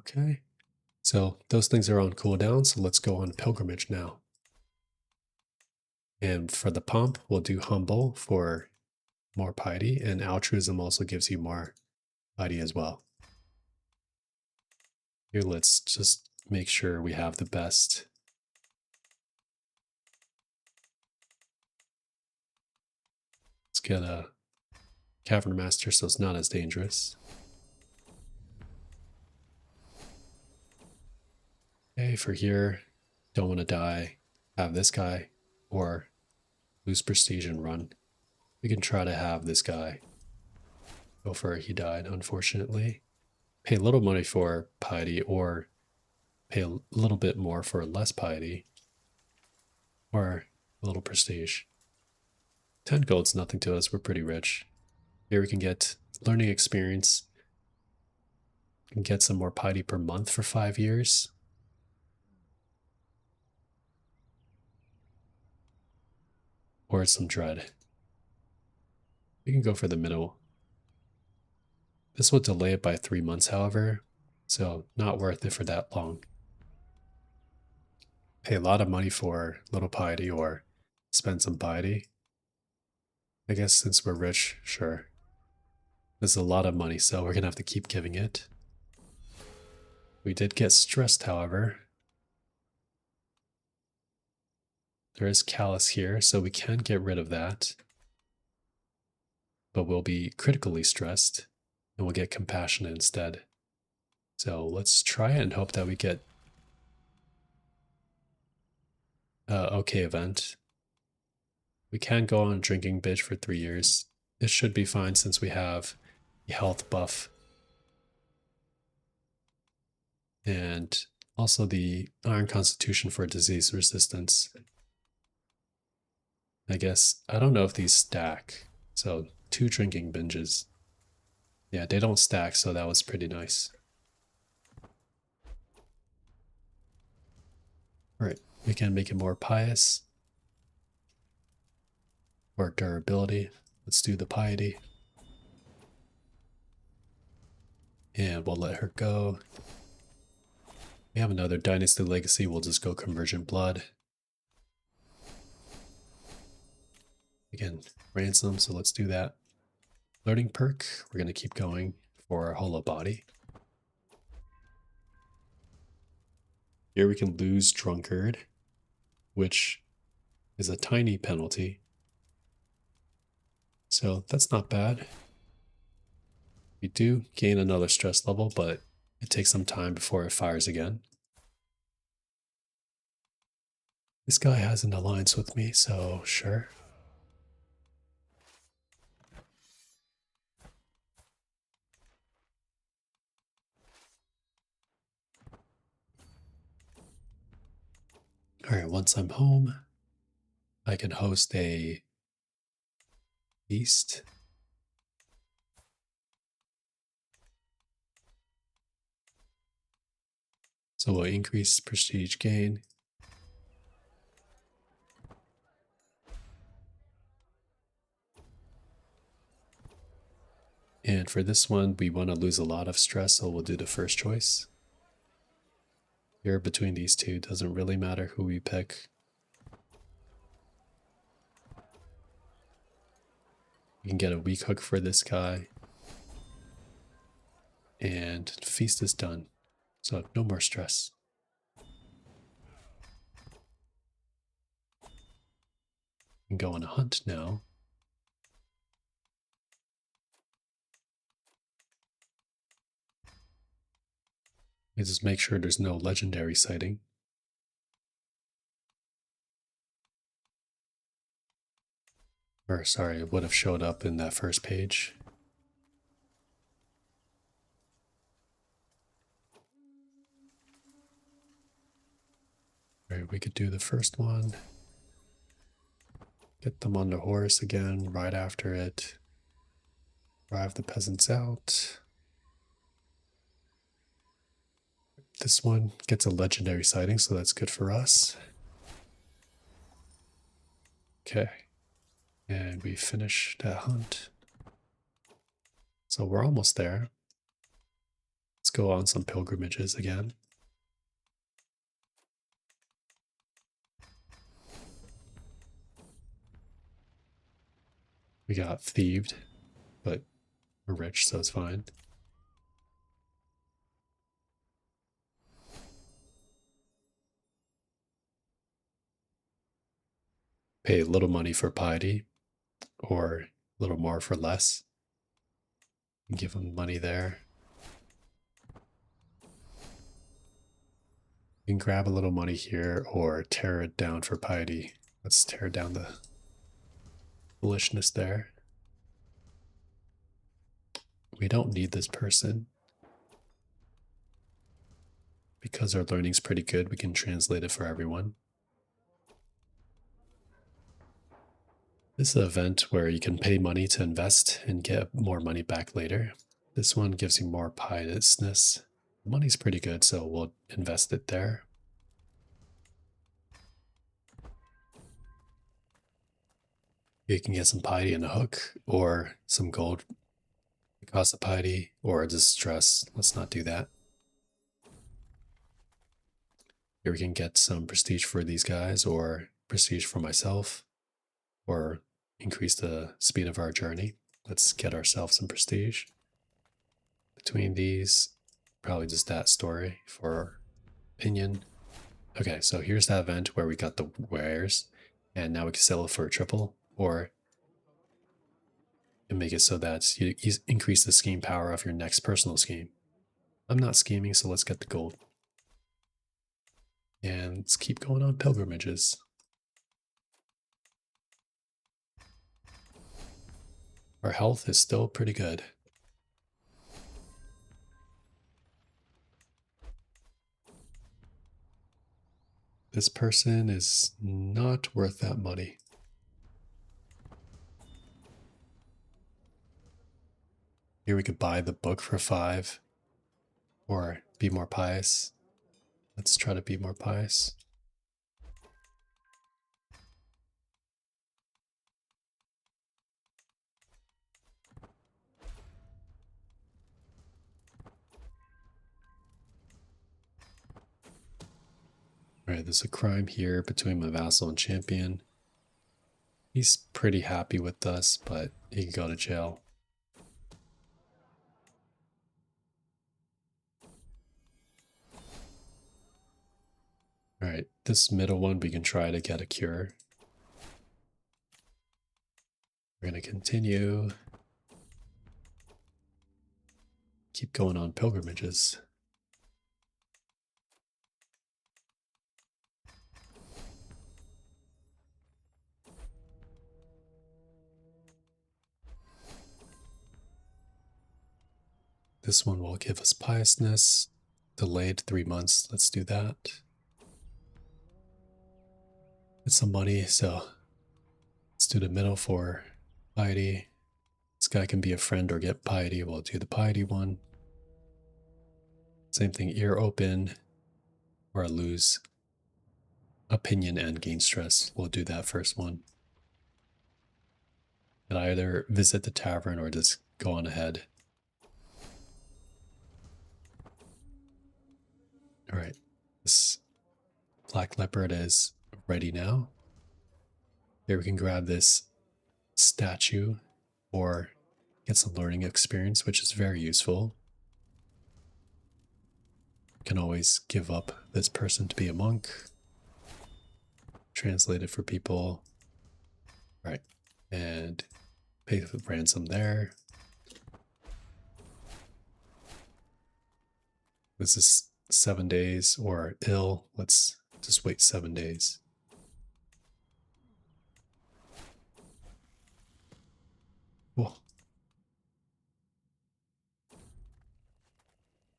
Okay. So those things are on cooldown, so let's go on pilgrimage now. And for the pump, we'll do humble for more piety, and altruism also gives you more piety as well. Here, let's just make sure we have the best. Let's get a Cavern Master so it's not as dangerous. Okay, for here, don't want to die, have this guy, or lose prestige and run. We can try to have this guy go for it. He died, unfortunately. Pay a little money for piety, or pay a little bit more for less piety, or a little prestige. 10 gold's nothing to us, we're pretty rich. Here we can get learning experience, and get some more piety per month for 5 years. Or some dread. We can go for the middle. This will delay it by 3 months, however, so not worth it for that long. Pay a lot of money for little piety or spend some piety. I guess since we're rich, sure. This is a lot of money, so we're gonna have to keep giving it. We did get stressed, however. There is callous here, so we can get rid of that. But we'll be critically stressed, and we'll get compassionate instead. So let's try it and hope that we get okay event. We can go on a drinking binge for 3 years. It should be fine since we have the health buff. And also the Iron Constitution for disease resistance. I guess, I don't know if these stack. So 2 drinking binges. Yeah, they don't stack, so that was pretty nice. Alright, we can make it more pious. Or durability. Let's do the piety. And we'll let her go. We have another dynasty legacy, we'll just go convergent blood. Again, ransom, so let's do that. Learning perk, we're going to keep going for our hollow body. Here we can lose drunkard, which is a tiny penalty. So that's not bad. We do gain another stress level, but it takes some time before it fires again. This guy has an alliance with me, so sure. Alright, once I'm home, I can host a feast. So we'll increase prestige gain. And for this one, we want to lose a lot of stress, so we'll do the first choice. Here between these two, doesn't really matter who we pick. We can get a weak hook for this guy. And feast is done. So no more stress. We can go on a hunt now. Let's just make sure there's no legendary sighting. Or sorry, it would have showed up in that first page. Alright, we could do the first one. Get them on the horse again, right after it. Drive the peasants out. This one gets a legendary sighting, so that's good for us. Okay. And we finish that hunt. So we're almost there. Let's go on some pilgrimages again. We got thieved, but we're rich, so it's fine. Pay a little money for piety, or a little more for less. Give them money there. You can grab a little money here or tear it down for piety. Let's tear down the foolishness there. We don't need this person. Because our learning's pretty good, we can translate it for everyone. This is an event where you can pay money to invest and get more money back later. This one gives you more piousness. Money's pretty good, so we'll invest it there. You can get some piety and a hook, or some gold because of piety, or a distress. Let's not do that. Here we can get some prestige for these guys, or prestige for myself, or increase the speed of our journey. Let's get ourselves some prestige. Between these, probably just that story for opinion. Okay, so here's that event where we got the wares, and now we can sell it for a triple, or and make it so that you increase the scheme power of your next personal scheme. I'm not scheming, so let's get the gold. And let's keep going on pilgrimages. Our health is still pretty good. This person is not worth that money. Here we could buy the book for 5 or be more pious. Let's try to be more pious. Alright, there's a crime here between my vassal and champion. He's pretty happy with us, but he can go to jail. Alright, this middle one we can try to get a cure. We're going to continue. Keep going on pilgrimages. This one will give us piousness. Delayed 3 months. Let's do that. Get some money, so let's do the middle for piety. This guy can be a friend or get piety. We'll do the piety one. Same thing, ear open or lose opinion and gain stress. We'll do that first one. And either visit the tavern or just go on ahead. Alright, this black leopard is ready now. Here we can grab this statue or get some learning experience, which is very useful. Can always give up this person to be a monk. Translate it for people. All right, and pay the ransom there. This is 7 days or ill. Let's just wait 7 days. Whoa.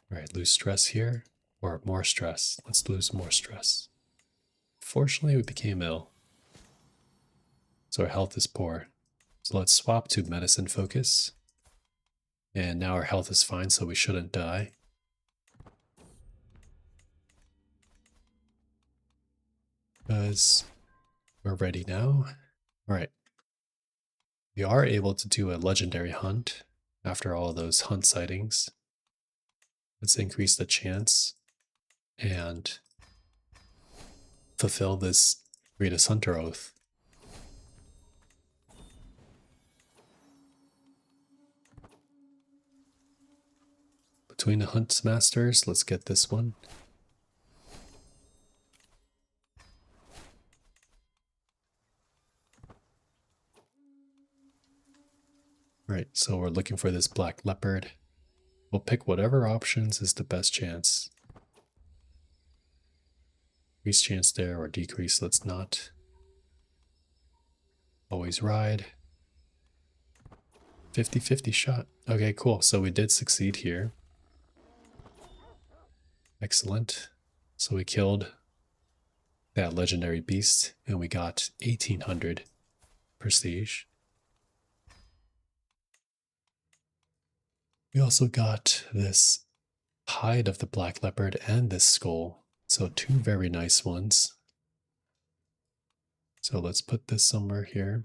All right, lose stress here or more stress. Let's lose more stress. Fortunately, we became ill, so our health is poor. So let's swap to medicine focus. And now our health is fine, so we shouldn't die. Because we're ready now. All right. We are able to do a legendary hunt after all those hunt sightings. Let's increase the chance and fulfill this greatest hunter oath. Between the hunt masters, let's get this one. Right, so we're looking for this black leopard. We'll pick whatever options is the best chance. Increase chance there or decrease, let's not. Always ride. 50-50 shot. Okay, cool. So we did succeed here. Excellent. So we killed that legendary beast and we got 1800 prestige. We also got this hide of the black leopard and this skull. So two very nice ones. So let's put this somewhere here.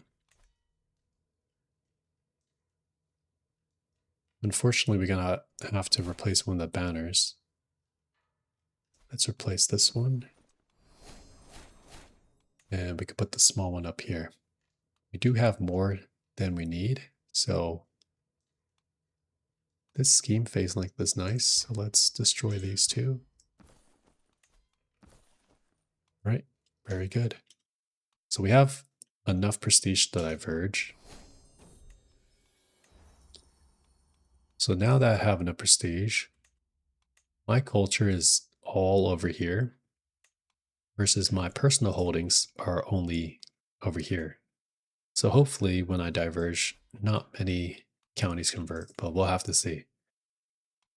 Unfortunately, we're gonna have to replace one of the banners. Let's replace this one. And we could put the small one up here. We do have more than we need, so this scheme phase length is nice. So let's destroy these two. Right, very good. So we have enough prestige to diverge. So now that I have enough prestige, my culture is all over here versus my personal holdings are only over here. So hopefully when I diverge, not many counties convert, but we'll have to see.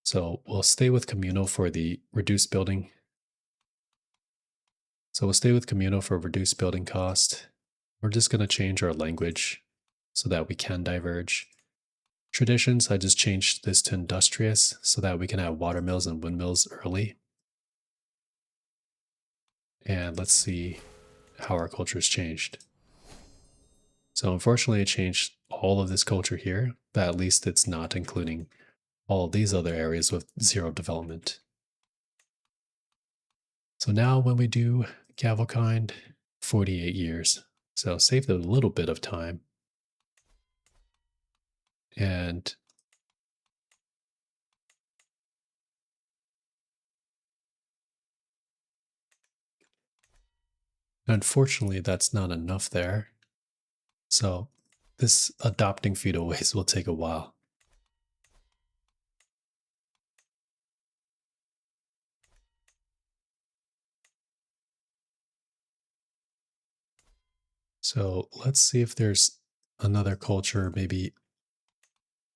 So we'll stay with communal for the reduced building. So we'll stay with communal for reduced building cost. We're just going to change our language so that we can diverge. Traditions, I just changed this to industrious so that we can have watermills and windmills early. And let's see how our culture's changed. So unfortunately, it changed all of this culture here, but at least it's not including all these other areas with zero development. So now when we do Cavalkind, 48 years. So saved a little bit of time. And unfortunately, that's not enough there. So this adopting feudal ways will take a while. So let's see if there's another culture maybe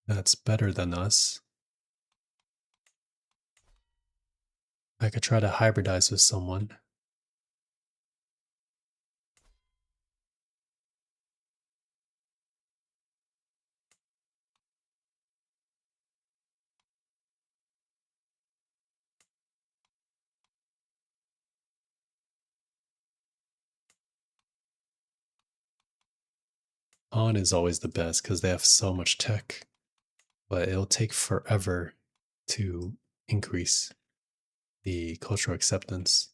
that's better than us. I could try to hybridize with someone. On is always the best because they have so much tech, but it'll take forever to increase the cultural acceptance.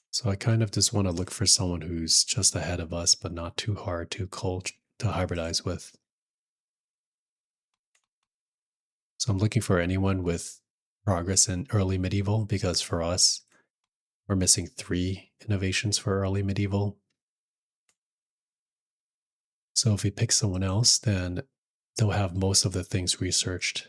So I kind of just want to look for someone who's just ahead of us, but not too hard to hybridize with. So I'm looking for anyone with progress in early medieval because for us, we're missing 3 innovations for early medieval. So if we pick someone else, then they'll have most of the things researched.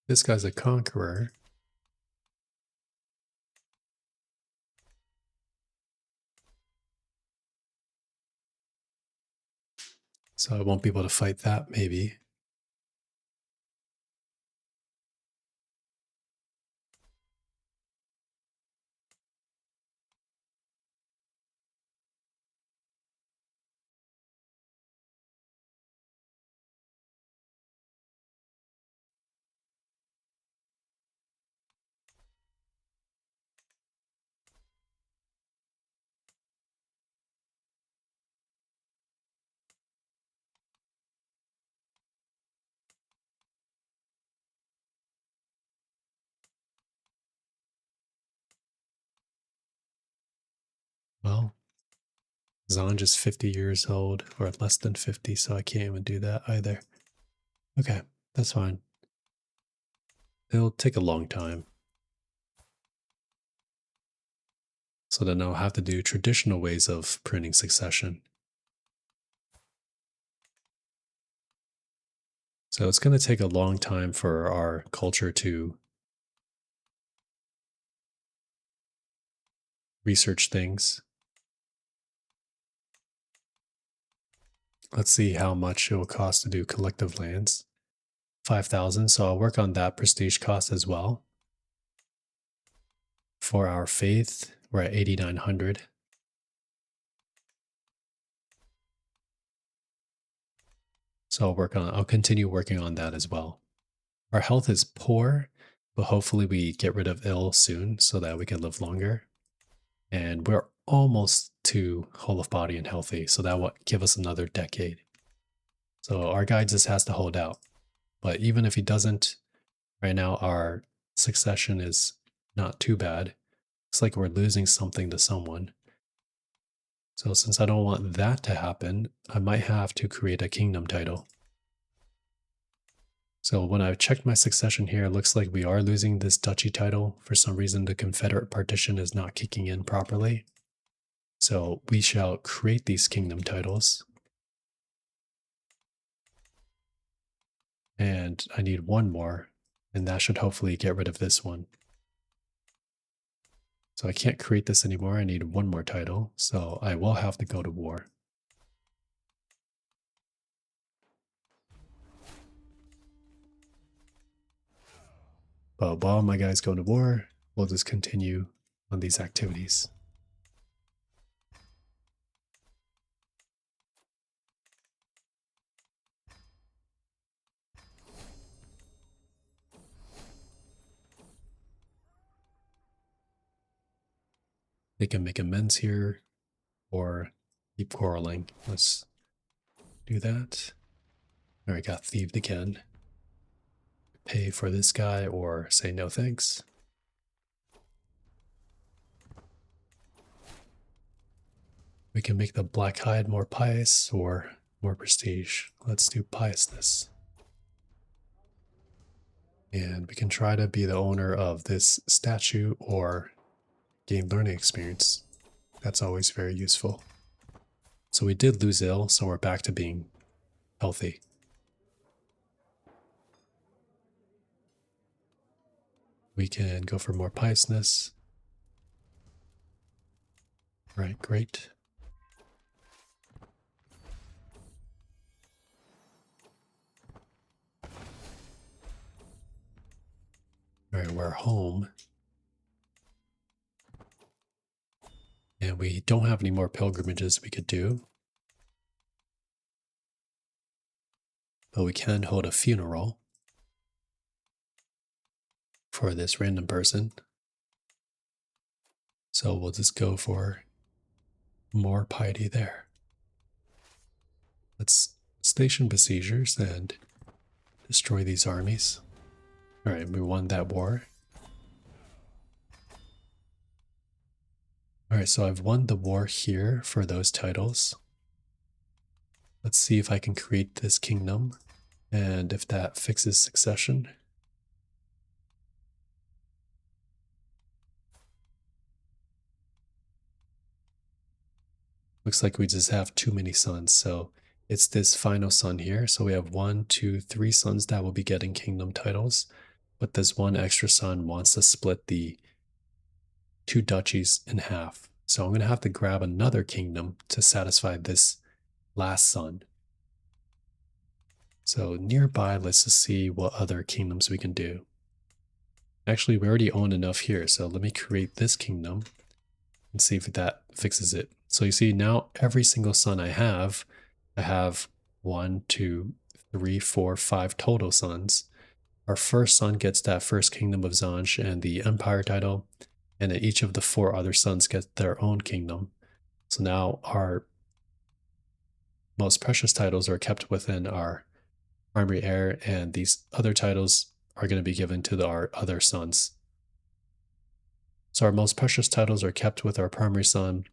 This guy's a conqueror. So I won't be able to fight that, maybe. Well, Zanj is 50 years old, or less than 50, so I can't even do that either. Okay, that's fine. It'll take a long time. So then I'll have to do traditional ways of printing succession. So it's going to take a long time for our culture to research things. Let's see how much it will cost to do collective lands. 5,000, so I'll work on that prestige cost as well. For our faith, we're at 8,900. So I'll continue working on that as well. Our health is poor, but hopefully we get rid of ill soon so that we can live longer. And we're almost to whole of body and healthy, so that will give us another decade. So our guy just has to hold out. But even if he doesn't, right now our succession is not too bad. It's like we're losing something to someone. So since I don't want that to happen, I might have to create a kingdom title. So when I checked my succession here, it looks like we are losing this duchy title. For some reason, the Confederate partition is not kicking in properly. So we shall create these kingdom titles. And I need one more, and that should hopefully get rid of this one. So I can't create this anymore. I need one more title, so I will have to go to war. But while my guys go to war, we'll just continue on these activities. They can make amends here or keep quarreling. Let's do that. All right, got thieved again. Pay for this guy or say no thanks. We can make the black hide more pious or more prestige. Let's do piousness. And we can try to be the owner of this statue or gain learning experience. That's always very useful. So we did lose ill, so we're back to being healthy. We can go for more piousness. Right, great. All right, we're home. And we don't have any more pilgrimages we could do. But we can hold a funeral for this random person. So we'll just go for more piety there. Let's station besiegers and destroy these armies. All right, we won that war. All right, so I've won the war here for those titles. Let's see if I can create this kingdom and if that fixes succession. Looks like we just have too many sons, so it's this final son here. So we have 1, 2, 3 sons that will be getting kingdom titles, but this one extra son wants to split the 2 duchies in half. So I'm going to have to grab another kingdom to satisfy this last son. So nearby, let's just see what other kingdoms we can do. Actually, we already own enough here, so let me create this kingdom and see if that fixes it. So you see now every single son I have 1, 2, 3, 4, 5 total sons. Our first son gets that first kingdom of Zanj and the empire title, and then each of the 4 other sons get their own kingdom. So now our most precious titles are kept within our primary heir, and these other titles are going to be given to our other sons. So our most precious titles are kept with our primary son,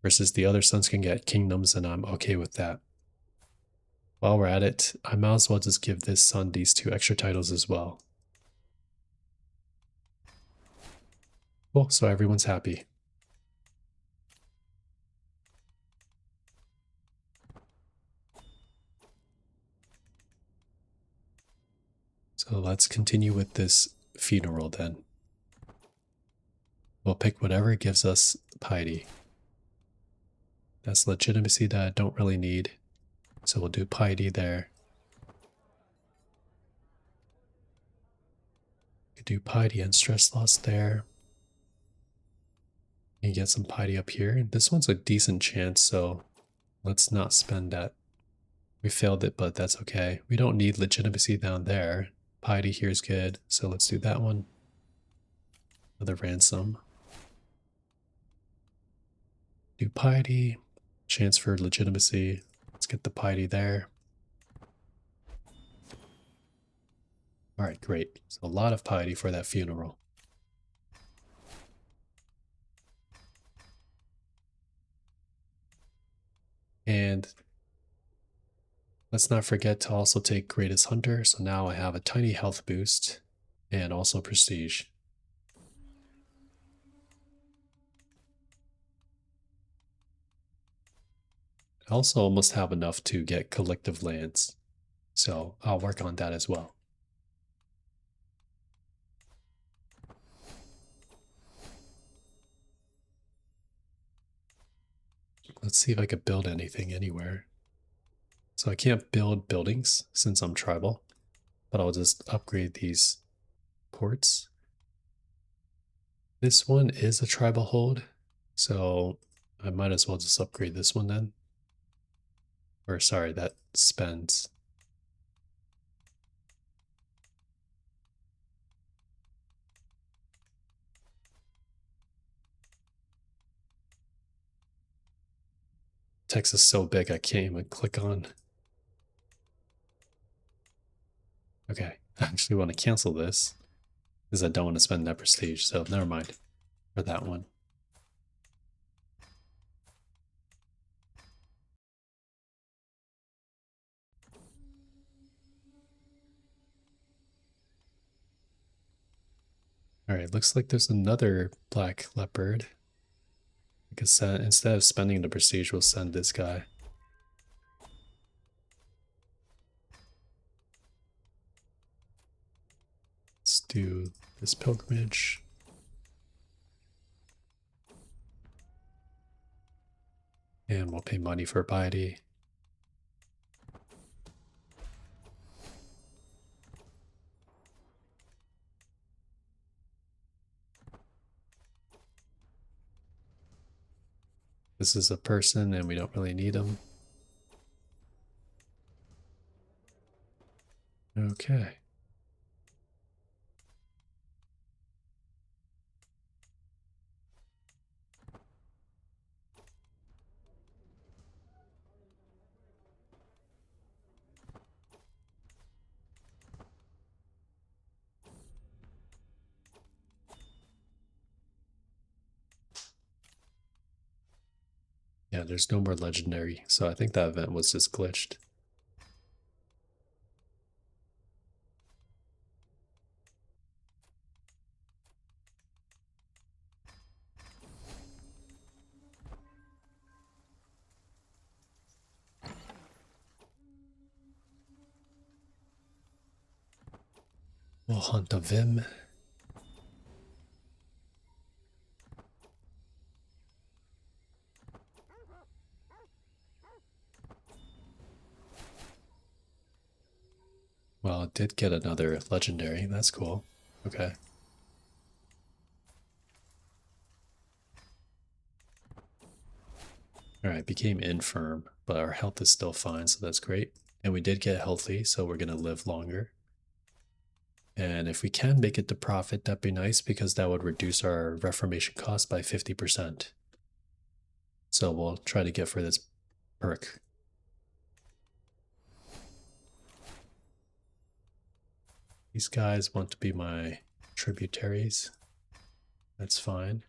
versus the other sons can get kingdoms, and I'm okay with that. While we're at it, I might as well just give this son these 2 extra titles as well. Cool, so everyone's happy. So let's continue with this funeral then. We'll pick whatever gives us piety. That's legitimacy that I don't really need. So we'll do piety there. We do piety and stress loss there. And get some piety up here. This one's a decent chance, so let's not spend that. We failed it, but that's okay. We don't need legitimacy down there. Piety here is good, so let's do that one. Another ransom. Do piety. Chance for legitimacy. Let's get the piety there. Alright, great. So a lot of piety for that funeral. And let's not forget to also take Greatest Hunter. So now I have a tiny health boost and also prestige. I also almost have enough to get collective lands. So I'll work on that as well. Let's see if I could build anything anywhere. So I can't build buildings since I'm tribal, but I'll just upgrade these ports. This one is a tribal hold, so I might as well just upgrade this one then. Or sorry, that spends. Text is so big I can't even click on. Okay, I actually want to cancel this because I don't want to spend that prestige, so never mind for that one. Alright, looks like there's another black leopard. Because instead of spending the prestige, we'll send this guy. Let's do this pilgrimage. And we'll pay money for piety. This is a person and we don't really need him. Okay. Yeah, there's no more legendary, so I think that event was just glitched. We'll hunt a Vim. Well, it did get another legendary. That's cool. Okay. Alright, became infirm, but our health is still fine, so that's great. And we did get healthy, so we're going to live longer. And if we can make it to profit, that'd be nice because that would reduce our reformation cost by 50%. So we'll try to get for this perk. These guys want to be my tributaries. That's fine.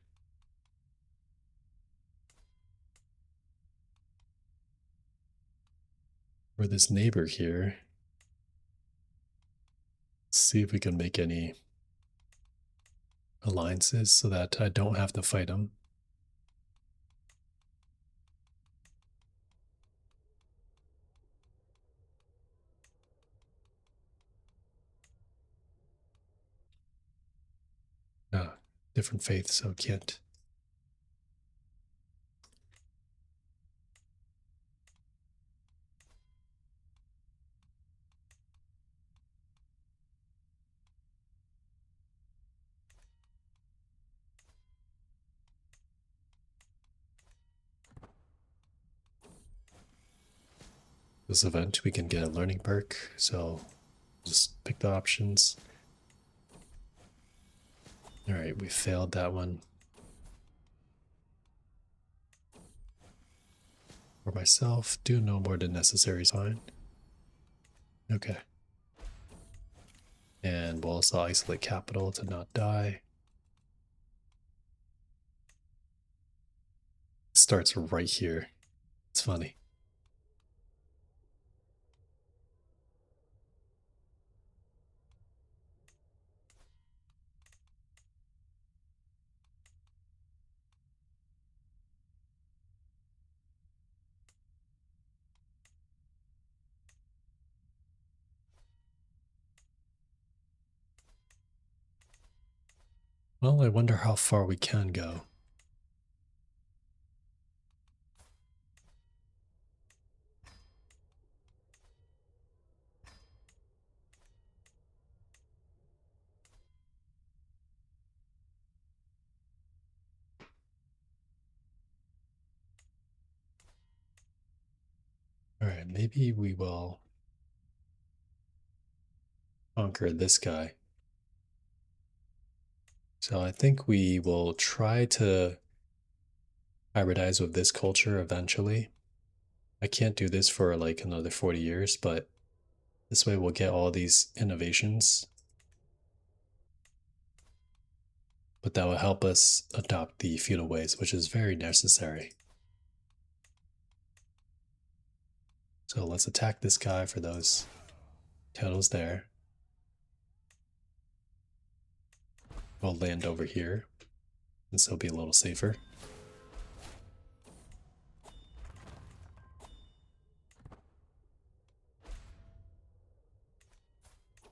For this neighbor here, let's see if we can make any alliances so that I don't have to fight him. Different faith, so can't. This event, we can get a learning perk, so just pick the options. All right, we failed that one. For myself, do no more than necessary is fine. Okay. And we'll also isolate capital to not die. It starts right here. It's funny. Well, I wonder how far we can go. All right, maybe we will conquer this guy. So I think we will try to hybridize with this culture eventually. I can't do this for like another 40 years, but this way we'll get all these innovations. But that will help us adopt the feudal ways, which is very necessary. So let's attack this guy for those titles there. We'll land over here, and so be a little safer.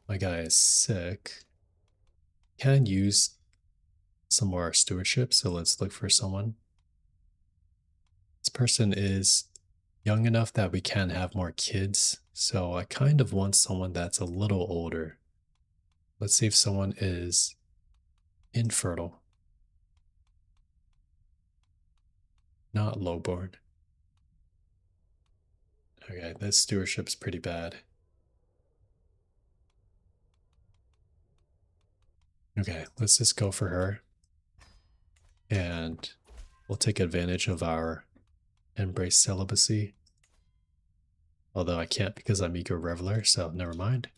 My guy is sick. Can use some more stewardship, so let's look for someone. This person is young enough that we can have more kids, so I kind of want someone that's a little older. Let's see if someone is infertile. Not lowborn. Okay, this stewardship's pretty bad. Okay, let's just go for her. And we'll take advantage of our embrace celibacy. Although I can't because I'm eager reveler, so never mind.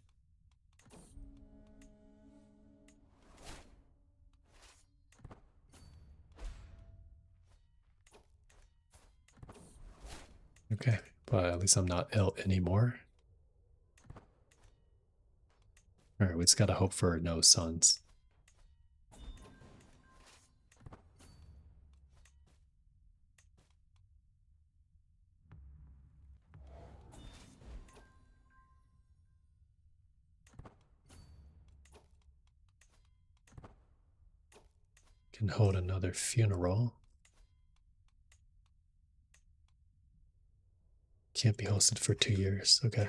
Okay, but at least I'm not ill anymore. Alright, we just gotta hope for no sons. Can hold another funeral. Can't be hosted for 2 years. Okay.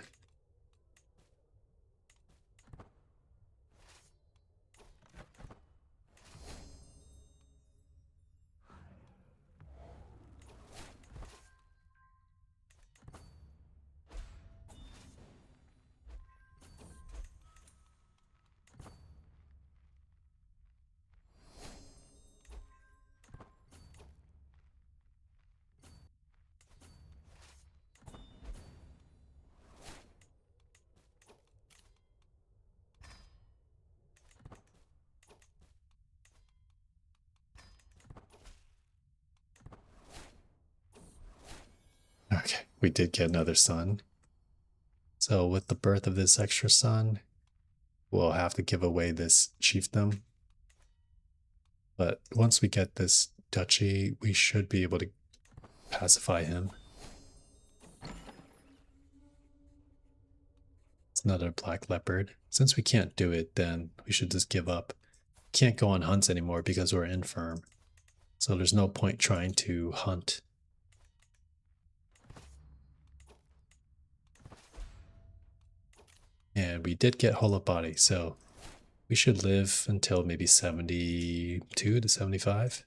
Okay, we did get another son. So with the birth of this extra son, we'll have to give away this chiefdom. But once we get this duchy, we should be able to pacify him. It's another black leopard. Since we can't do it, then we should just give up. Can't go on hunts anymore because we're infirm. So there's no point trying to hunt. And we did get hollow body, so we should live until maybe 72 to 75.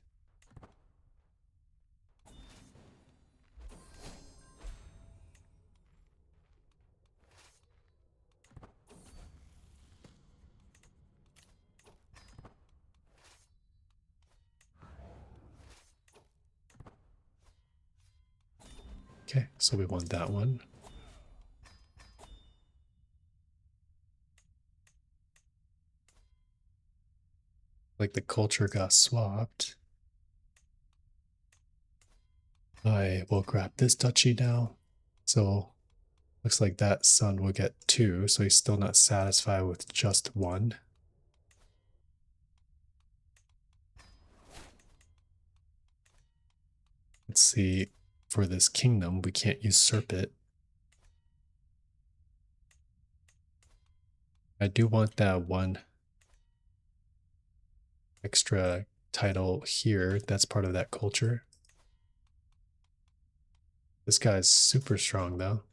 Okay, so we won that one. Like the culture got swapped. I will grab this duchy now. So looks like that son will get 2, so he's still not satisfied with just 1. Let's see, for this kingdom, we can't usurp it. I do want that 1 extra title here. That's part of that culture. This guy's super strong though.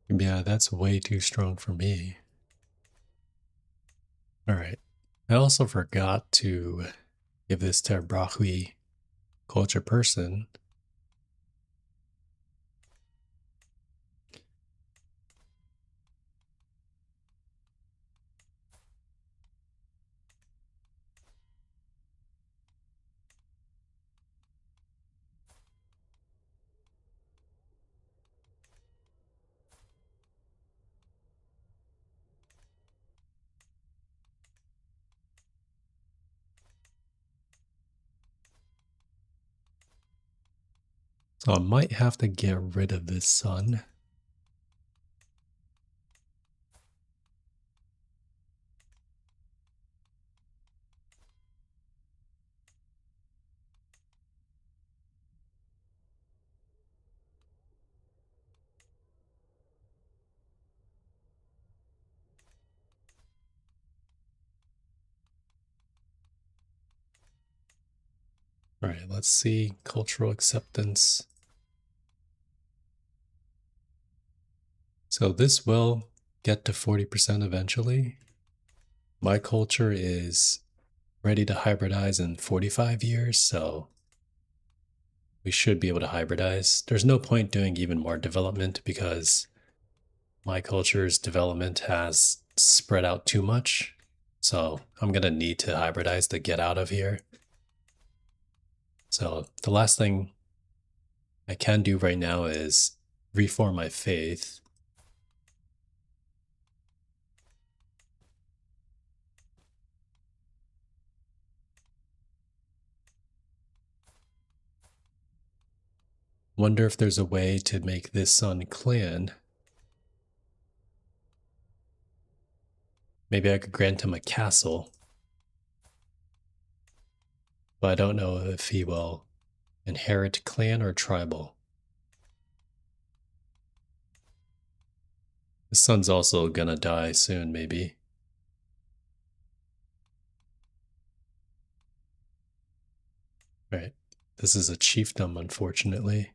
Yeah, that's way too strong for me. Alright. I also forgot to give this to Brahui culture person. So I might have to get rid of this son. Alright, let's see cultural acceptance. So this will get to 40% eventually. My culture is ready to hybridize in 45 years, so we should be able to hybridize. There's no point doing even more development because my culture's development has spread out too much. So I'm going to need to hybridize to get out of here. So the last thing I can do right now is reform my faith. Wonder if there's a way to make this son clan. Maybe I could grant him a castle. But I don't know if he will inherit clan or tribal. His son's also gonna die soon, maybe. Right. This is a chiefdom, unfortunately.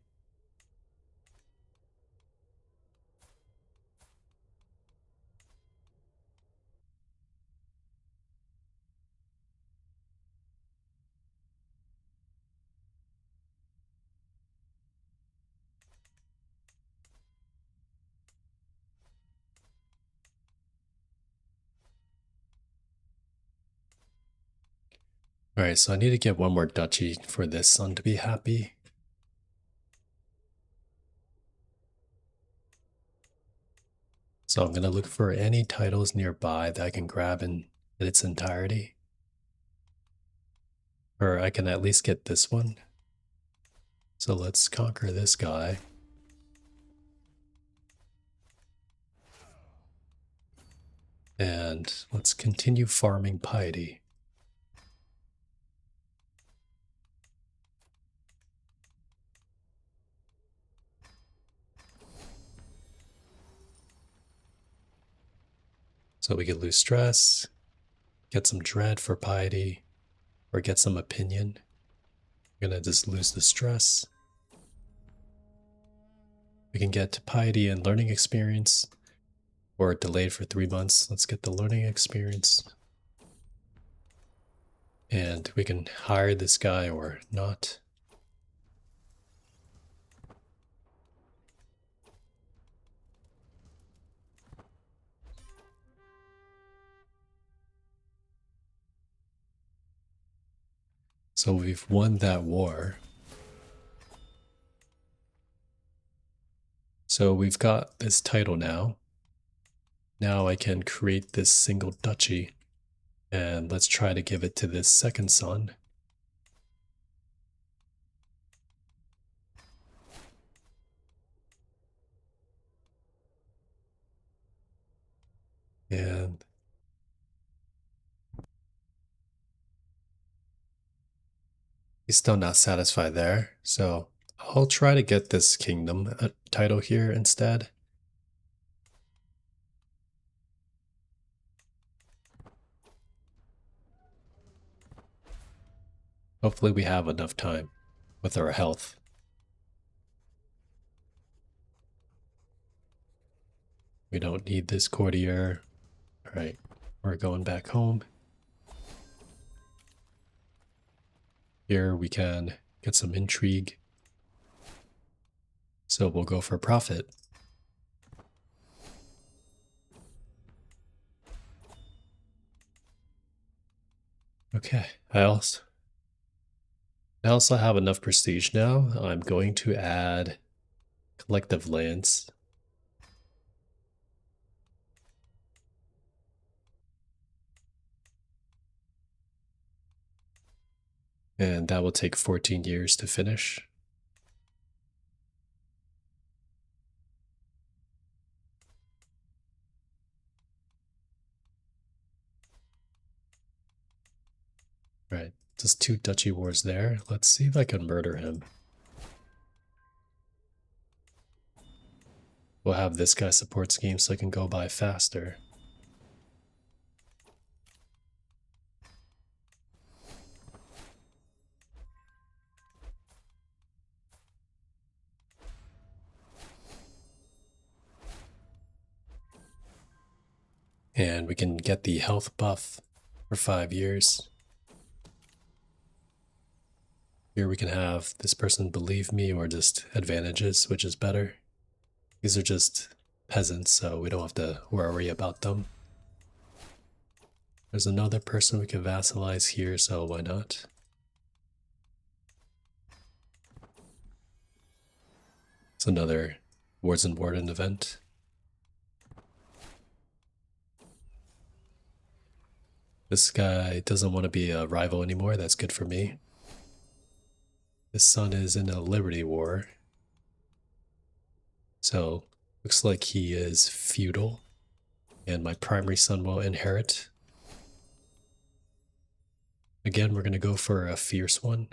Alright, so I need to get 1 more duchy for this son to be happy. So I'm going to look for any titles nearby that I can grab in its entirety. Or I can at least get this one. So let's conquer this guy. And let's continue farming piety. So we could lose stress, get some dread for piety, or get some opinion. We're gonna just lose the stress. We can get piety and learning experience, or delayed for 3 months. Let's get the learning experience. And we can hire this guy or not. So we've won that war. So we've got this title now. Now I can create this single duchy. And let's try to give it to this second son. And he's still not satisfied there. So I'll try to get this kingdom title here instead. Hopefully we have enough time with our health. We don't need this courtier. All right, we're going back home. Here we can get some intrigue. So we'll go for profit. Okay, I also have enough prestige now. I'm going to add collective lands. And that will take 14 years to finish. Right, just 2 duchy wars there. Let's see if I can murder him. We'll have this guy support scheme so I can go by faster. And we can get the health buff for 5 years. Here we can have this person believe me or just advantages, which is better. These are just peasants, so we don't have to worry about them. There's another person we can vassalize here, so why not? It's another Wards and Warden event. This guy doesn't want to be a rival anymore. That's good for me. His son is in a Liberty War. So, looks like he is feudal. And my primary son will inherit. Again, we're going to go for a fierce one.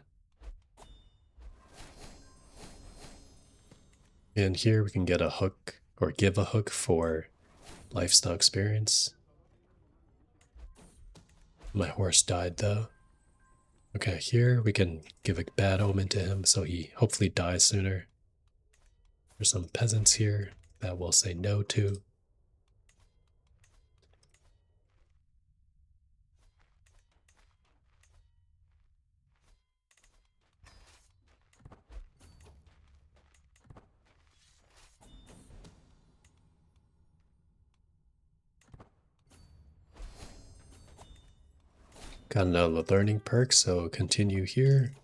And here we can get a hook, or give a hook for lifestyle experience. My horse died though. Okay, here we can give a bad omen to him so he hopefully dies sooner. There's some peasants here that we'll say no to. Got another learning perk, so continue here.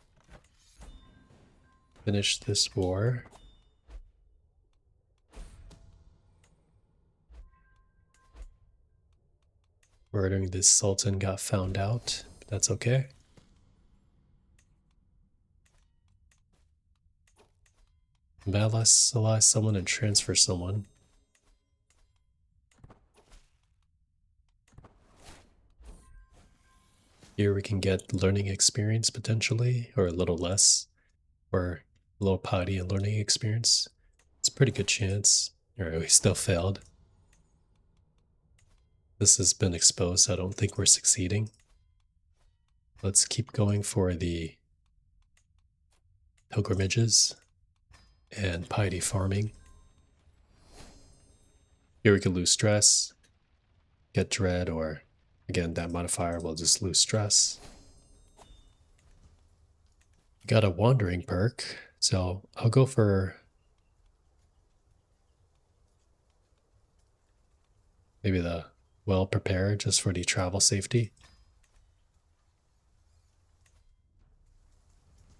Finish this war. Murdering this sultan got found out, but that's okay. Vandalize someone and transfer someone. Here we can get learning experience potentially, or a little less, or a little piety and learning experience. It's a pretty good chance. Alright, we still failed. This has been exposed, so I don't think we're succeeding. Let's keep going for the pilgrimages and piety farming. Here we can lose stress, get dread, or again, that modifier will just lose stress. Got a wandering perk, so I'll go for maybe the well prepared just for the travel safety.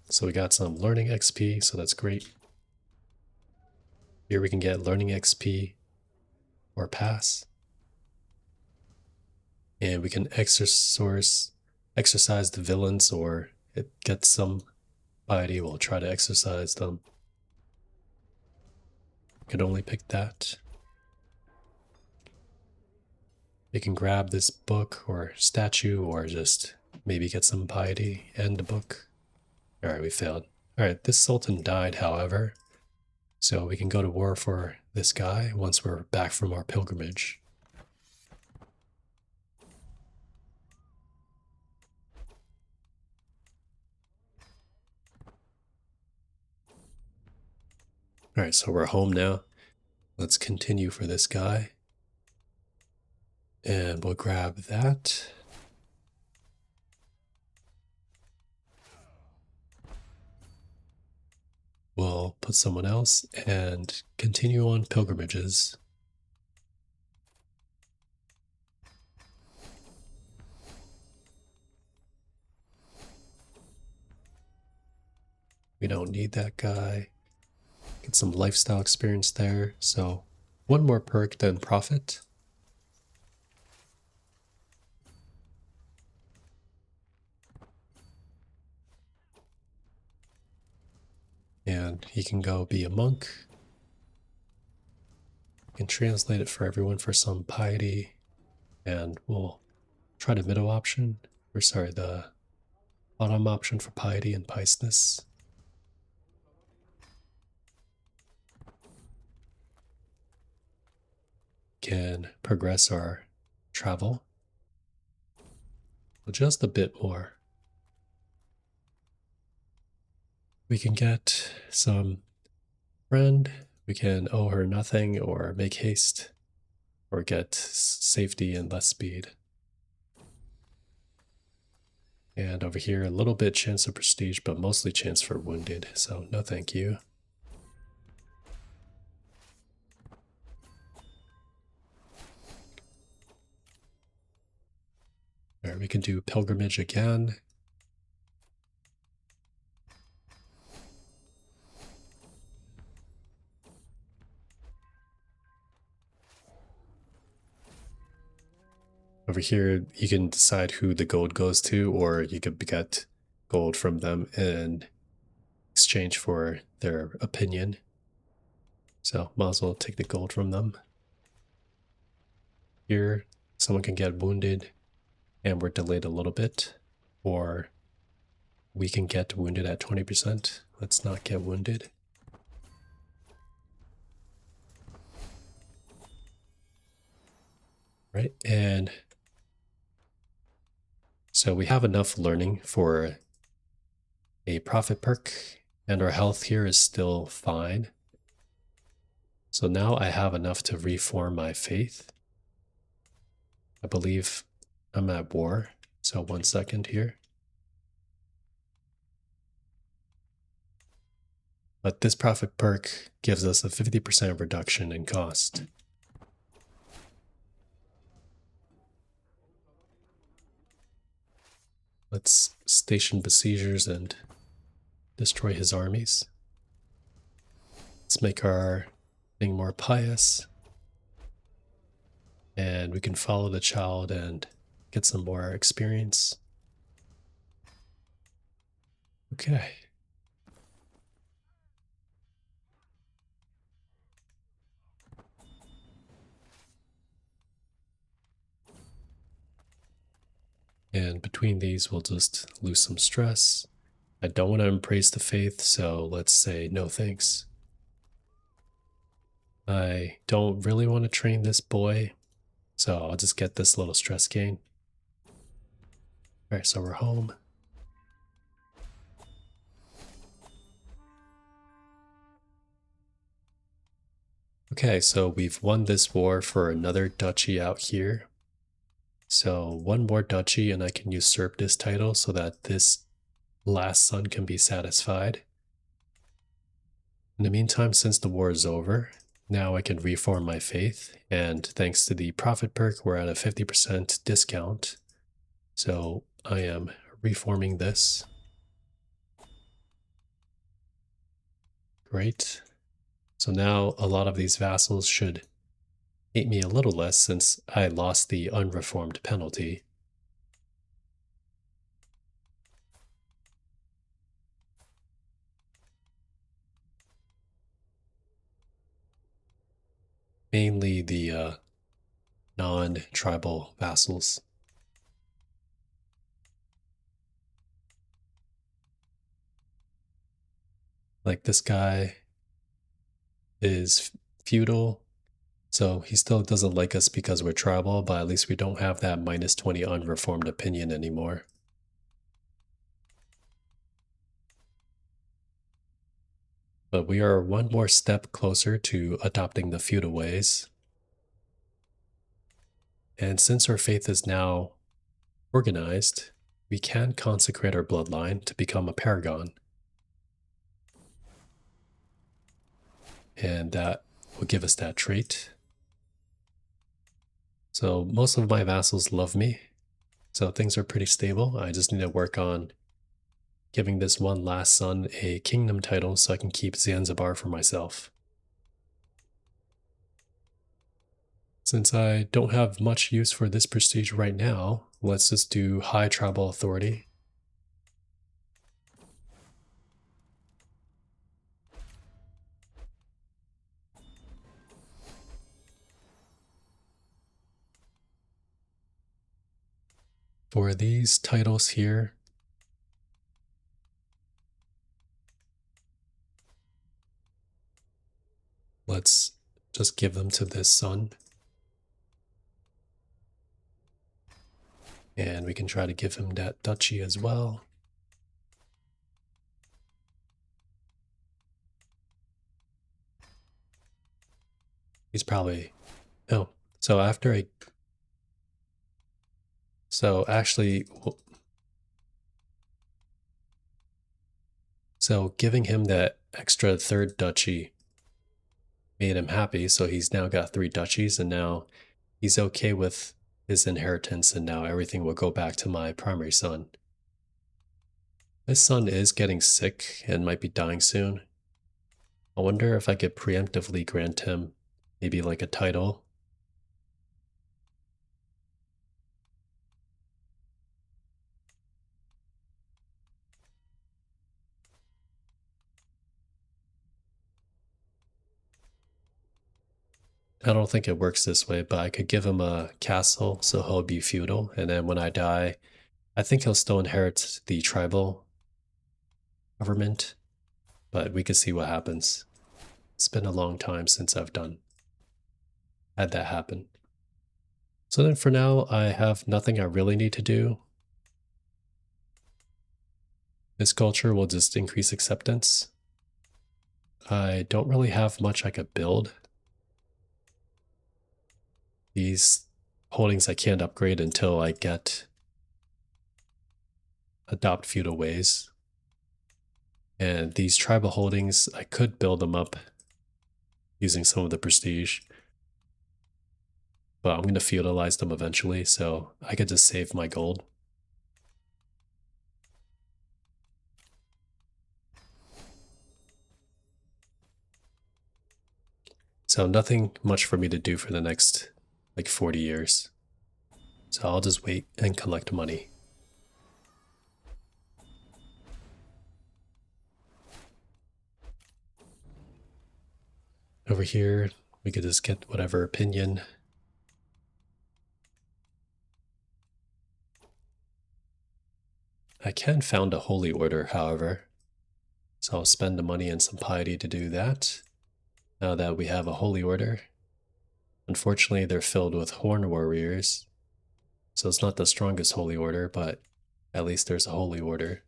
So we got some learning XP, so that's great. Here we can get learning XP or pass. And we can exercise the villains, or it gets some piety, we'll try to exercise them. Could only pick that. You can grab this book or statue, or just maybe get some piety and a book. Alright, we failed. Alright, this sultan died, however, so we can go to war for this guy once we're back from our pilgrimage. Alright, so we're home now. Let's continue for this guy. And we'll grab that. We'll put someone else and continue on pilgrimages. We don't need that guy. Get some lifestyle experience there. So one more perk, then profit. And he can go be a monk. You can translate it for everyone for some piety. And we'll try the middle option. Or sorry, the bottom option for piety and piousness. Can progress our travel just a bit more. We can get some friend, we can owe her nothing or make haste, or get safety and less speed. And over here, a little bit chance of prestige, but mostly chance for wounded, so no thank you. Alright, we can do pilgrimage again. Over here, you can decide who the gold goes to, or you could get gold from them in exchange for their opinion. So might as well take the gold from them. Here, someone can get wounded and we're delayed a little bit, or we can get wounded at 20%. Let's not get wounded. Right, and so we have enough learning for a profit perk, and our health here is still fine. So now I have enough to reform my faith. I believe I'm at war, so 1 second here. But this profit perk gives us a 50% reduction in cost. Let's station besiegers and destroy his armies. Let's make our thing more pious. And we can follow the child and get some more experience. Okay. And between these, we'll just lose some stress. I don't want to embrace the faith, so let's say no thanks. I don't really want to train this boy, so I'll just get this little stress gain. Alright, so we're home. Okay, so we've won this war for another duchy out here. So one more duchy and I can usurp this title so that this last son can be satisfied. In the meantime, since the war is over, now I can reform my faith, and thanks to the profit perk, we're at a 50% discount. So I am reforming this. Great. So now a lot of these vassals should hate me a little less since I lost the unreformed penalty. Mainly the non-tribal vassals. Like this guy is feudal, so he still doesn't like us because we're tribal, but at least we don't have that -20 unreformed opinion anymore. But we are one more step closer to adopting the feudal ways. And since our faith is now organized, we can consecrate our bloodline to become a paragon. And that will give us that trait. So most of my vassals love me, so things are pretty stable. I just need to work on giving this one last son a kingdom title so I can keep Zanzibar for myself. Since I don't have much use for this prestige right now, let's just do high tribal authority. For these titles here, let's just give them to this son. And we can try to give him that duchy as well. He's probably, oh, so after I, so actually, so giving him that extra third duchy made him happy, so he's now got 3 duchies, and now he's okay with his inheritance, and now everything will go back to my primary son. This son is getting sick and might be dying soon. I wonder if I could preemptively grant him maybe like a title. I don't think it works this way, but I could give him a castle so he'll be feudal, and then when I die, I think he'll still inherit the tribal government, but we could see what happens. It's been a long time since I've had that happen. So then for now, I have nothing I really need to do. This culture will just increase acceptance. I don't really have much I could build. These holdings I can't upgrade until I get adopt feudal ways. And these tribal holdings, I could build them up using some of the prestige. But I'm going to feudalize them eventually, so I could just save my gold. So nothing much for me to do for the next like 40 years. So I'll just wait and collect money. Over here, we could just get whatever opinion. I can found a holy order, however. So I'll spend the money and some piety to do that. Now that we have a holy order. Unfortunately, they're filled with horn warriors. So it's not the strongest holy order, but at least there's a holy order.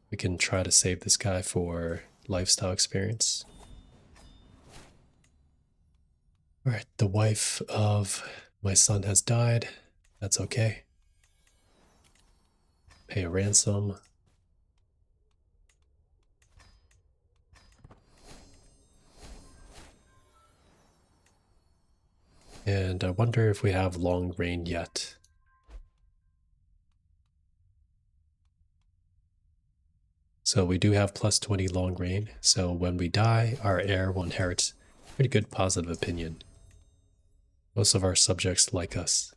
We can try to save this guy for lifestyle experience. Alright, the wife of my son has died. That's okay. Pay a ransom. And I wonder if we have long reign yet. So we do have plus 20 long reign. So when we die, our heir will inherit pretty good positive opinion. Most of our subjects like us.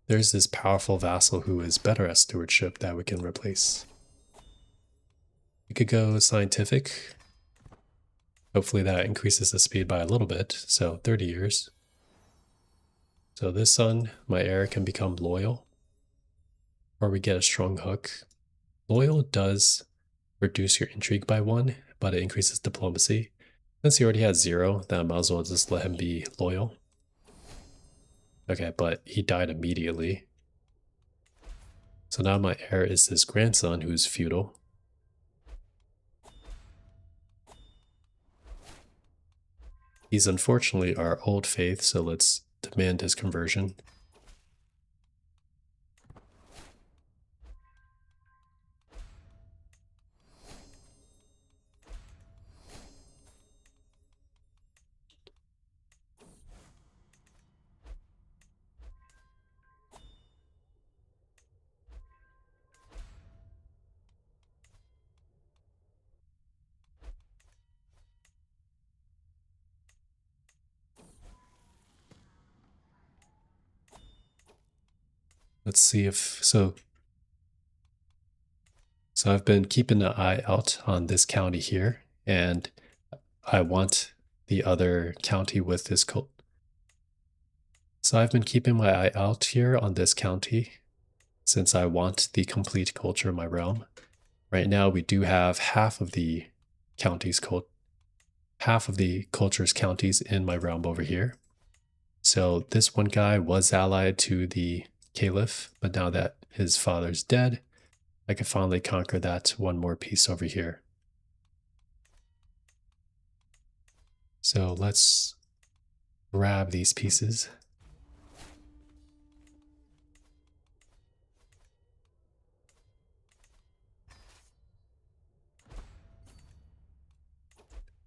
There's this powerful vassal who is better at stewardship that we can replace. We could go scientific. Hopefully that increases the speed by a little bit, so 30 years. So this son, my heir, can become loyal. Or we get a strong hook. Loyal does reduce your intrigue by 1, but it increases diplomacy. Since he already has 0, then I might as well just let him be loyal. Okay, but he died immediately. So now my heir is his grandson, who's feudal. He's unfortunately our old faith, so let's demand his conversion. Let's see if, so I've been keeping an eye out on this county here, and I want the other county with this cult. So I've been keeping my eye out here on this county, since I want the complete culture in my realm. Right now we do have half of the culture's counties in my realm over here. So this one guy was allied to the Caliph, but now that his father's dead, I can finally conquer that one more piece over here. So let's grab these pieces.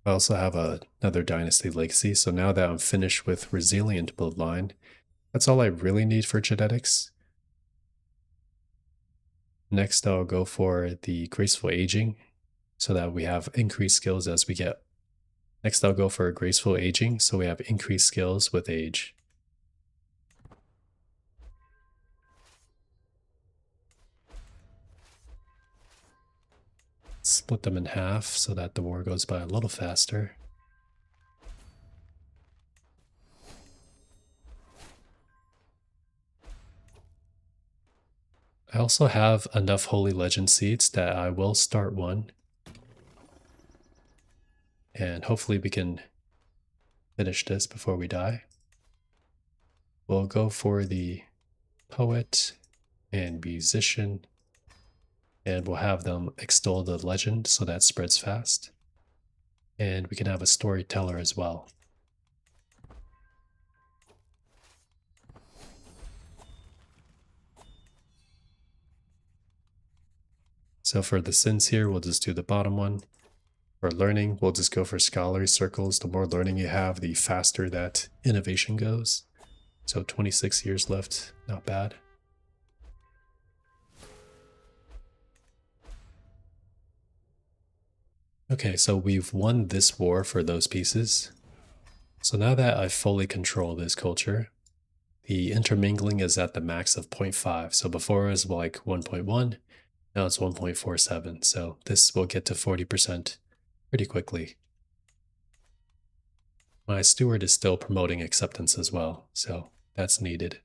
I also have another dynasty legacy, so now that I'm finished with resilient bloodline, that's all I really need for genetics. Next, I'll go for the graceful aging, so that we have increased skills as we get. Next, I'll go for graceful aging, so we have increased skills with age. Split them in half so that the war goes by a little faster. I also have enough Holy Legend seeds that I will start one. And hopefully we can finish this before we die. We'll go for the poet and musician, and we'll have them extol the legend so that spreads fast. And we can have a storyteller as well. So for the sins here, we'll just do the bottom one. For learning, we'll just go for scholarly circles. The more learning you have, the faster that innovation goes. So 26 years left, not bad. Okay, so we've won this war for those pieces. So now that I fully control this culture, the intermingling is at the max of 0.5. So before it was like 1.1, now it's 1.47. So this will get to 40% pretty quickly. My steward is still promoting acceptance as well, so that's needed.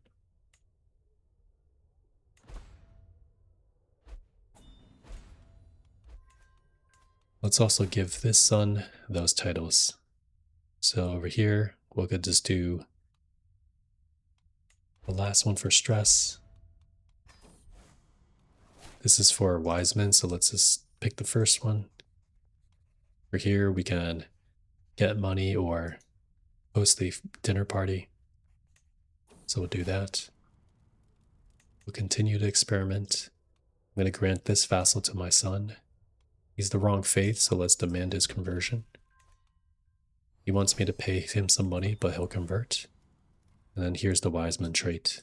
Let's also give this son those titles. So over here, we could just do the last one for stress. This is for wise men, so let's just pick the first one. For here, we can get money or host the dinner party. So we'll do that. We'll continue to experiment. I'm going to grant this vassal to my son. He's the wrong faith, so let's demand his conversion. He wants me to pay him some money, but he'll convert. And then here's the wise man trait.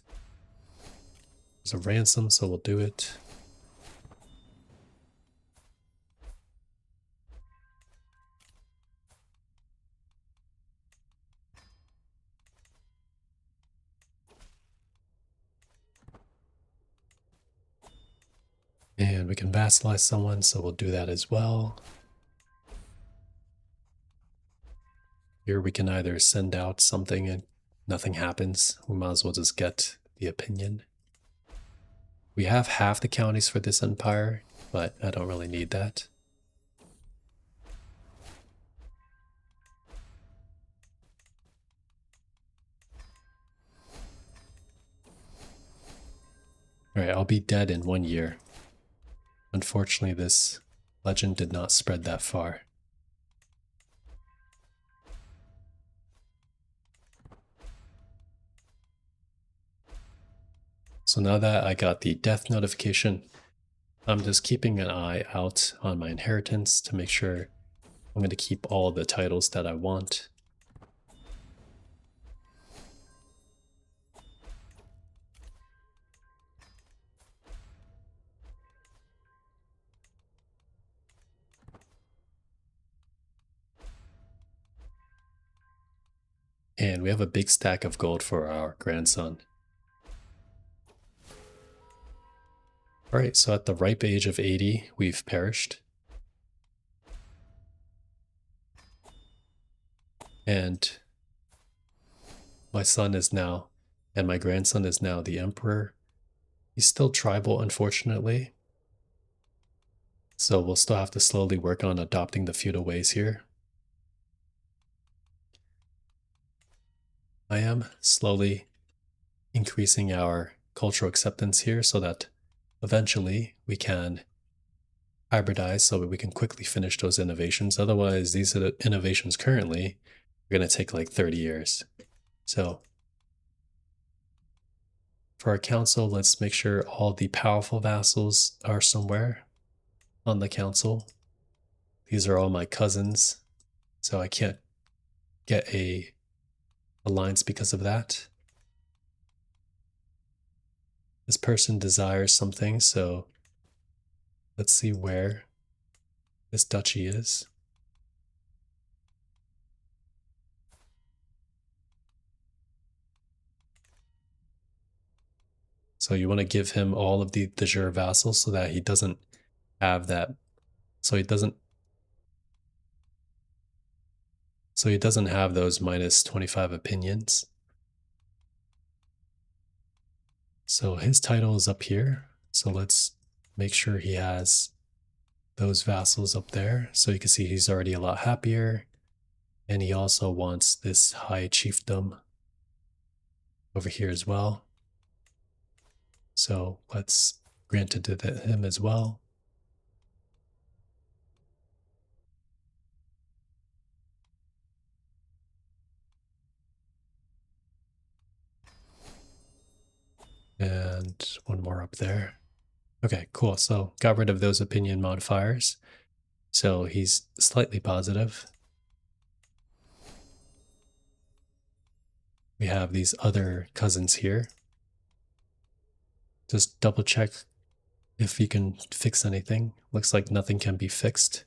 There's a ransom, so we'll do it. And we can vassalize someone, so we'll do that as well. Here we can either send out something and nothing happens. We might as well just get the opinion. We have half the counties for this empire, but I don't really need that. Alright, I'll be dead in 1 year. Unfortunately, this legend did not spread that far. So now that I got the death notification, I'm just keeping an eye out on my inheritance to make sure I'm going to keep all the titles that I want. And we have a big stack of gold for our grandson. Alright, so at the ripe age of 80, we've perished. And my son is now, and my grandson is now the emperor. He's still tribal, unfortunately. So we'll still have to slowly work on adopting the feudal ways here. I am slowly increasing our cultural acceptance here so that eventually we can hybridize so that we can quickly finish those innovations. Otherwise, these innovations currently are going to take like 30 years. So for our council, let's make sure all the powerful vassals are somewhere on the council. These are all my cousins, so I can't get a alliance because of that. This person desires something, so let's see where this duchy is. So you want to give him all of the de jure vassals so that he doesn't have that, so he doesn't have those minus 25 opinions. So his title is up here. So let's make sure he has those vassals up there. So you can see he's already a lot happier. And he also wants this high chiefdom over here as well. So let's grant it to him as well. And one more up there. Okay, cool. So got rid of those opinion modifiers. So he's slightly positive. We have these other cousins here. Just double check if you can fix anything. Looks like nothing can be fixed.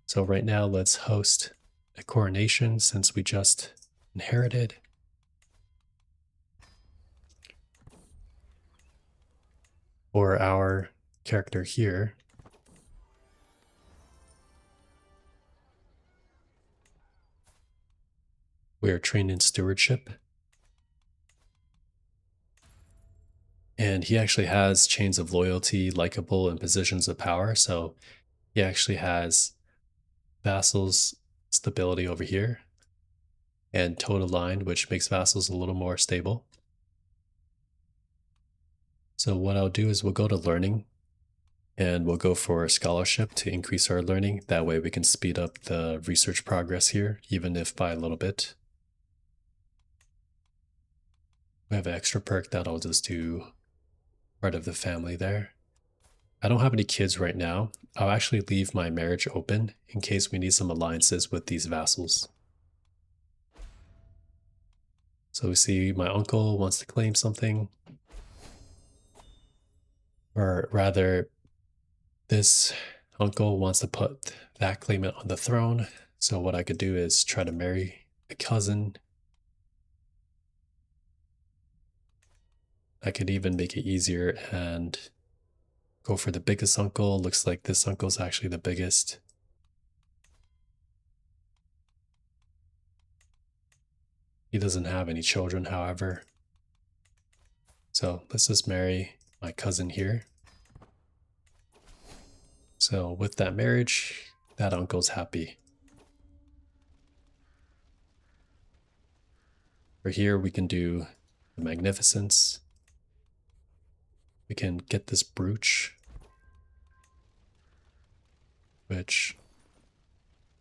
So right now let's host a coronation since we just inherited. For our character here. we're trained in stewardship. And he actually has chains of loyalty, likable, and positions of power. So he actually has vassals stability over here and total line, which makes vassals a little more stable. So what I'll do is we'll go to learning and we'll go for scholarship to increase our learning. That way we can speed up the research progress here, even if by a little bit. We have an extra perk that I'll just do part of the family there. I don't have any kids right now. I'll actually leave my marriage open in case we need some alliances with these vassals. So we see my uncle wants to claim something. Or rather, this uncle wants to put that claimant on the throne. So what I could do is try to marry a cousin. I could even make it easier and go for the biggest uncle. Looks like this uncle's actually the biggest. He doesn't have any children, however. So let's just marry my cousin here. So with that marriage, that uncle's happy. For here, we can do the magnificence. We can get this brooch, which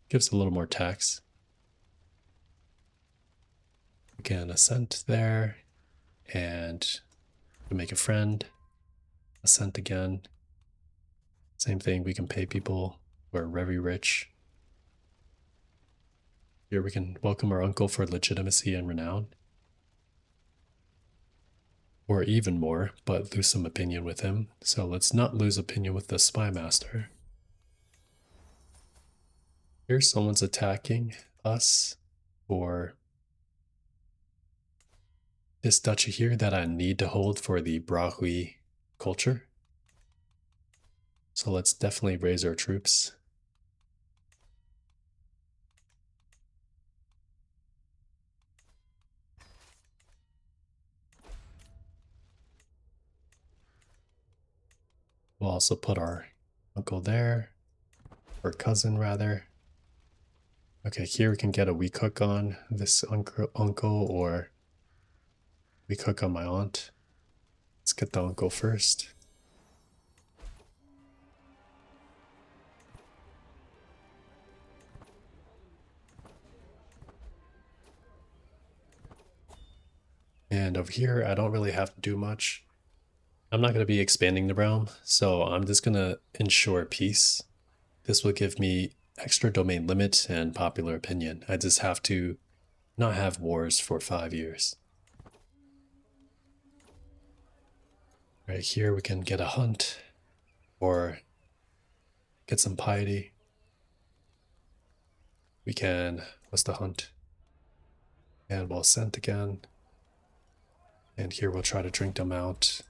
gives a little more tax. We can ascent there, and we make a friend, ascent again. Same thing, we can pay people who are very rich. Here we can welcome our uncle for legitimacy and renown. Or even more, but lose some opinion with him. So let's not lose opinion with the spy master. Here someone's attacking us for this duchy here that I need to hold for the Brahui culture. So let's definitely raise our troops. We'll also put our uncle there, or cousin rather. Okay, here we can get a weak hook on this uncle or weak hook on my aunt. Let's get the uncle first. And over here, I don't really have to do much. I'm not going to be expanding the realm, so I'm just going to ensure peace. This will give me extra domain limit and popular opinion. I just have to not have wars for 5 years. Right here we can get a hunt or get some piety. We can, what's the hunt? And we'll ascent again. And here we'll try to drink them out.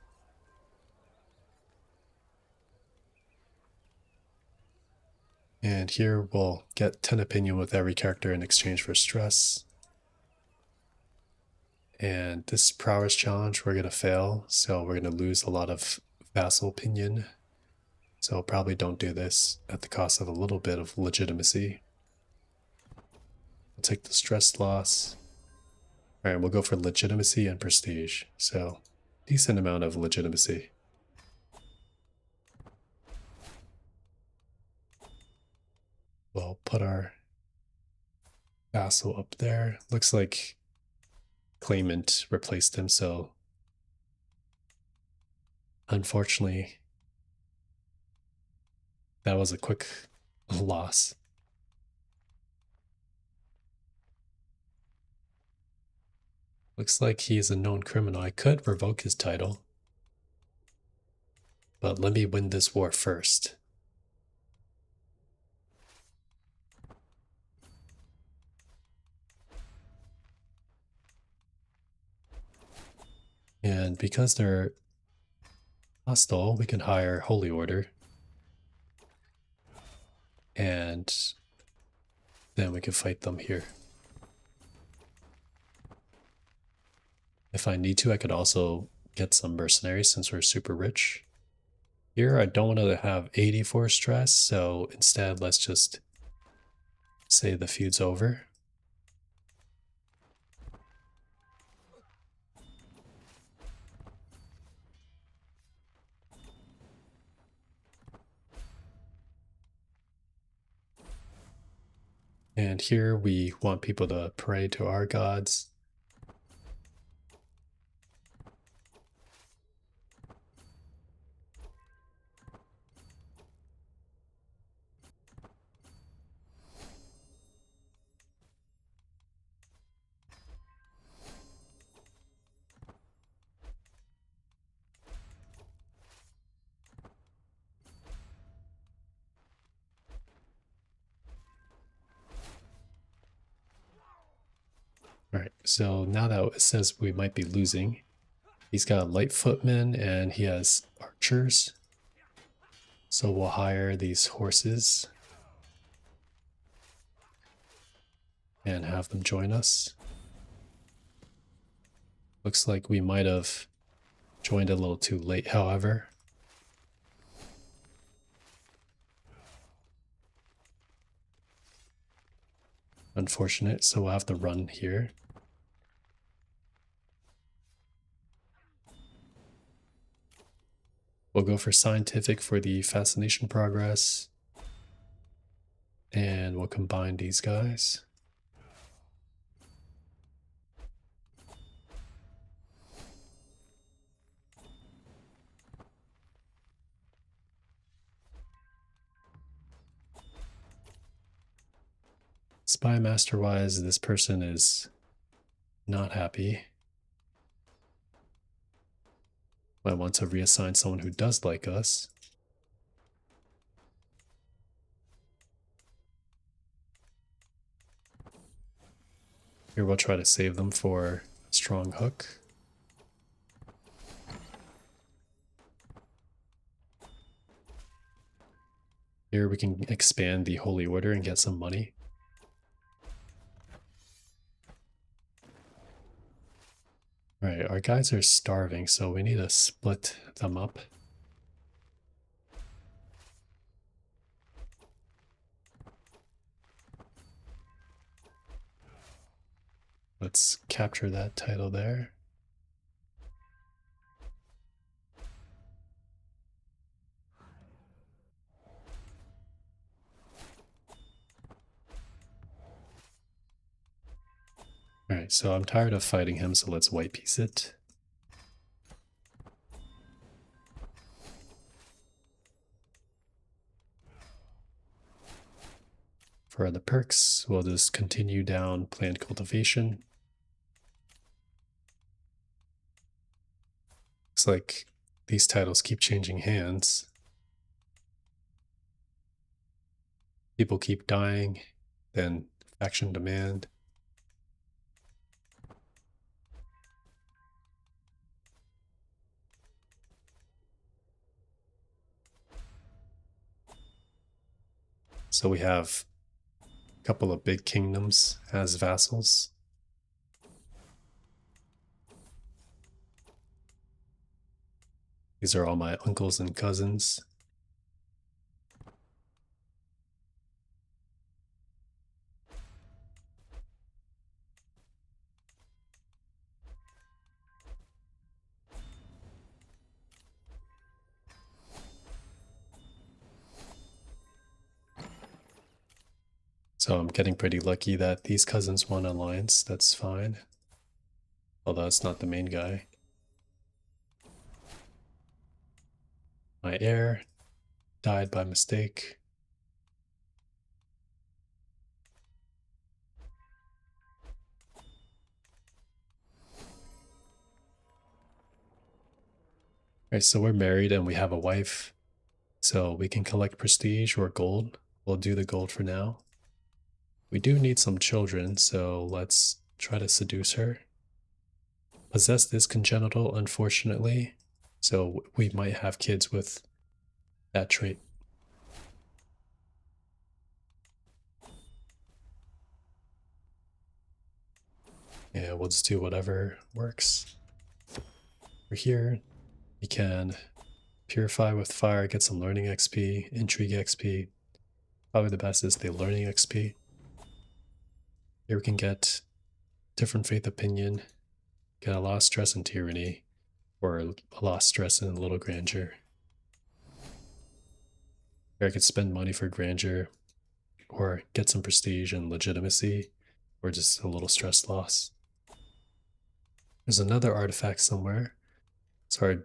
And here we'll get 10 opinion with every character in exchange for stress. And this prowess challenge we're going to fail, so we're going to lose a lot of vassal opinion. So probably don't do this at the cost of a little bit of legitimacy. We'll take the stress loss. Alright, we'll go for legitimacy and prestige. So decent amount of legitimacy. We'll put our vassal up there. Looks like claimant replaced him, so unfortunately that was a quick loss. Looks like he is a known criminal. I could revoke his title, but let me win this war first. And because they're hostile, we can hire Holy Order. And then we can fight them here. If I need to, I could also get some mercenaries since we're super rich. Here, I don't want to have 84 stress, so instead, let's just say the feud's over. And here we want people to pray to our gods. Alright, so now that it says we might be losing, he's got light footmen and he has archers. So we'll hire these horses and have them join us. Looks like we might have joined a little too late, however. Unfortunate, so we'll have to run here. We'll go for scientific for the fascination progress. And we'll combine these guys. Spy master wise, this person is not happy. Might want to reassign someone who does like us. Here we'll try to save them for strong hook. Here we can expand the Holy Order and get some money. Alright, our guys are starving, so we need to split them up. Let's capture that title there. Alright, so I'm tired of fighting him, so let's white piece it. For the perks, we'll just continue down plant cultivation. Looks like these titles keep changing hands. People keep dying, then faction demand. So we have a couple of big kingdoms as vassals. These are all my uncles and cousins. So I'm getting pretty lucky that these cousins won alliance. That's fine. Although it's not the main guy. My heir died by mistake. Alright, so we're married and we have a wife. So we can collect prestige or gold. We'll do the gold for now. We do need some children, so let's try to seduce her. Possessed is congenital, unfortunately, so we might have kids with that trait. Yeah, we'll just do whatever works. Over here, we can purify with fire, get some learning XP, intrigue XP. Probably the best is the learning XP. Here we can get different faith opinion, get a lot of stress and tyranny, or a lot of stress and a little grandeur. Here I could spend money for grandeur, or get some prestige and legitimacy, or just a little stress loss. There's another artifact somewhere. So our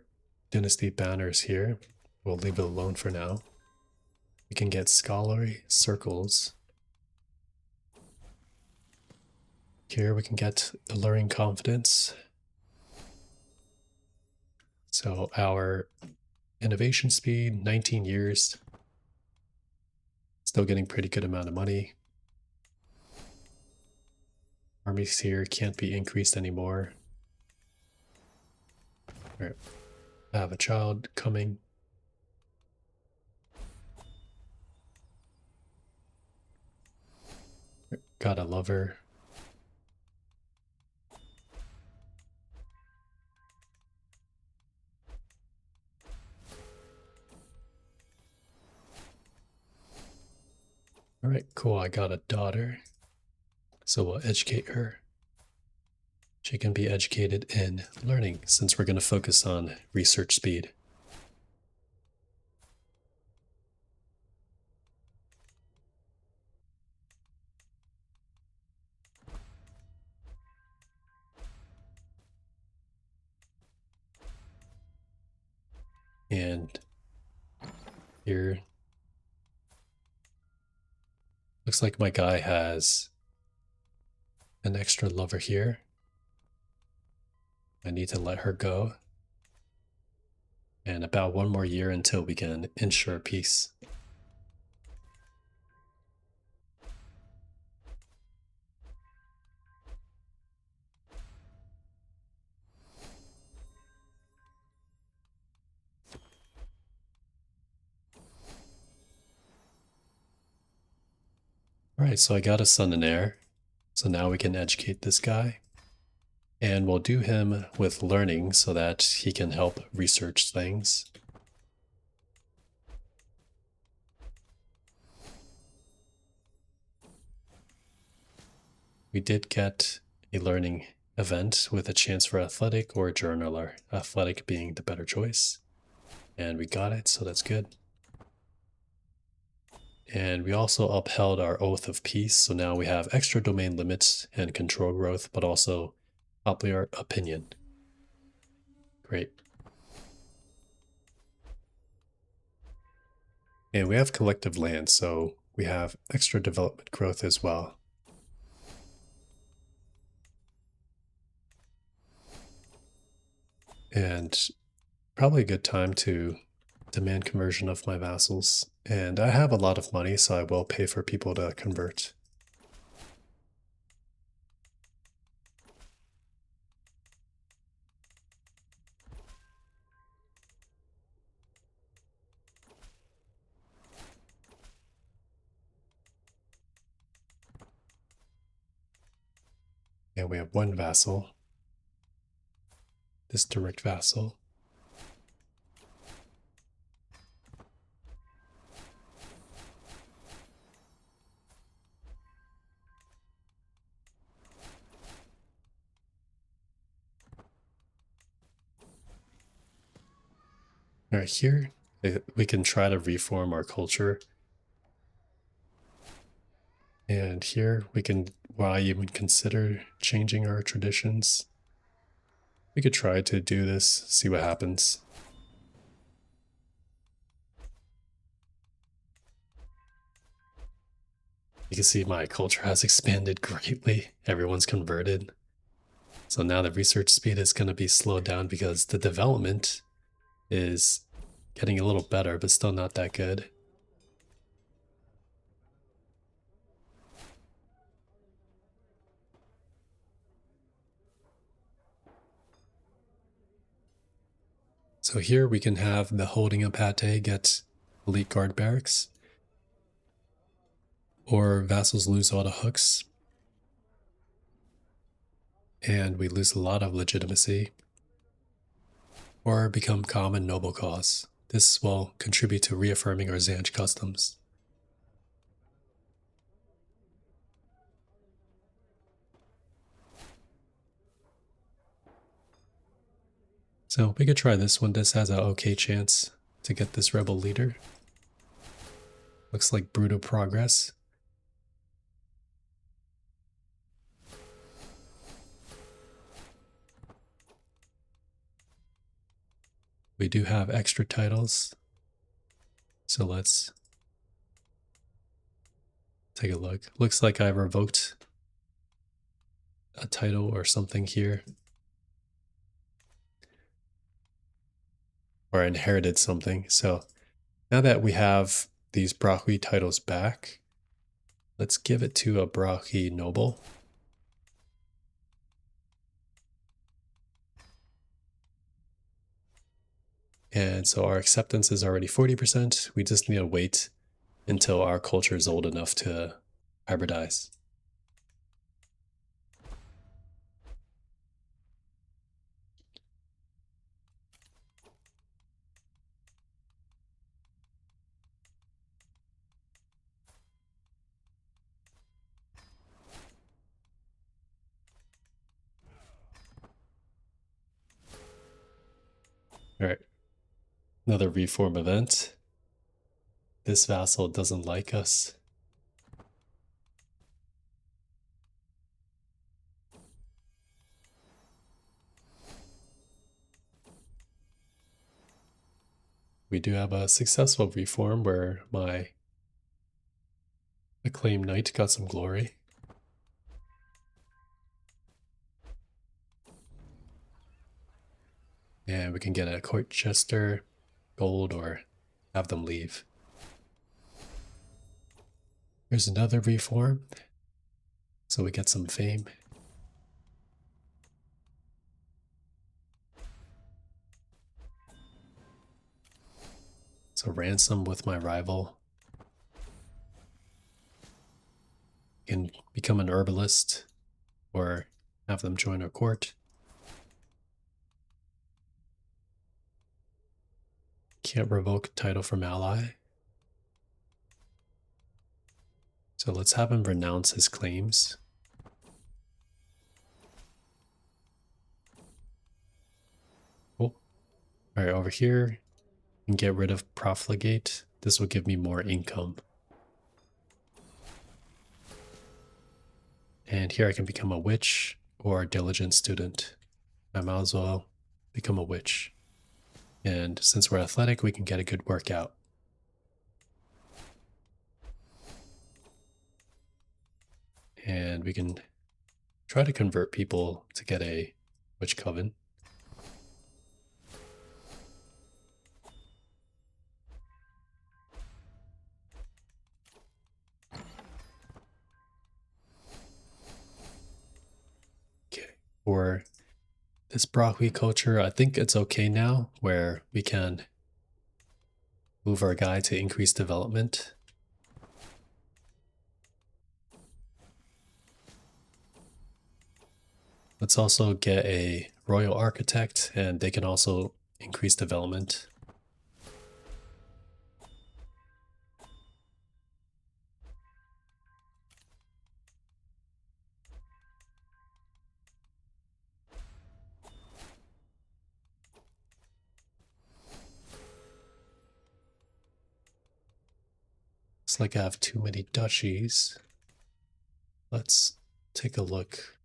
dynasty banners here. We'll leave it alone for now. We can get scholarly circles. Here we can get alluring confidence. So our innovation speed, 19 years. Still getting pretty good amount of money. Armies here can't be increased anymore. All right. I have a child coming. Got a lover. All right, cool. I got a daughter. So we'll educate her. She can be educated in learning since we're going to focus on research speed. And here, looks like my guy has an extra lover here. I need to let her go. And about 1 more year until we can ensure peace. Alright, so I got a son and heir. So now we can educate this guy. And we'll do him with learning so that he can help research things. We did get a learning event with a chance for athletic or journaler, athletic being the better choice. And we got it, so that's good. And we also upheld our oath of peace, so now we have extra domain limits and control growth, but also popular opinion. Great. And we have collective land, so we have extra development growth as well. And probably a good time to demand conversion of my vassals. And I have a lot of money, so I will pay for people to convert. And we have 1 vassal. This direct vassal. All right, here we can try to reform our culture. And here we can, why even consider changing our traditions. We could try to do this, see what happens. You can see my culture has expanded greatly. Everyone's converted. So now the research speed is going to be slowed down because the development is getting a little better, but still not that good. So here we can have the holding of Pate get elite guard barracks, or vassals lose all the hooks, and we lose a lot of legitimacy. or become common noble cause. This will contribute to reaffirming our Zanj customs. So we could try this one. This has a okay chance to get this rebel leader. Looks like brutal progress. We do have extra titles. So let's take a look. Looks like I revoked a title or something here. Or inherited something. So now that we have these Brahwi titles back, let's give it to a Brahwi noble. And so our acceptance is already 40%. We just need to wait until our culture is old enough to hybridize. All right, another reform event. This vassal doesn't like us. We do have a successful reform where my acclaimed knight got some glory. And we can get a court jester, gold, or have them leave. Here's another reform. So we get some fame. So ransom with my rival. Can become an herbalist or have them join our court. Can't revoke title from ally. So let's have him renounce his claims. Oh, all right, over here, and get rid of profligate. This will give me more income. And here I can become a witch or a diligent student. I might as well become a witch. And since we're athletic, we can get a good workout. And we can try to convert people to get a witch coven. Okay, for this Brahwi culture, I think it's okay now where we can move our guy to increase development. Let's also get a royal architect, and they can also increase development. Looks like I have too many duchies. Let's take a look.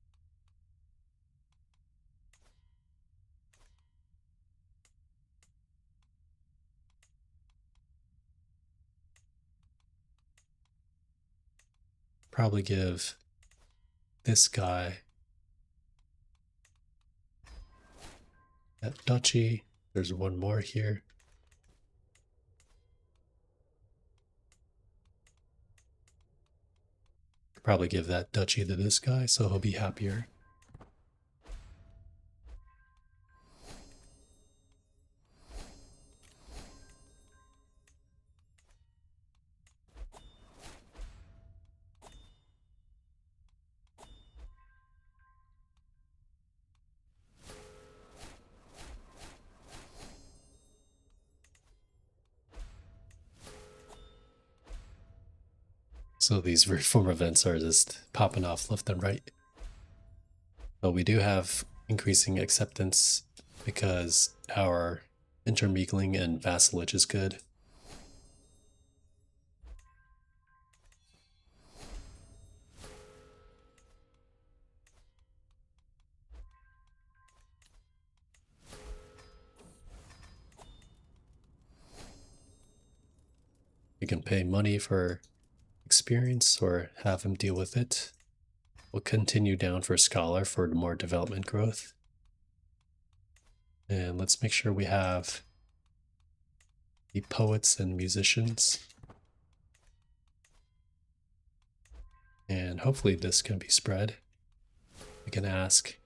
Probably give this guy that duchy. There's one more here. Probably give that duchy to this guy so he'll be happier. So these reform events are just popping off left and right. But we do have increasing acceptance because our intermingling and vassalage is good. We can pay money for experience or have him deal with it. We'll continue down for scholar for more development growth. And let's make sure we have the poets and musicians. And hopefully this can be spread. We can ask.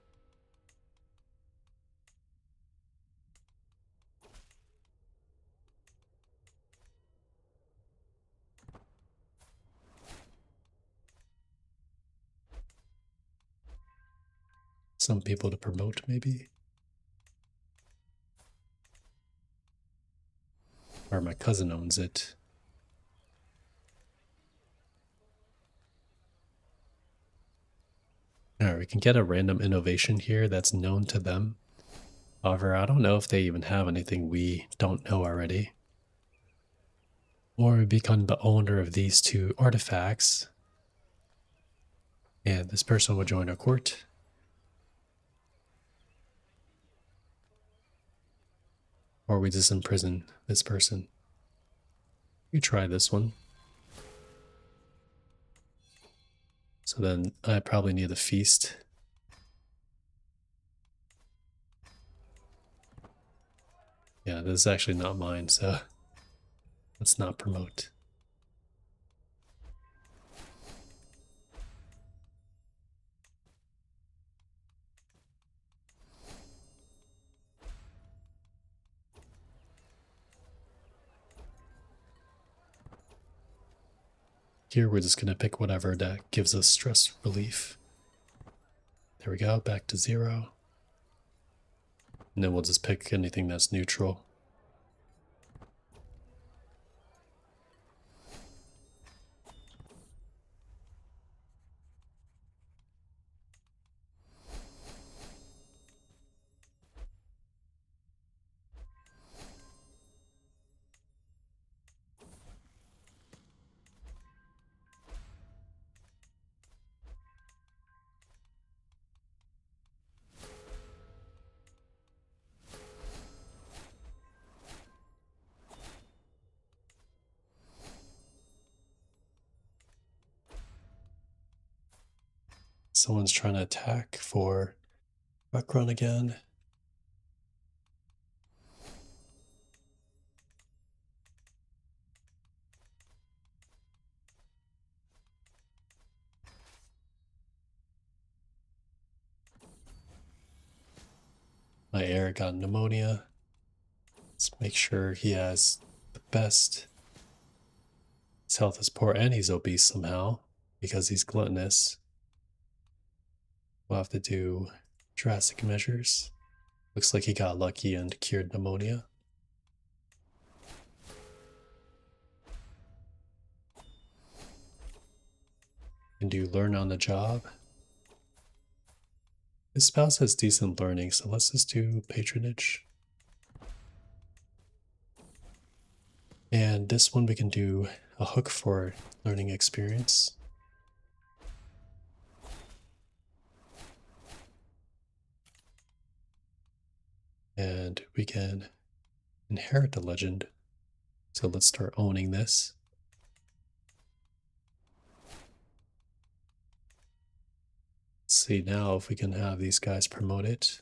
Some people to promote, maybe. Or my cousin owns it. Alright, we can get a random innovation here that's known to them. However, I don't know if they even have anything we don't know already. Or we become the owner of these two artifacts. And this person will join our court. Or we just imprison this person. You try this one. So then I probably need a feast. Yeah, this is actually not mine, so let's not promote. Here we're just going to pick whatever that gives us stress relief. There we go, back to 0. And then we'll just pick anything that's neutral. Someone's trying to attack for Buckrun again. My heir got pneumonia. Let's make sure he has the best. His health is poor and he's obese somehow because he's gluttonous. We'll have to do drastic measures. Looks like he got lucky and cured pneumonia. And do learn on the job. His spouse has decent learning, so let's just do patronage. And this one we can do a hook for learning experience. And we can inherit the legend. So let's start owning this. Let's see now if we can have these guys promote it.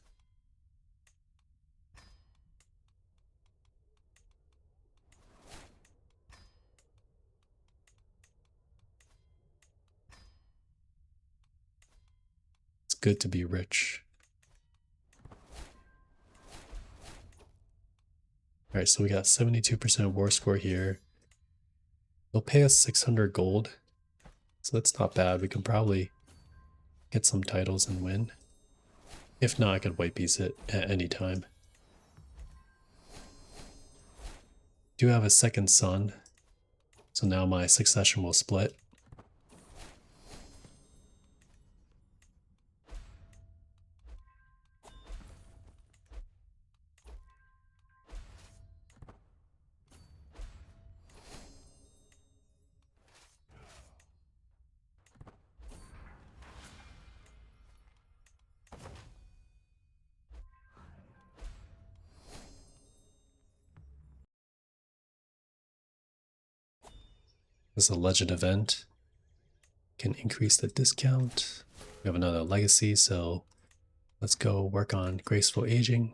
It's good to be rich. Alright, so we got 72% war score here. They'll pay us 600 gold. So that's not bad. We can probably get some titles and win. If not, I could white piece it at any time. Do have a second son. So now my succession will split. This is a legend event. Can increase the discount. We have another legacy, so let's go work on graceful aging.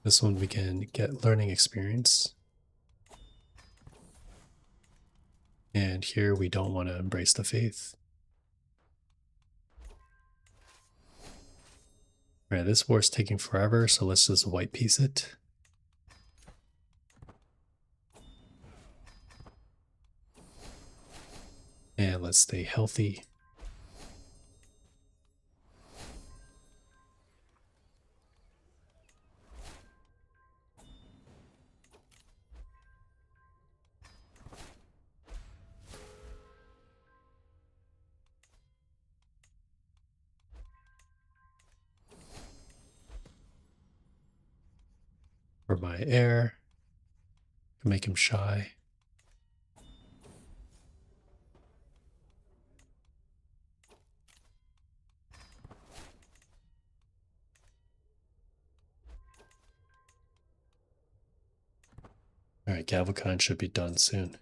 This one we can get learning experience. And here we don't want to embrace the faith. Alright, this war's taking forever, so let's just white piece it. And let's stay healthy. For my heir, to make him shy. Alright, Galvakind should be done soon.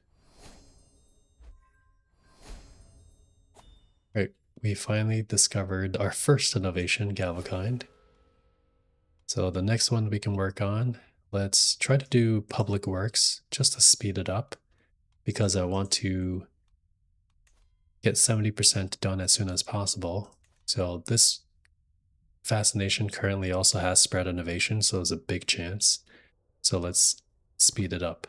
Alright, we finally discovered our first innovation, Galvakind. So the next one we can work on, let's try to do public works just to speed it up, because I want to get 70% done as soon as possible. So this fascination currently also has spread innovation, so there's a big chance. So let's speed it up.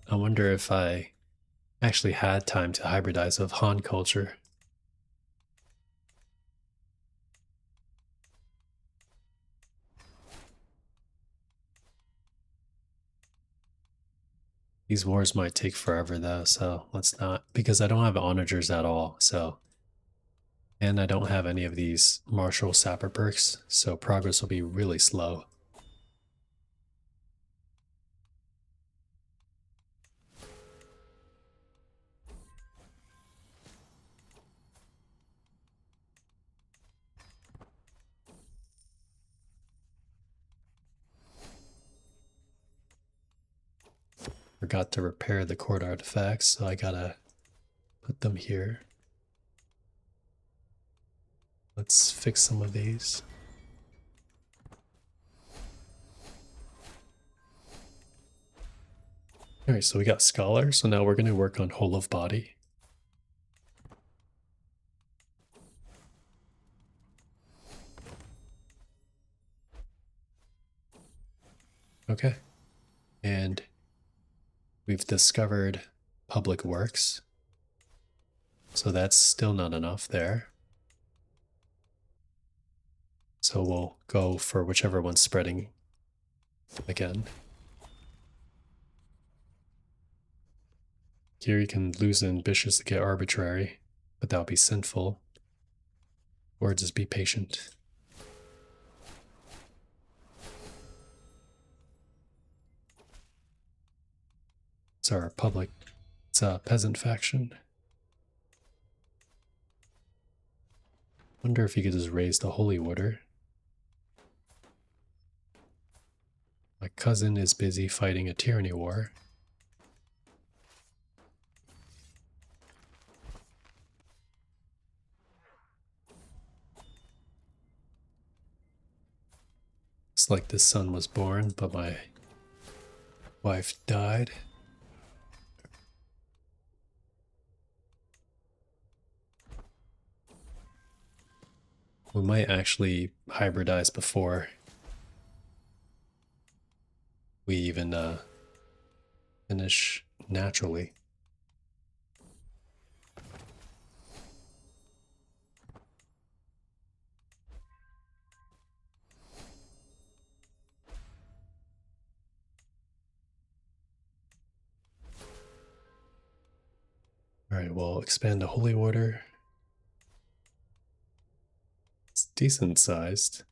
I wonder if I actually had time to hybridize with Han culture. These wars might take forever though, so let's not, because I don't have onagers at all, so. And I don't have any of these martial sapper perks, so progress will be really slow. Forgot to repair the court artifacts, so I gotta put them here. Let's fix some of these. Alright, so we got Scholar, so now we're going to work on Whole of Body. Okay. And we've discovered Public Works. So that's still not enough there. So we'll go for whichever one's spreading again. Here you can lose ambitious to get arbitrary, but that would be sinful. Or just be patient. It's our public, it's a peasant faction. Wonder if you could just raise the holy water. My cousin is busy fighting a tyranny war. It's like this son was born, but my wife died. We might actually hybridize before we even finish naturally. All right, we'll expand the holy order. decent sized.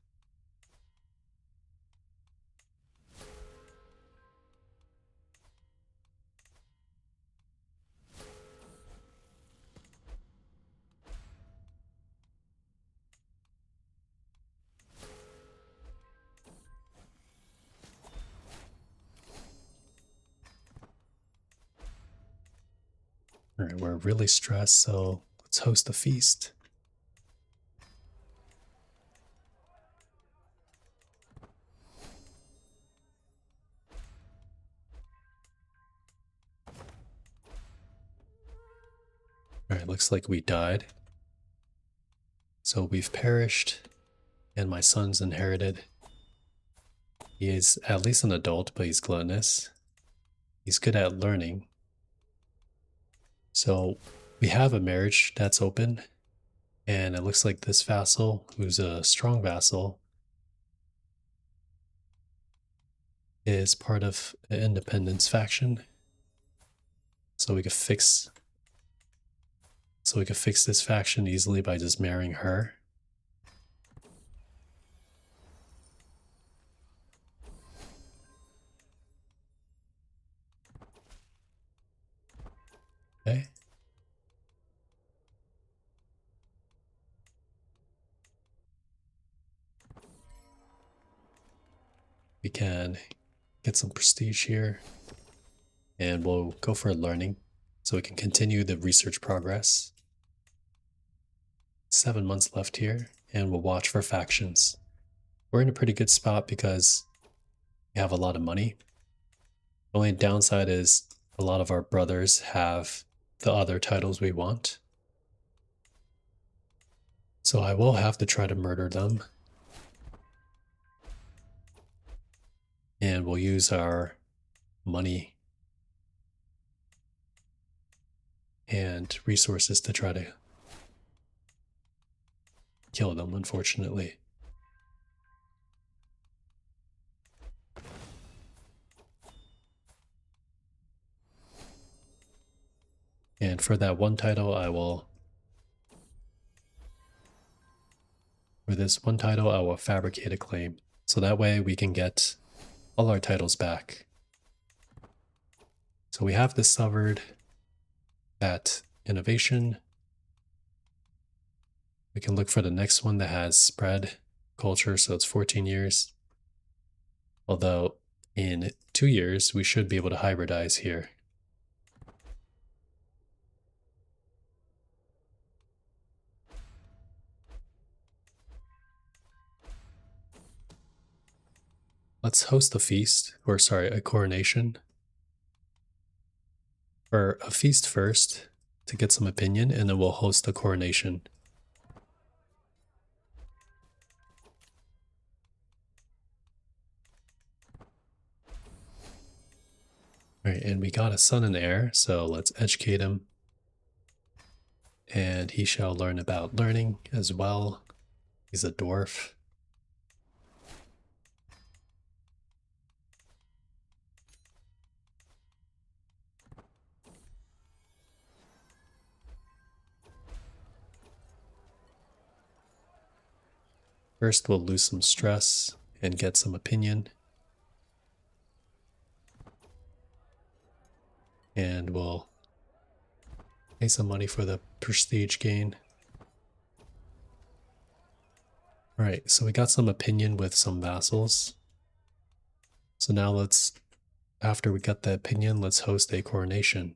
All right, we're really stressed, so let's host a feast. All right, looks like we died. So we've perished, and my son's inherited. He is at least an adult, but he's gluttonous. He's good at learning. So we have a marriage that's open, and it looks like this vassal, who's a strong vassal, is part of an independence faction. So we could fix this faction easily by just marrying her. Okay. We can get some prestige here, and we'll go for learning so we can continue the research progress. 7 months left here, and we'll watch for factions. We're in a pretty good spot because we have a lot of money. The only downside is a lot of our brothers have the other titles we want. So I will have to try to murder them. And we'll use our money and resources to try to kill them, unfortunately. And for that one title, for this one title, I will fabricate a claim. So that way we can get all our titles back. So we have discovered that innovation. We can look for the next one that has spread culture, so it's 14 years. Although in 2 years, we should be able to hybridize here. Let's host a feast, or sorry, a coronation. Or a feast first to get some opinion, and then we'll host a coronation. All right, and we got a son and heir, so let's educate him. And he shall learn about learning as well. He's a dwarf. First, we'll lose some stress and get some opinion. And we'll pay some money for the prestige gain. All right, so we got some opinion with some vassals. So now let's, after we got the opinion, let's host a coronation.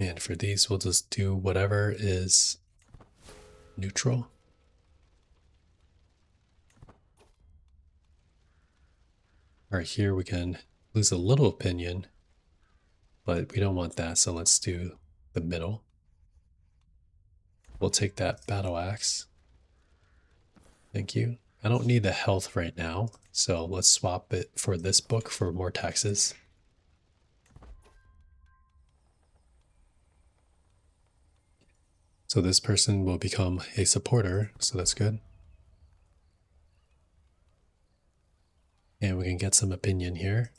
And for these, we'll just do whatever is neutral. All right, here we can lose a little opinion, but we don't want that, so let's do the middle. We'll take that battle axe. Thank you. I don't need the health right now, so let's swap it for this book for more taxes. So this person will become a supporter, so that's good. And we can get some opinion here.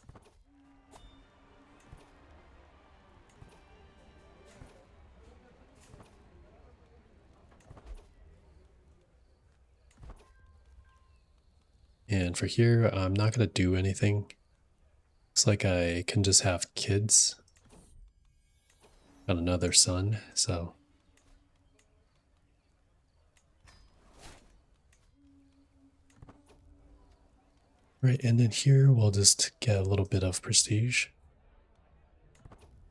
And for here, I'm not going to do anything. Looks like I can just have kids. Got another son, so. Right, and then here we'll just get a little bit of prestige.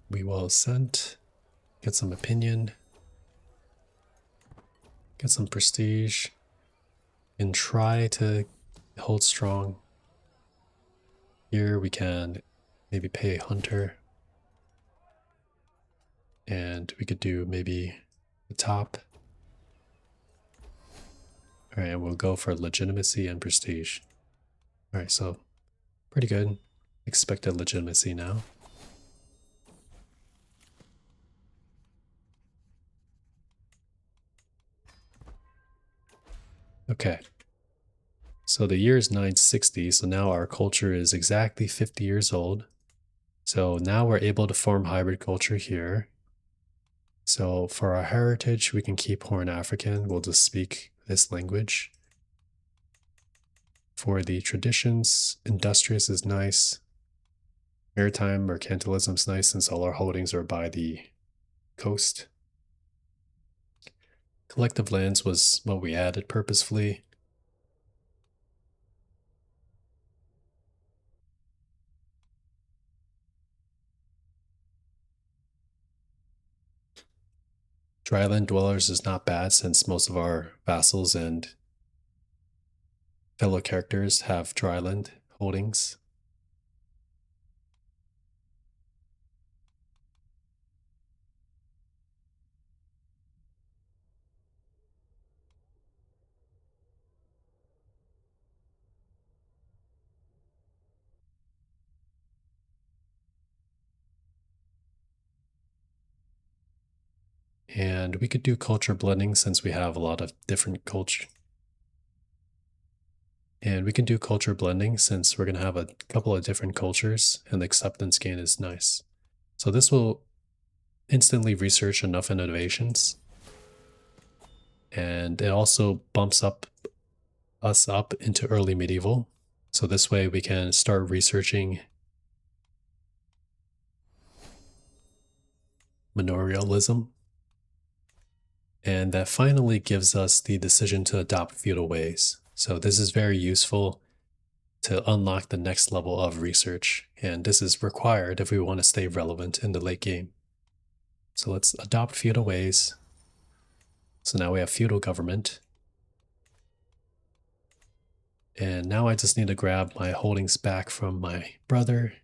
We will ascend, get some opinion, get some prestige, and try to hold strong. Here we can maybe pay a hunter. And we could do maybe the top. All right, we'll go for legitimacy and prestige. All right, so pretty good. Expected legitimacy now. Okay. So the year is 960, so now our culture is exactly 50 years old. So now we're able to form hybrid culture here. So for our heritage, we can keep Horn African. We'll just speak this language. For the traditions, industrious is nice. Maritime mercantilism is nice since all our holdings are by the coast. Collective lands was what we added purposefully. Dryland dwellers is not bad since most of our vassals and fellow characters have dryland holdings. And we could do culture blending since we have a lot of different culture. And we can do culture blending since we're going to have a couple of different cultures and the acceptance gain is nice. So this will instantly research enough innovations. And it also bumps us up into early medieval. So this way we can start researching manorialism. And that finally gives us the decision to adopt feudal ways. So this is very useful to unlock the next level of research. And this is required if we want to stay relevant in the late game. So let's adopt feudal ways. So now we have feudal government. And now I just need to grab my holdings back from my brother,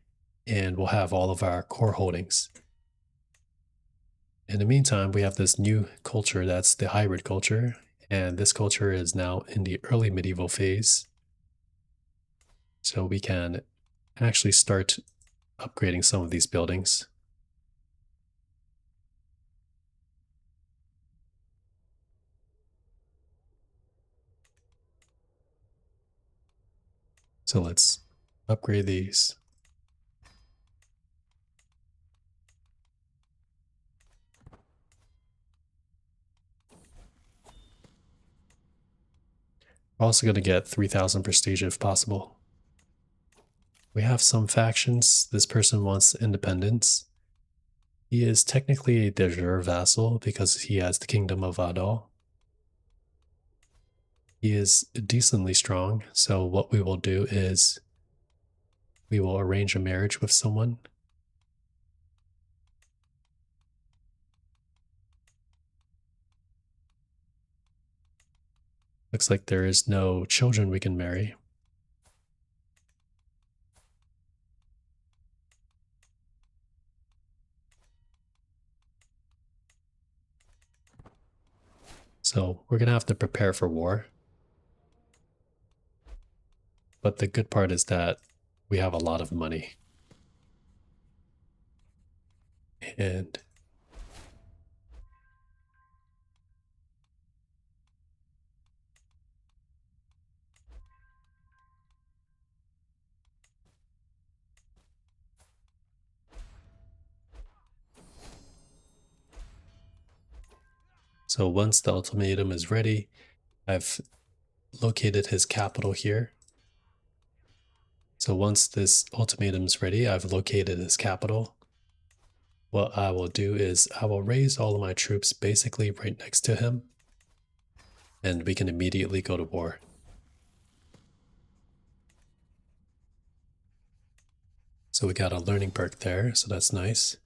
and we'll have all of our core holdings. In the meantime, we have this new culture that's the hybrid culture, and this culture is now in the early medieval phase. So we can actually start upgrading some of these buildings. So let's upgrade these. We're also going to get 3,000 prestige if possible. We have some factions. This person wants independence. He is technically a de jure vassal because he has the kingdom of Adal. He is decently strong, so what we will do is we will arrange a marriage with someone. Looks like there is no children we can marry. So we're going to have to prepare for war. But the good part is that we have a lot of money. And so once the ultimatum is ready, I've located his capital here. So once this ultimatum is ready, I've located his capital. What I will do is I will raise all of my troops basically right next to him, and we can immediately go to war. So we got a learning perk there, so that's nice.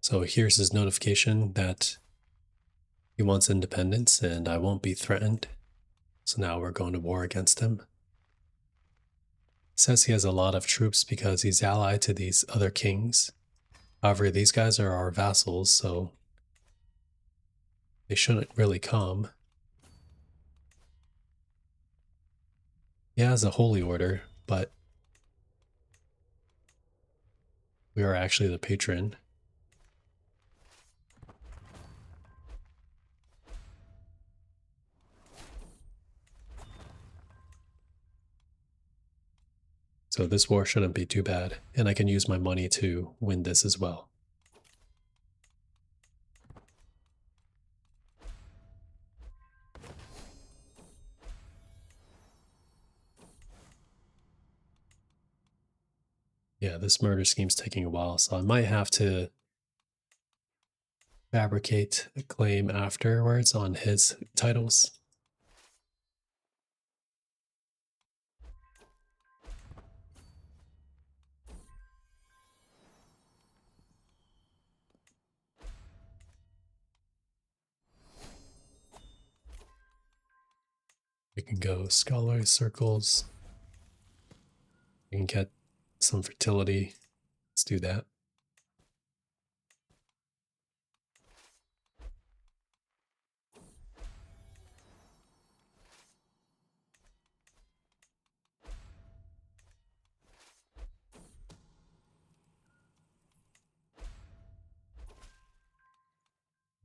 So here's his notification that he wants independence and I won't be threatened. So now we're going to war against him. It says he has a lot of troops because he's allied to these other kings. However, these guys are our vassals, so they shouldn't really come. He has a holy order, but we are actually the patron. So this war shouldn't be too bad, and I can use my money to win this as well. Yeah, this murder scheme's taking a while, so I might have to fabricate a claim afterwards on his titles. We can go scholar circles. We can get some fertility. Let's do that.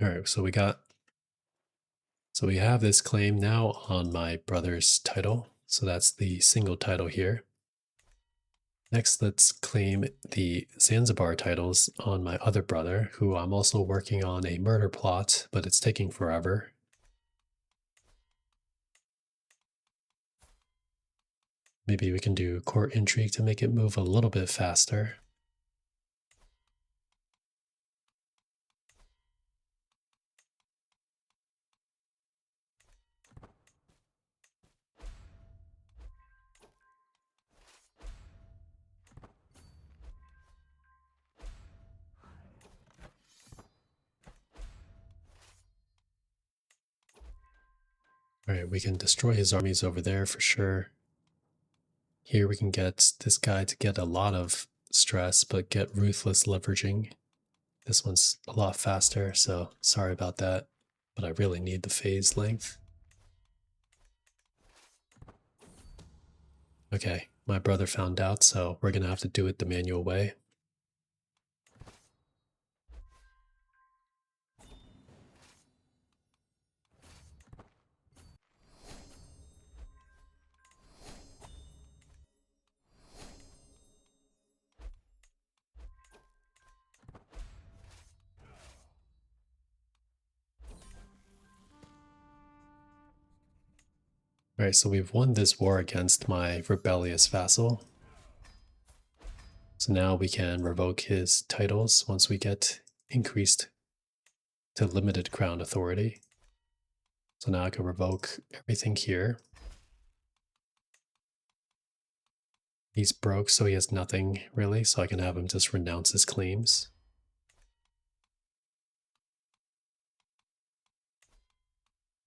All right, so we have this claim now on my brother's title. So that's the single title here. Next, let's claim the Zanzibar titles on my other brother, who I'm also working on a murder plot, but it's taking forever. Maybe we can do court intrigue to make it move a little bit faster. All right, we can destroy his armies over there for sure. Here we can get this guy to get a lot of stress, but get ruthless leveraging. This one's a lot faster, so sorry about that, but I really need the phase length. Okay, my brother found out, so we're gonna have to do it the manual way. All right, so we've won this war against my rebellious vassal. So now we can revoke his titles once we get increased to limited crown authority. So now I can revoke everything here. He's broke, so he has nothing really, so I can have him just renounce his claims.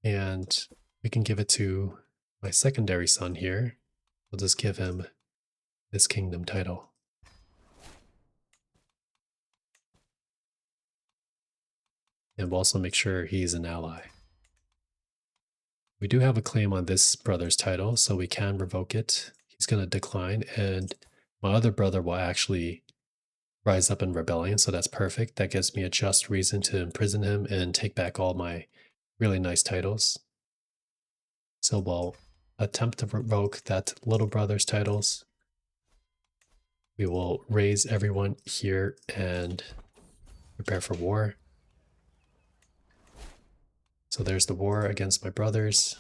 And we can give it to my secondary son here. We'll just give him this kingdom title. And we'll also make sure he's an ally. We do have a claim on this brother's title, so we can revoke it. He's going to decline, and my other brother will actually rise up in rebellion, so that's perfect. That gives me a just reason to imprison him and take back all my really nice titles. So we'll attempt to revoke that little brother's titles. We will raise everyone here and prepare for war. So there's the war against my brothers.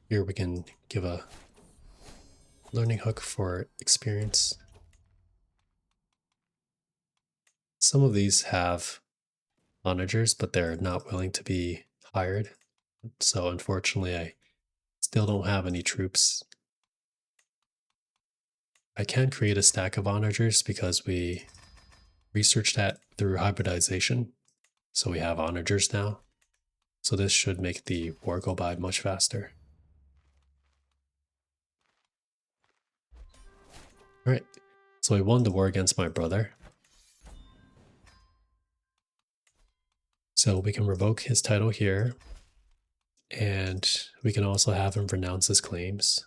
Here we can give a learning hook for experience. Some of these have onagers, but they're not willing to be hired. So unfortunately, I still don't have any troops. I can create a stack of onagers because we researched that through hybridization. So we have onagers now. So this should make the war go by much faster. Alright, so we won the war against my brother. So we can revoke his title here. And we can also have him renounce his claims.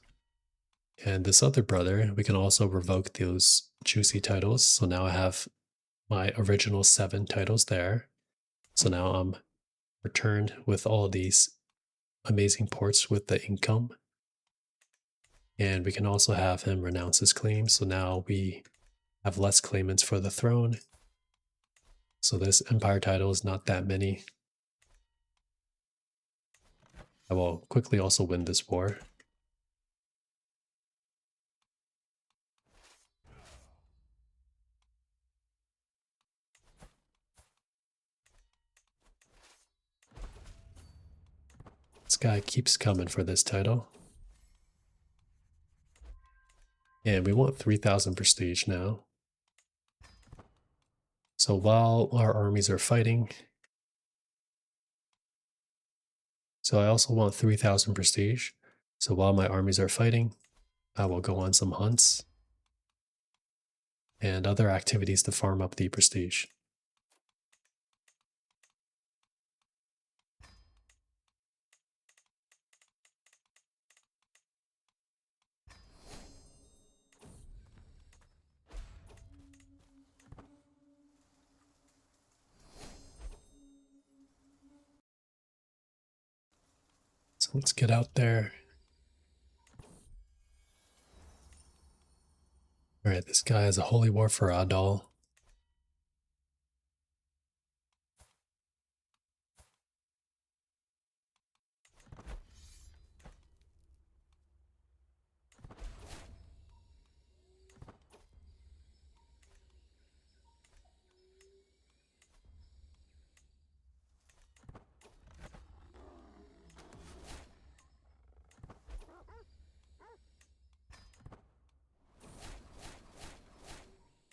And this other brother, we can also revoke those juicy titles. So now I have my original 7 titles there. So now I'm returned with all these amazing ports with the income. And we can also have him renounce his claims. So now we have less claimants for the throne. So this empire title is not that many. I will quickly also win this war. This guy keeps coming for this title. And we want 3,000 prestige now. So while our armies are fighting, so I also want 3,000 prestige. So while my armies are fighting, I will go on some hunts and other activities to farm up the prestige. So let's get out there. Alright, this guy has a holy war for Adal.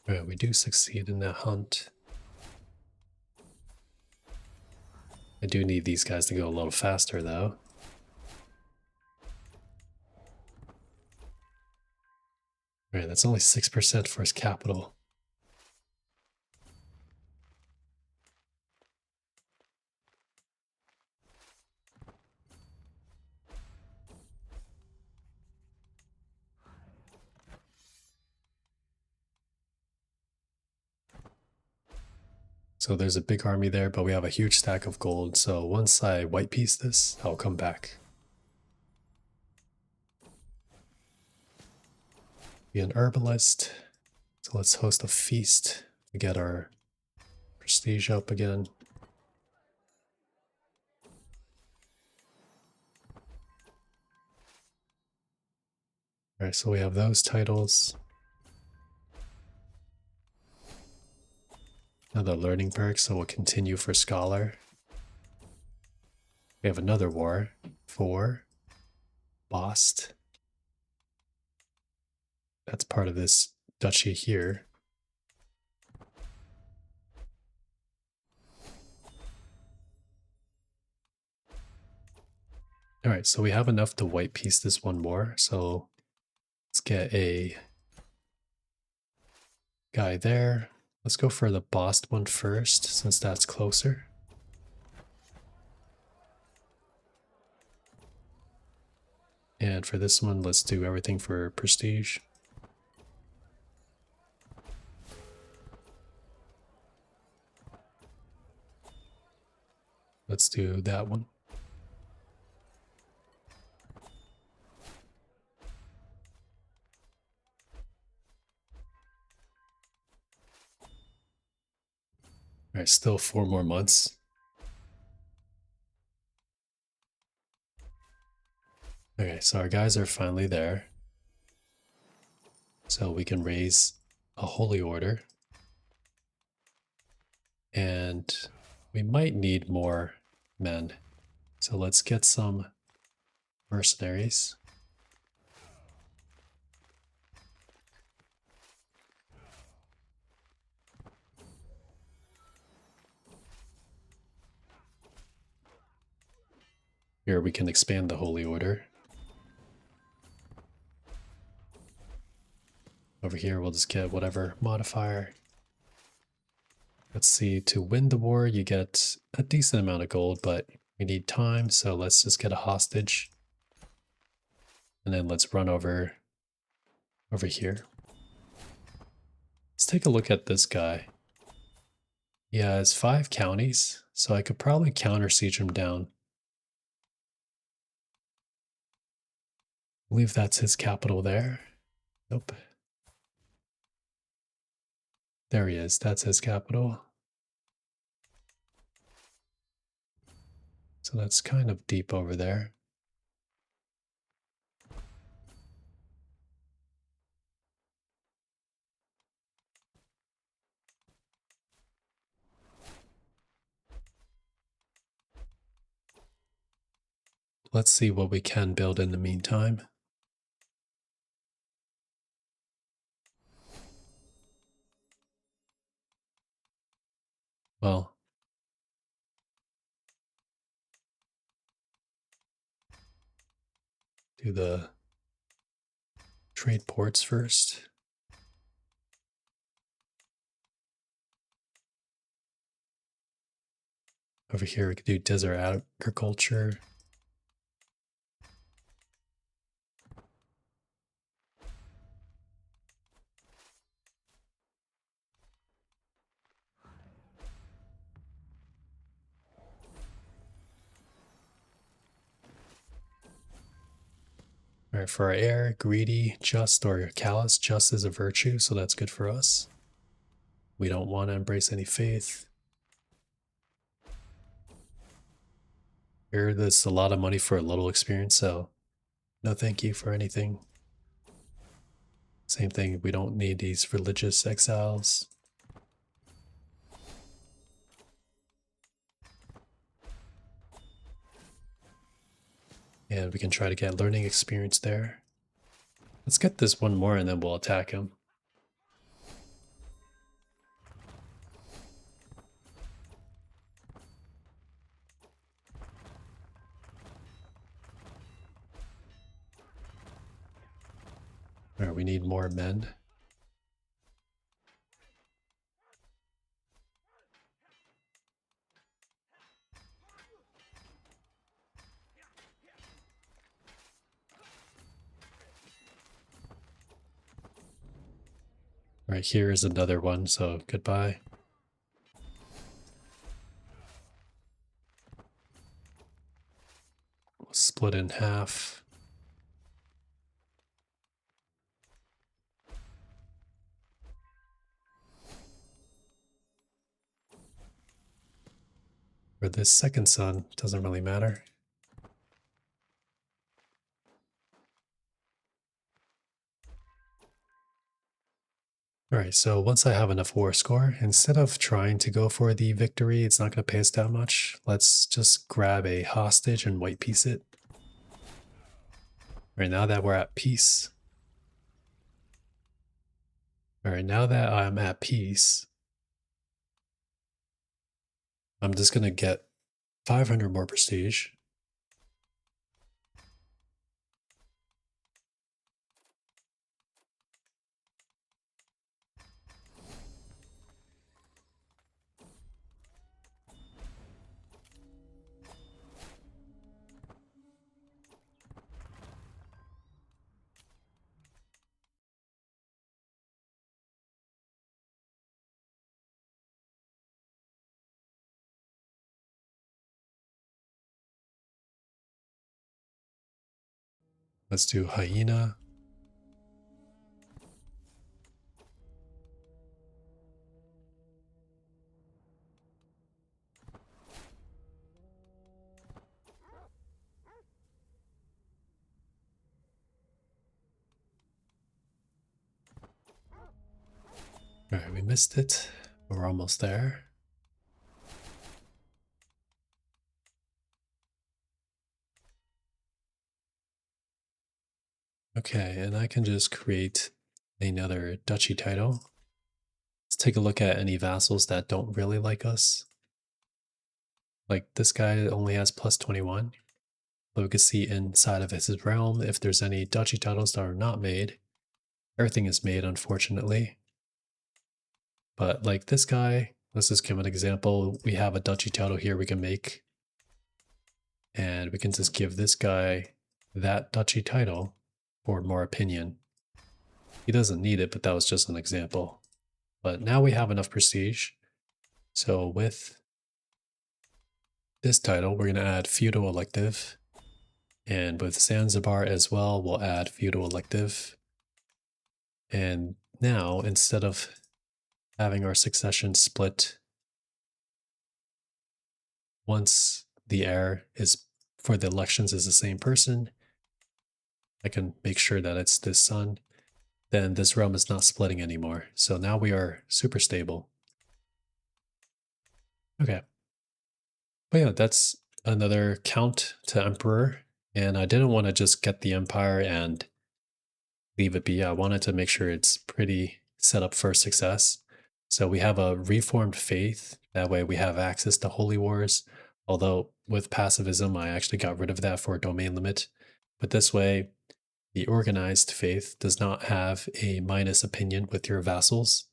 Alright, we do succeed in that hunt. I do need these guys to go a little faster though. Alright, that's only 6% for his capital. So there's a big army there, but we have a huge stack of gold. So once I white piece this, I'll come back. Be an herbalist. So let's host a feast to get our prestige up again. Alright, so we have those titles. Another learning perk, so we'll continue for scholar. We have another war for Bost. That's part of this duchy here. All right, so we have enough to white piece this one more. So let's get a guy there. Let's go for the bossed one first, since that's closer. And for this one, let's do everything for prestige. Let's do that one. All right, still 4 more months. Okay, so our guys are finally there. So we can raise a holy order. And we might need more men. So let's get some mercenaries. Here we can expand the holy order. Over here we'll just get whatever modifier. Let's see, to win the war you get a decent amount of gold, but we need time, so let's just get a hostage. And then let's run over here. Let's take a look at this guy. He has 5 counties, so I could probably counter siege him down. I believe that's his capital there. Nope. There he is, that's his capital. So that's kind of deep over there. Let's see what we can build in the meantime. Well, do the trade ports first. Over here we could do desert agriculture. All right, for our air, greedy, just, or callous. Just is a virtue, so that's good for us. We don't want to embrace any faith. Here, there's a lot of money for a little experience, so no thank you for anything. Same thing, we don't need these religious exiles. And we can try to get learning experience there. Let's get this one more and then we'll attack him. All right, we need more men. All right, here is another one, so goodbye. We'll split in half. For this second son, doesn't really matter. Alright, so once I have enough war score, instead of trying to go for the victory, it's not going to pay us that much. Let's just grab a hostage and white piece it. Alright, now that we're at peace. Alright, now that I'm at peace, I'm just going to get 500 more prestige. Let's do hyena. All right, we missed it, but we're almost there. Okay, and I can just create another duchy title. Let's take a look at any vassals that don't really like us. Like this guy only has plus 21. But we can see inside of his realm if there's any duchy titles that are not made. Everything is made, unfortunately. But like this guy, let's just give an example. We have a duchy title here we can make. And we can just give this guy that duchy title for more opinion. He doesn't need it, but that was just an example. But now we have enough prestige. So with this title, we're going to add feudal elective. And with Zanzibar as well, we'll add feudal elective. And now, instead of having our succession split once the heir is for the elections is the same person, I can make sure that it's this son, then this realm is not splitting anymore. So now we are super stable. Okay. But yeah, that's another count to emperor. And I didn't want to just get the empire and leave it be. I wanted to make sure it's pretty set up for success. So we have a reformed faith. That way we have access to holy wars. Although with pacifism, I actually got rid of that for domain limit. But this way, the organized faith does not have a minus opinion with your vassals.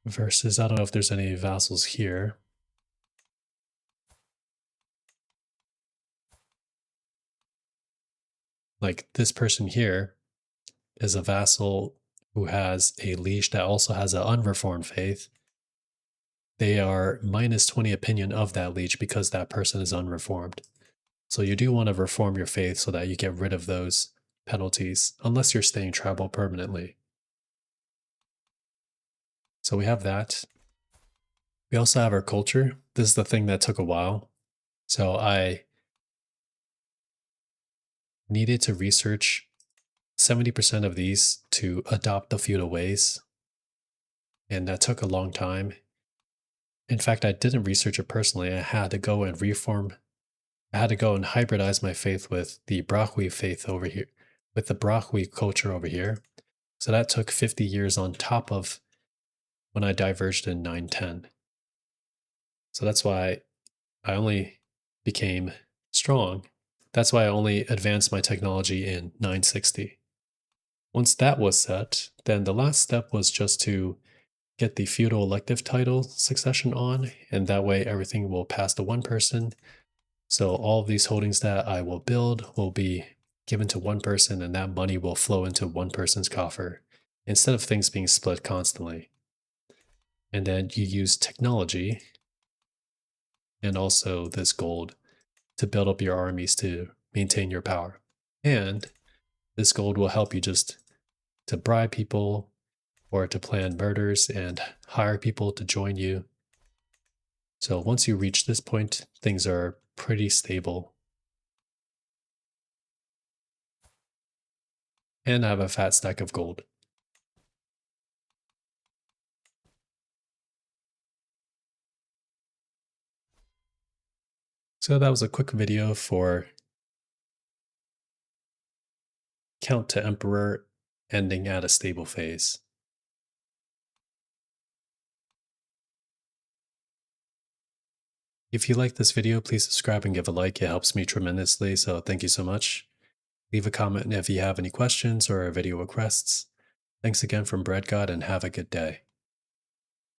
Versus, I don't know if there's any vassals here. Like this person here is a vassal who has a liege that also has an unreformed faith. They are minus 20 opinion of that liege because that person is unreformed. So you do want to reform your faith so that you get rid of those penalties, unless you're staying tribal permanently. So we have that. We also have our culture. This is the thing that took a while. So I needed to research 70% of these to adopt the feudal ways. And that took a long time. In fact, I didn't research it personally. I had to go and reform. I had to go and hybridize my faith with the Brahwi faith over here, with the Brahwi culture over here. So that took 50 years on top of when I diverged in 910. So that's why I only became strong. That's why I only advanced my technology in 960. Once that was set, then the last step was just to get the feudal elective title succession on, and that way everything will pass to one person. So all of these holdings that I will build will be given to one person, and that money will flow into one person's coffer instead of things being split constantly. And then you use technology and also this gold to build up your armies to maintain your power. And this gold will help you just to bribe people or to plan murders and hire people to join you. So once you reach this point, things are pretty stable. And I have a fat stack of gold. So that was a quick video for Count to Emperor ending at a stable phase. If you like this video, please subscribe and give a like. It helps me tremendously, so thank you so much. Leave a comment if you have any questions or video requests. Thanks again from Bread God and have a good day.